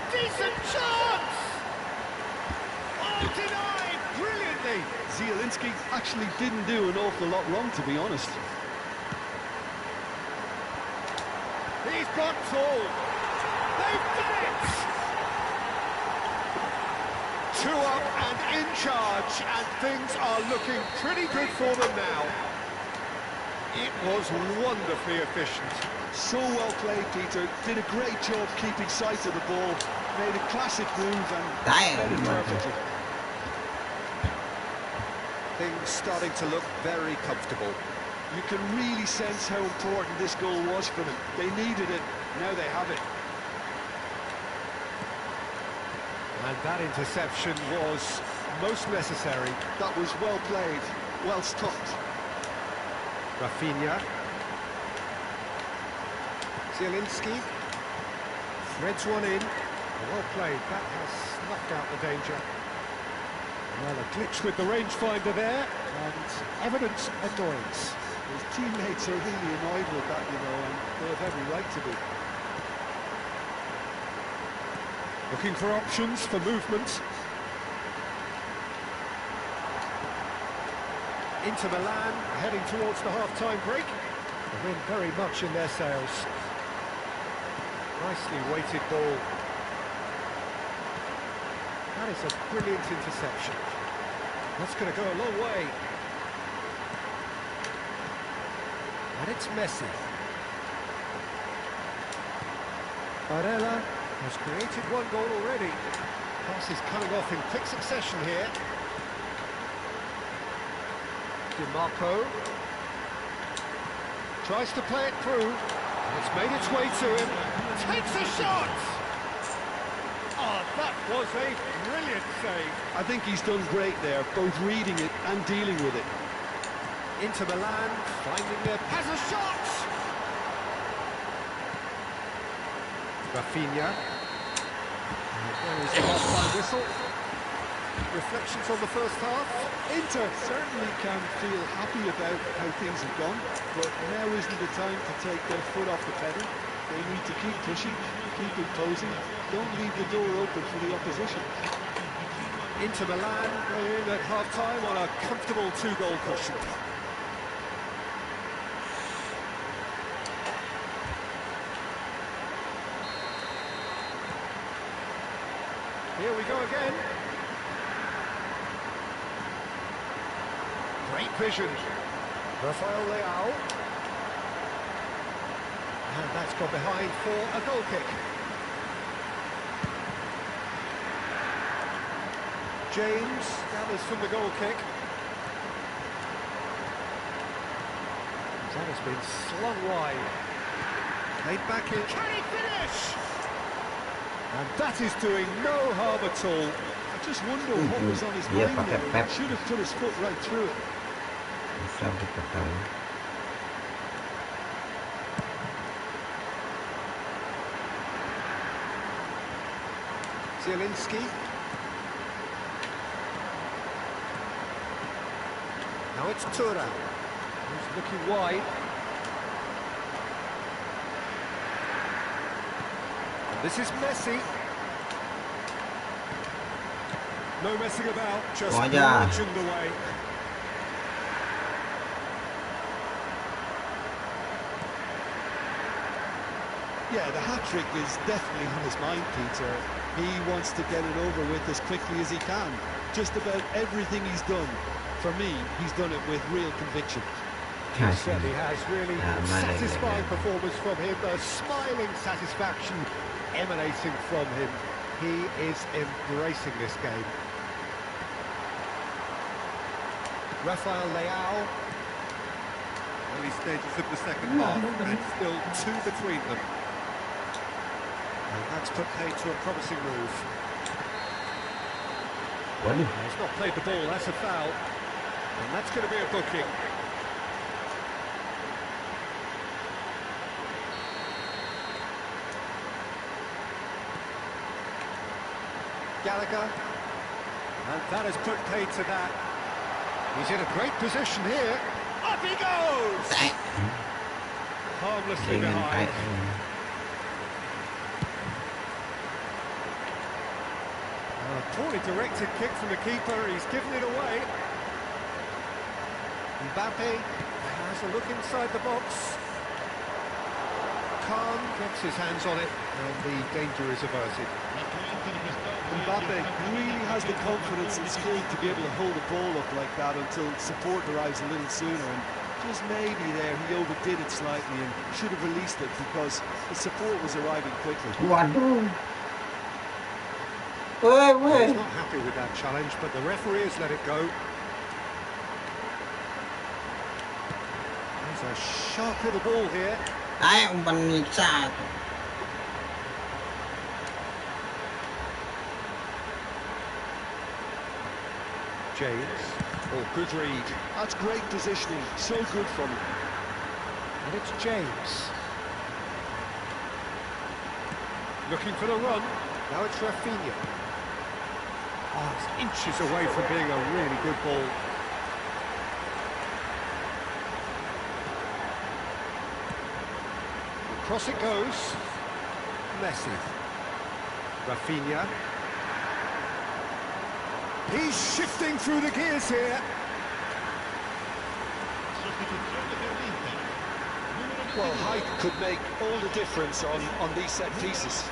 B: Decent chance! Oh, denied brilliantly!
C: Zielinski actually didn't do an awful lot wrong, to be honest.
B: He's got tall. They've done it! 2 up and in charge, and things are looking pretty good for them now. It was wonderfully efficient.
C: So well played, Peter. Did a great job keeping sight of the ball. Made a classic move and played it perfectly.
B: Things starting to look very comfortable.
C: You can really sense how important this goal was for them. They needed it. Now they have it.
B: And that interception was most necessary.
C: That was well played. Well stopped.
B: Rafinha. Zielinski. Threads one in. Well played. That has snuffed out the danger. Well, a glitch with the rangefinder there, and evidence annoyance.
C: His teammates are really annoyed with that, you know, and they have every right to be.
B: Looking for options for movement. Inter Milan heading towards the half-time break. The wind very much in their sails. Nicely weighted ball. That is a brilliant interception. That's going to go a long way. And it's Messi. Pahala has created one goal already. Passes coming off in quick succession here. DiMarco tries to play it through. It's made its way to him. Takes a shot! Oh, that was a brilliant save.
C: I think he's done great there, both reading it and dealing with it.
B: Into Milan, finding it. Has a shot! Rafinha. There is the half-time whistle. Reflections on the first half.
C: Inter certainly can feel happy about how things have gone, but now isn't the time to take their foot off the pedal. They need to keep pushing, keep imposing, don't leave the door open for the opposition.
B: Inter Milan in at half-time on a comfortable 2-goal cushion. Here we go again. Great vision. Rafael Leao. And that's gone behind for a goal kick. James gathers from the goal kick. That has been slung wide. Played back in. Can he finish? And that is doing no harm at all.
C: I just wonder what was on his
A: Dia
C: mind
A: pakai
C: there.
A: pep.
C: He should have put his foot right through it.
A: Bisa diketahui.
B: Zielinski. Now it's Tura, who's looking wide. And this is Messi. No messing about, just marching the way.
C: Yeah, the hat-trick is definitely on his mind, Peter. He wants to get it over with as quickly as he can. Just about everything he's done, for me, he's done it with real conviction.
B: He certainly has really satisfying performance from him, a smiling satisfaction emanating from him. He is embracing this game. Rafael Leao. Early stages of the second half, and still 2 between them. And that's put paid to a promising move.
A: Waduh.
B: He's not played the ball, that's a foul. And that's going to be a booking. Gallagher. And that has put paid to that. He's in a great position here. Up he goes! Harmlessly behind. Poorly directed kick from the keeper, he's given it away. Mbappe has a look inside the box. Khan gets his hands on it, and the danger is averted.
C: Mbappe really has the confidence and skill to be able to hold the ball up like that until support arrives a little sooner, and just maybe there he overdid it slightly and should have released it because the support was arriving quickly.
A: Waduh.
B: He's not happy with that challenge, but the referee has let it go. There's a sharp little ball here.
A: Umpan bisa.
B: James. Oh, good read.
C: That's great positioning, so good from him.
B: And it's James. Looking for the run. Now it's Rafinha. Oh, it's inches away from being a really good ball. Across it goes. Messi. Rafinha. He's shifting through the gears here.
C: Well, height could make all the difference on these set pieces.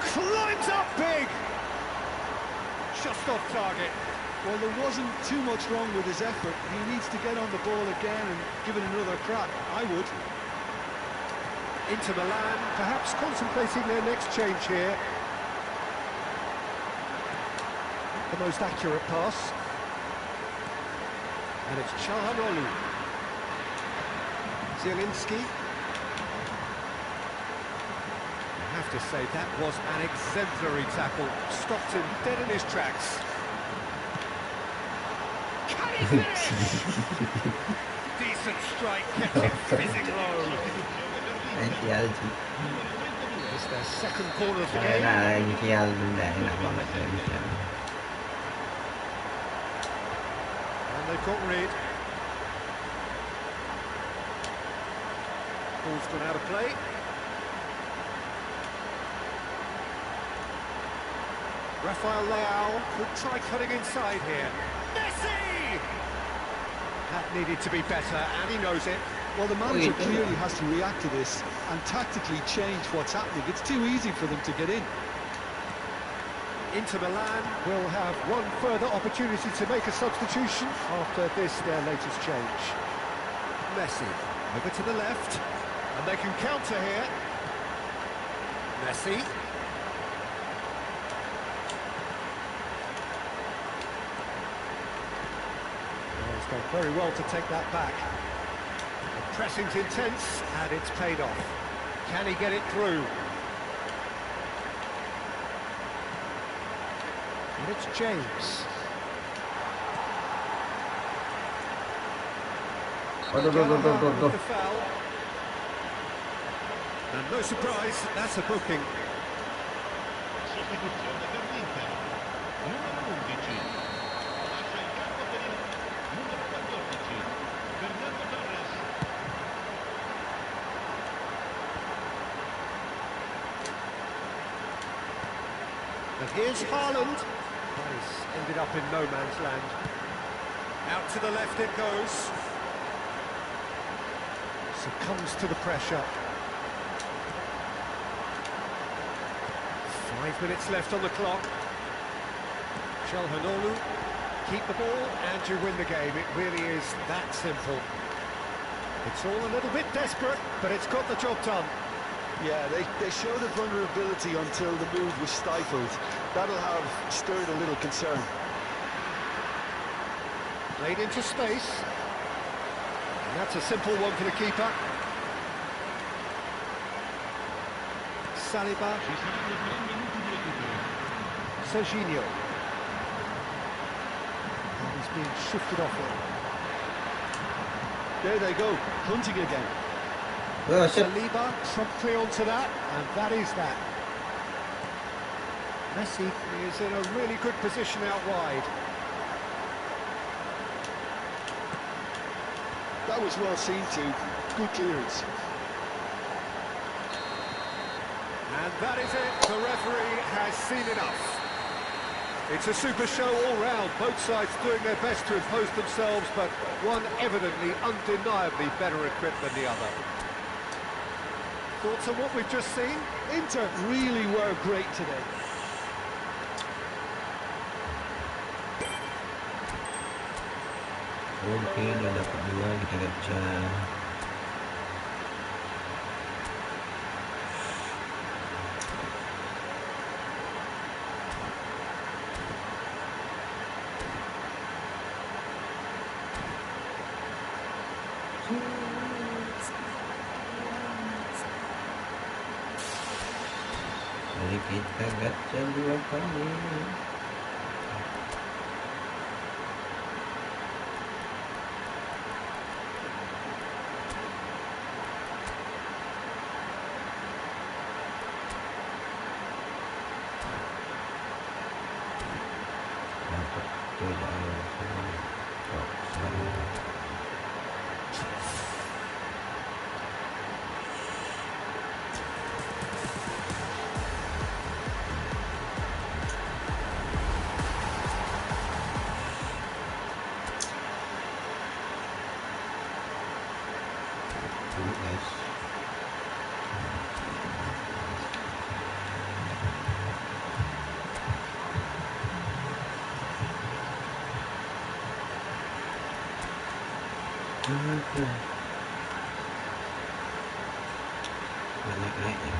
B: Climbs up big! Just off target.
C: Well, there wasn't too much wrong with his effort. He needs to get on the ball again and give it another crack. I would.
B: Inter Milan, perhaps contemplating their next change here. The most accurate pass. And it's Çalhanoğlu. Zielinski. I have to say, that was an exemplary tackle. Stopped him dead in his tracks. Can he finish? Decent strike, kept him fizzing low. It's their second corner of the game. And they've got rid. Ball's gone out of play. Rafael Leao could try cutting inside here. Messi! That needed to be better, and he knows it.
C: Well, the manager clearly has to react to this and tactically change what's happening. It's too easy for them to get in.
B: Inter Milan will have one further opportunity to make a substitution after this, their latest change. Messi over to the left, and they can counter here. Messi. Well, he's done very well to take that back. The pressing's intense, and it's paid off. Can he get it through? And it's James. With the foul. And no surprise, that's a booking. And here's Haaland. He's ended up in no man's land. Out to the left it goes. Succumbs to the pressure. 5 minutes left on the clock. Çalhanoğlu, keep the ball and you win the game. It really is that simple. It's all a little bit desperate, but it's got the job done.
C: Yeah, they showed a vulnerability until the move was stifled. That'll have stirred a little concern.
B: Played into space. And that's a simple one for the keeper. Saliba. Serginho. And he's being shifted off it.
C: There they go, hunting again.
B: Saliba promptly onto that, and that is that. Messi is in a really good position out wide.
C: That was well seen too. Good clearance.
B: And that is it. The referee has seen enough. It's a super show all round. Both sides doing their best to impose themselves, but one evidently, undeniably better equipped than the other. Thoughts on what we've just seen?
C: Inter really were great today.
A: Oke, udah dapat 2, kita capture. Jadi kita gacha 2 kali. Banyak naiknya.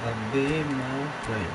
A: I'll be my friend.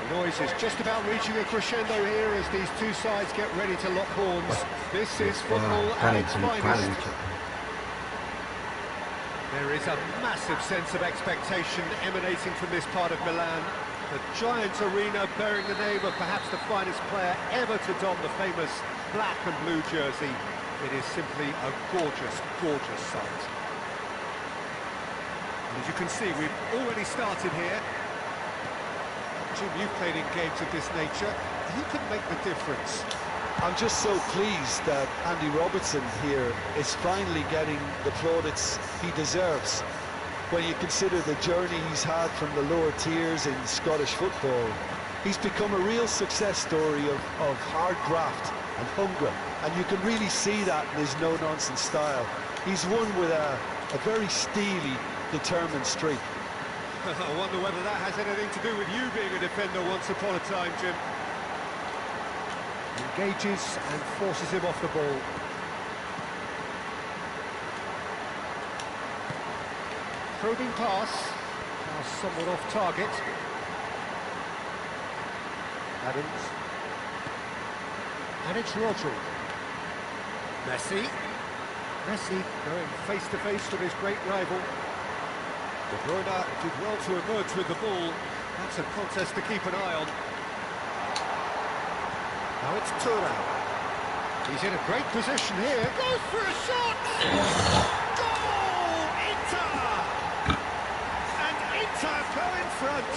B: The noise is just about reaching a crescendo here as these two sides get ready to lock horns. This is football at its finest. There is a massive sense of expectation emanating from this part of Milan. The giant arena bearing the name of perhaps the finest player ever to don the famous black and blue jersey. It is simply a gorgeous, gorgeous sight. And as you can see, we've already started here. Jim, you've played in games of this nature. Who can make the difference?
C: I'm just so pleased that Andy Robertson here is finally getting the plaudits he deserves. When you consider the journey he's had from the lower tiers in Scottish football, he's become a real success story of hard graft and hunger, and you can really see that in his no-nonsense style. He's won with a very steely, determined streak.
B: I wonder whether that has anything to do with you being a defender once upon a time, Jim. Engages and forces him off the ball. Probing pass. Now somewhat off target. Adams. And it's Rodri. Messi. Messi going face-to-face with his great rival. De Bruyne did well to emerge with the ball. That's a contest to keep an eye on. Now it's Thuram. He's in a great position here. Goes for a shot! Goal! Inter! And Inter go in front.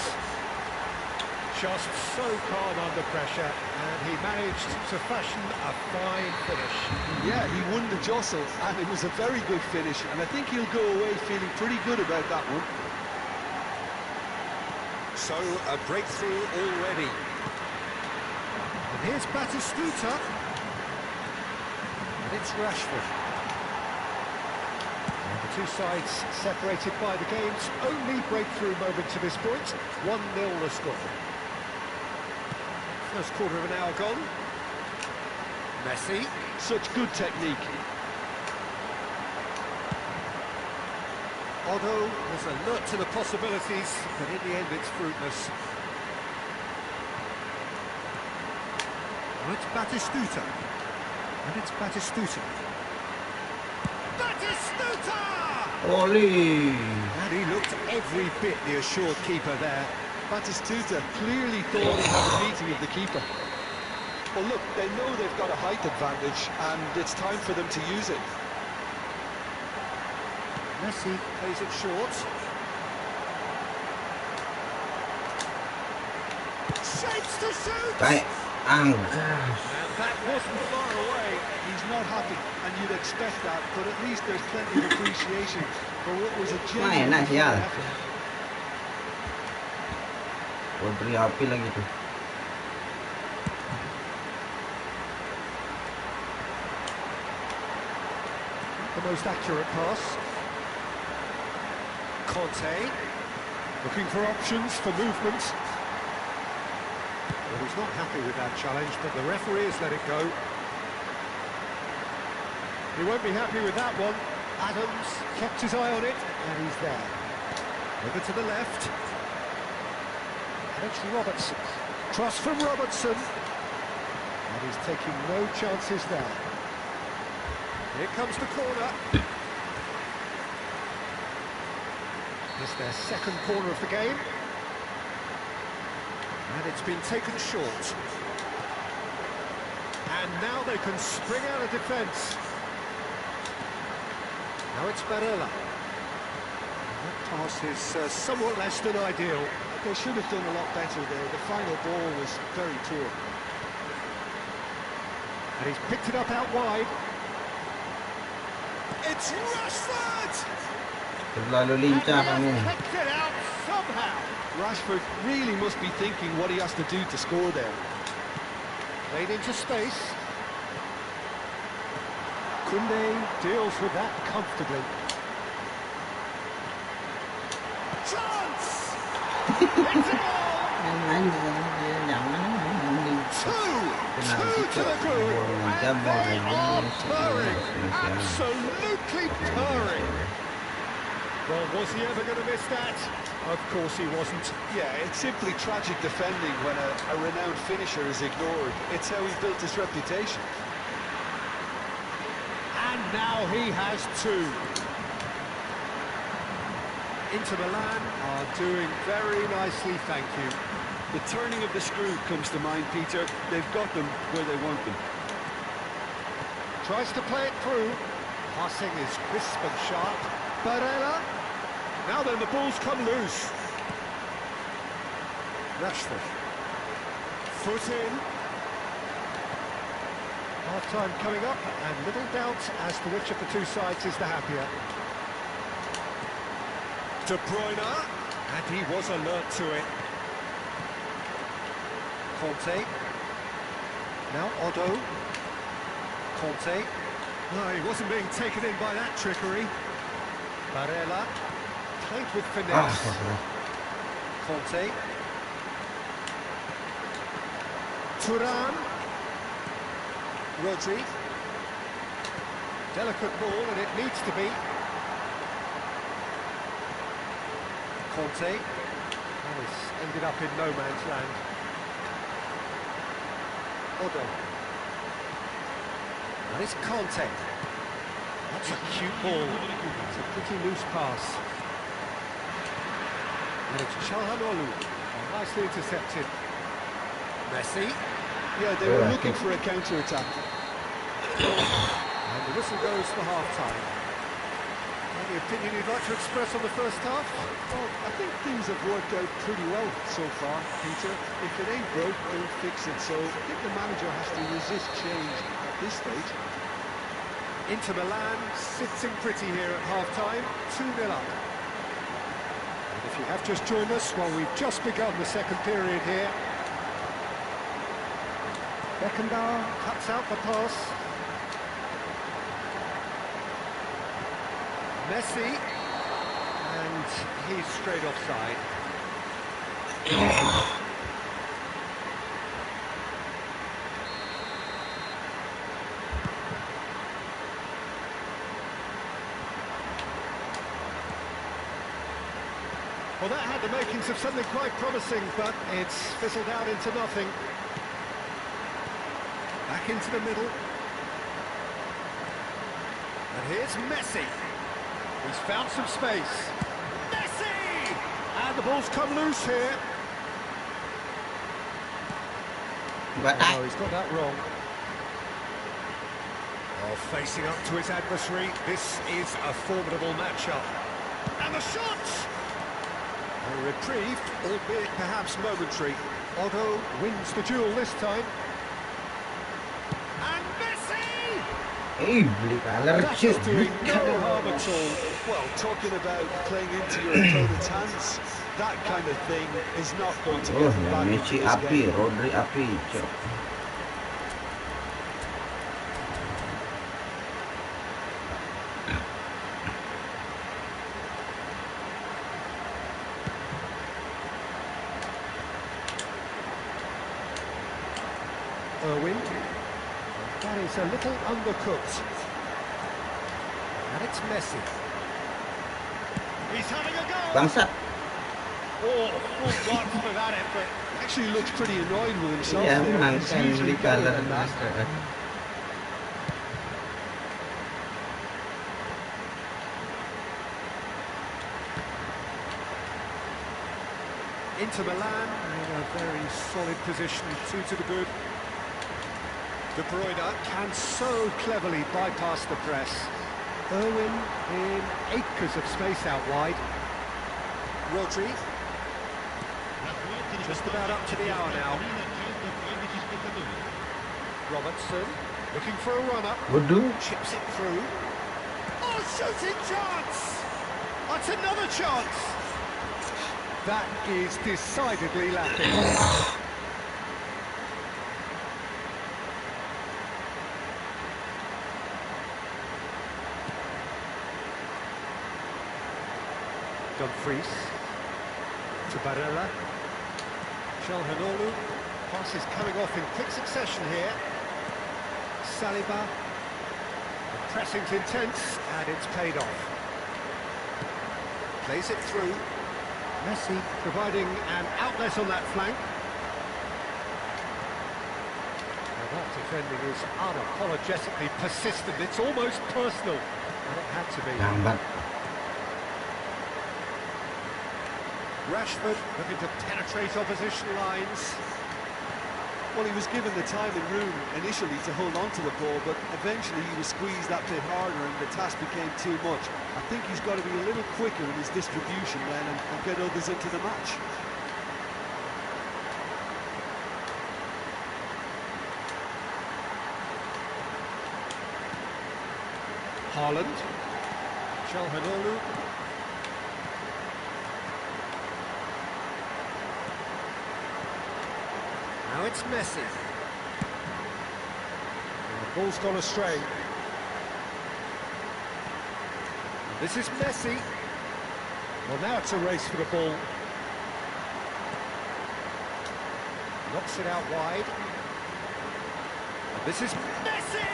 B: Just so calm under pressure, and he managed to fashion a fine finish.
C: Yeah, he won the jostle, and it was a very good finish, and I think he'll go away feeling pretty good about that one.
B: So, a breakthrough already. And here's Batistuta. And it's Rashford. And the two sides separated by the game's only breakthrough moment to this point. 1-0 the score. First quarter of an hour gone. Messi.
C: Such good technique.
B: Otto was alert to the possibilities, but in the end it's fruitless. Now it's Batistuta. And it's Batistuta. Batistuta!
A: Oli.
B: And he looked every bit the assured keeper there.
C: Batistuta clearly thought he had a meeting with the keeper. Well, look, they know they've got a height advantage, and it's time for them to use it.
B: Messi plays it short. Shapes to shoot!
A: Kayak angkas.
B: And that wasn't far away.
C: He's not happy, and you'd expect that, but at least there's plenty of appreciation for what was a genuine
A: enak sih, Al.
C: effort.
A: Gua beri api lagi tuh.
B: The most accurate pass. Conte, looking for options for movement. Well, he's not happy with that challenge, but the referee has let it go. He won't be happy with that one. Adams kept his eye on it, and he's there. Over to the left. And it's Robertson. Cross from Robertson. And he's taking no chances there. Here comes the corner. It's their second corner of the game. And it's been taken short. And now they can spring out of defence. Now it's Pahala. That pass is somewhat less than ideal.
C: They should have done a lot better there. The final ball was very poor.
B: And he's picked it up out wide. It's Rashford!
A: Terlalu lincah kamu.
B: Picked it out somehow.
C: Rashford really must be thinking what he has to do to score there.
B: Played into space. Kunde deals with that comfortably. Chance! It's a goal! Two to the group, and they are purring, absolutely purring. Well, was he ever going to miss that? Of course he wasn't.
C: Yeah, it's simply tragic defending when a renowned finisher is ignored. It's how he built his reputation.
B: And now he has two. Inter Milan are doing very nicely, thank you.
C: The turning of the screw comes to mind, Peter. They've got them where they want them.
B: Tries to play it through. Passing is crisp and sharp. Barella. Now then, the ball's come loose. Rashford. Foot in. Half-time coming up, and little doubt as to which of the two sides is the happier. De Bruyne, and he was alert to it. Conte. Now Otto. Conte. No, he wasn't being taken in by that trickery. Barella. Played with finesse. Conte. Thuram. Rodri. Delicate ball, and it needs to be. Conte. Oh, it's ended up in no man's land. Otto. And it's Conte. That's a cute ball. It's a pretty loose pass. And it's Çalhanoğlu. Oh, nicely intercepted. Messi.
C: Yeah, they were looking for a counter-attack.
B: And the whistle goes for half-time. Any opinion you'd like to express on the first half?
C: Well, I think things have worked out pretty well so far, Peter. If it ain't broke, don't fix it. So I think the manager has to resist change at this stage.
B: Inter Milan sitting pretty here at half-time, 2-0 up. And if If you have just joined us, well, we've just begun the second period here. Beckenbauer cuts out the pass. Messi, and he's straight offside. Well, that had the makings of something quite promising, but it's fizzled out into nothing. Back into the middle. And here's Messi. He's found some space. Messi! And the ball's come loose here. Oh, he's got that wrong. Oh, facing up to his adversary. This is a formidable matchup. And the shot! A reprieve, albeit perhaps momentary. Otto wins the duel this time. And Messi!
C: That's not doing no harm at all. Well, talking about playing into your opponent's hands, that kind of thing is not going to get them back into this
A: api,
C: game.
A: Rodri api, cok.
B: Irwin. That is a little undercooked. And it's Messi. He's having a go!
A: Bangsat.
B: Oh, full marks for that effort.
C: Actually looks pretty annoyed with himself
A: Ya,
C: there.
A: memang
C: He's
A: kan
C: usually
A: di
C: better
A: color
C: than that.
B: Into Milan, in a very solid position, 2 to the good. De Bruyne can so cleverly bypass the press. Irwin in acres of space out wide. Rodri. Just about up to the hour now. Robertson, looking for a run-up.
A: Waduh.
B: Chips it through. Oh, shooting chance! That's another chance! That is decidedly lacking. Dumfries to Barella. Calhanoglu. Pass is coming off in quick succession here. Saliba. The pressing's intense, and it's paid off. Plays it through. Messi providing an outlet on that flank. Now that defending is unapologetically persistent. It's almost personal, and it had to be.
A: Lambat.
B: Rashford looking to penetrate opposition lines.
C: Well, he was given the time and room initially to hold on to the ball, but eventually he was squeezed that bit harder and the task became too much. I think he's got to be a little quicker in his distribution then and get others into the match.
B: Haaland. Calhanoglu. Now it's Messi. And the ball's gone astray. This is Messi. Well, now it's a race for the ball. Knocks it out wide. And this is Messi!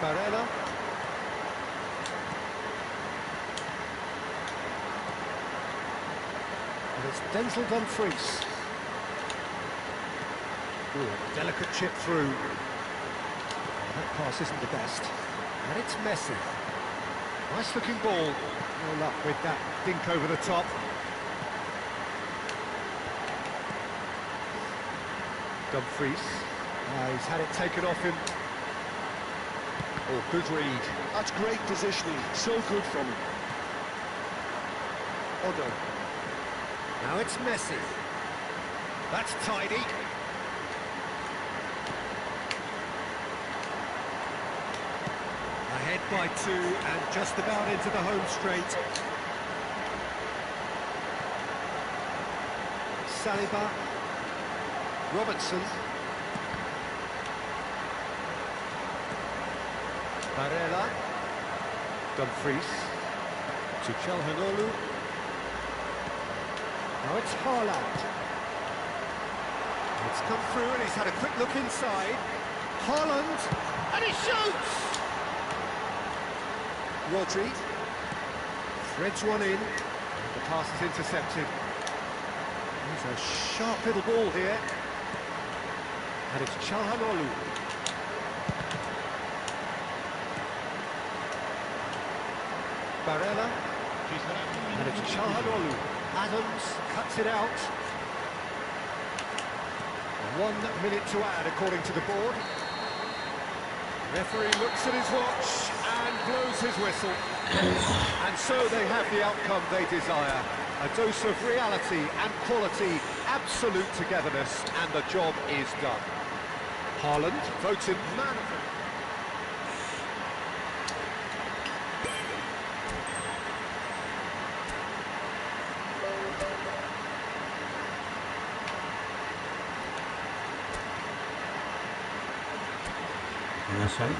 B: Barella. And it's Denzel Dumfries. Ooh, delicate chip through. That pass isn't the best. And it's Messi. Nice looking ball. No luck with that dink over the top. Dumfries. He's had it taken off him. Oh, good read.
C: That's great positioning, so good from him.
B: Otto. Now it's Messi. That's tidy. Ahead by 2 and just about into the home straight. Saliba. Robertson. Barella. Dumfries. To Calhanoglu. Now it's Haaland. It's come through and he's had a quick look inside. Haaland. And he shoots! Rodri. Threads one in. The pass is intercepted. There's a sharp little ball here. And it's Calhanoglu. Barella. And it's Calhanoglu. Adams cuts it out. 1 minute to add according to the board. Referee looks at his watch and blows his whistle. And so they have the outcome they desire. A dose of reality and quality, absolute togetherness, and the job is done. Haaland voted man of the...
A: Penyelesaian.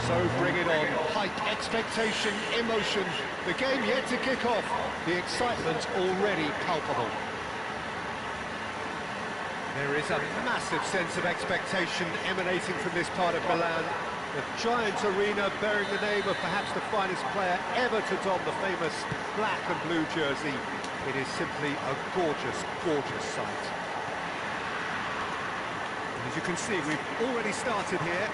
B: So bring it on. Hype, expectation, emotion. The game yet to kick off. The excitement already palpable. There is a massive sense of expectation emanating from this part of Milan. The giant arena bearing the name of perhaps the finest player ever to don the famous black and blue jersey. It is simply a gorgeous, gorgeous sight. And as you can see, we've already started here.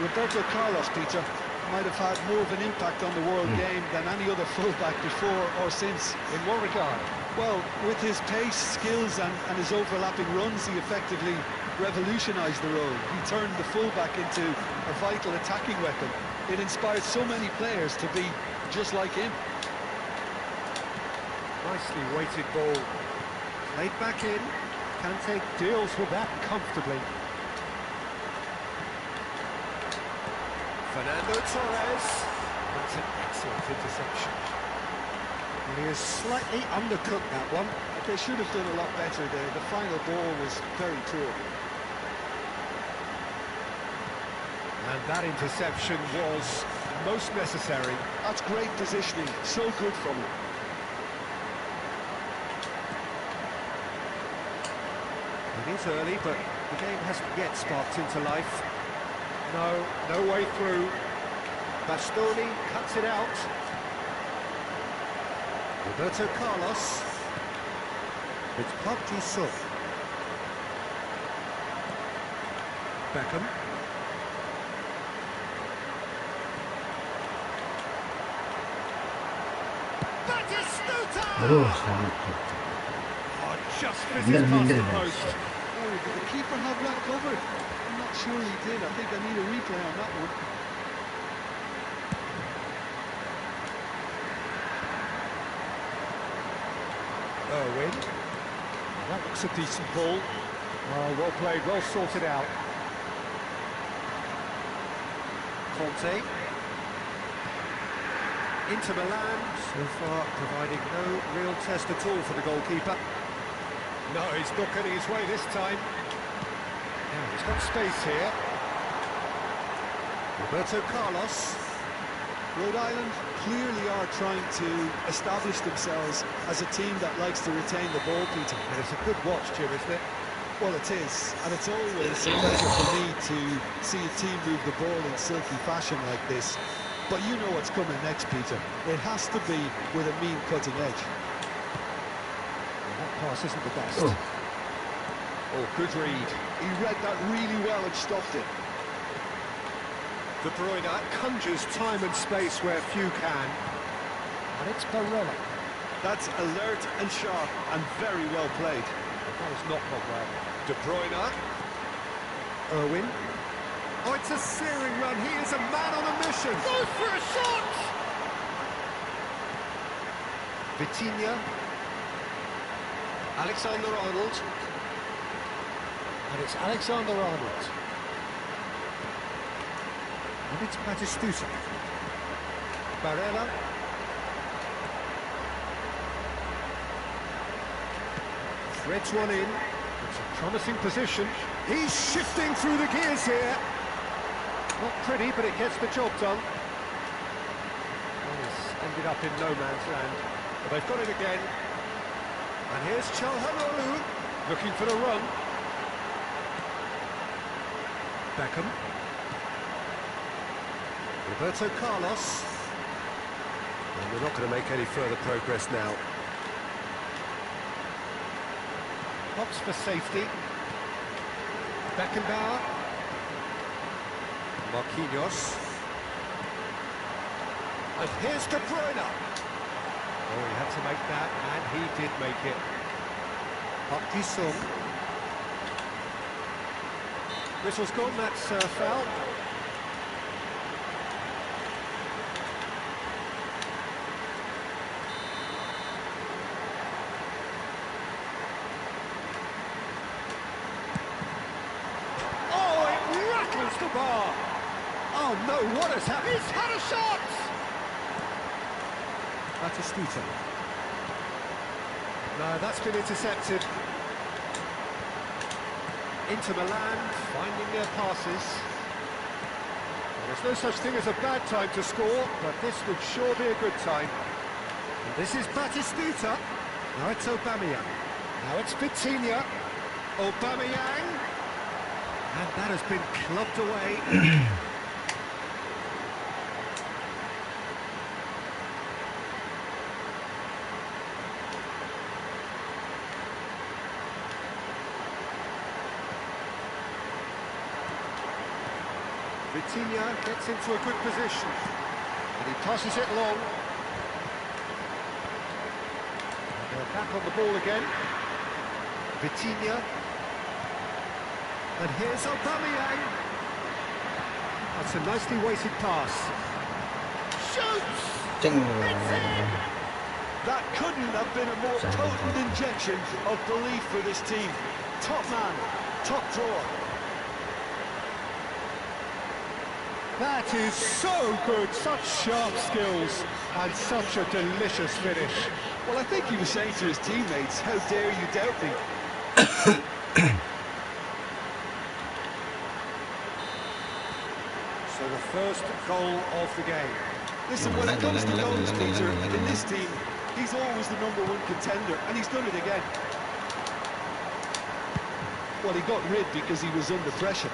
C: Roberto Carlos, Peter, might have had more of an impact on the world game than any other fullback before or since.
B: In what regard?
C: Well, with his pace, skills and his overlapping runs, he effectively revolutionised the role. He turned the fullback into a vital attacking weapon. It inspired so many players to be just like him.
B: Nicely weighted ball. Played back in. Kante deals with that comfortably. Fernando Torres. That's an excellent interception. And he has slightly undercooked that one.
C: They should have done a lot better there. The final ball was very poor.
B: And that interception was most necessary.
C: That's great positioning. So good from him.
B: It is early, but the game hasn't yet sparked into life. No way through. Bastoni cuts it out. Roberto Carlos. It's Park Ji-sung. Beckham.
A: Aduh, sangat.
B: Oh, just misses past the post.
C: Oh, did the keeper have that covered? I'm not sure he did. I think I need a replay on that one.
B: Irwin. That looks a decent ball. Oh, well played, well sorted out. Conte. Inter Milan, so far providing no real test at all for the goalkeeper. No, he's not getting his way this time. Now, he's got space here. Roberto Carlos.
C: Rhode Island clearly are trying to establish themselves as a team that likes to retain the ball, Peter.
B: And it's a good watch, Jim, isn't it?
C: Well, it is, and it's always a pleasure for me to see a team move the ball in silky fashion like this. But you know what's coming next, Peter. It has to be with a mean cutting edge.
B: Well, that pass isn't the best.
C: Oh, good read. He read that really well and stopped it.
B: De Bruyne conjures time and space where few can. And it's Barella.
C: That's alert and sharp and very well played.
B: That was not well. De Bruyne. Irwin. Oh, it's a searing run. He is a man on a mission. Goes for a shot! Vitinha. Alexander-Arnold. And it's Alexander-Arnold. And it's Batistuta. Barella. Threads one in. It's a promising position. He's shifting through the gears here. Not pretty, but it gets the job done. Well, it's ended up in no man's land. But they've got it again. And here's Çalhanoğlu looking for the run. Beckham. Roberto Carlos. And we're not going to make any further progress now. Pops for safety. Beckenbauer. Marquinhos. And here's De Bruyne. Oh, he had to make that, and he did make it. Park Ji-sung. Whistle's gone, that's foul. Oh, it rattles the bar. Oh no, what has happened? He's had a shot! Batistuta. No, that's been intercepted. Inter Milan finding their passes. Well, there's no such thing as a bad time to score, but this would sure be a good time. And this is Batistuta. Now it's Aubameyang. Now it's Vitinha. Aubameyang. And that has been clubbed away. Vitinha gets into a good position. And he passes it long. And they're back on the ball again. Vitinha. And here's Aubameyang. That's a nicely weighted pass. Shoots! It's in!
C: That couldn't have been a more potent injection of belief for this team. Top man, top drawer.
B: That is so good, such sharp skills, and such a delicious finish.
C: Well, I think he was saying to his teammates, how dare you doubt me?
B: So the first goal of the game.
C: Listen, when it comes to goals, Peter, in this team, he's always the #1 contender, and he's done it again. Well, he got rid because he was under pressure.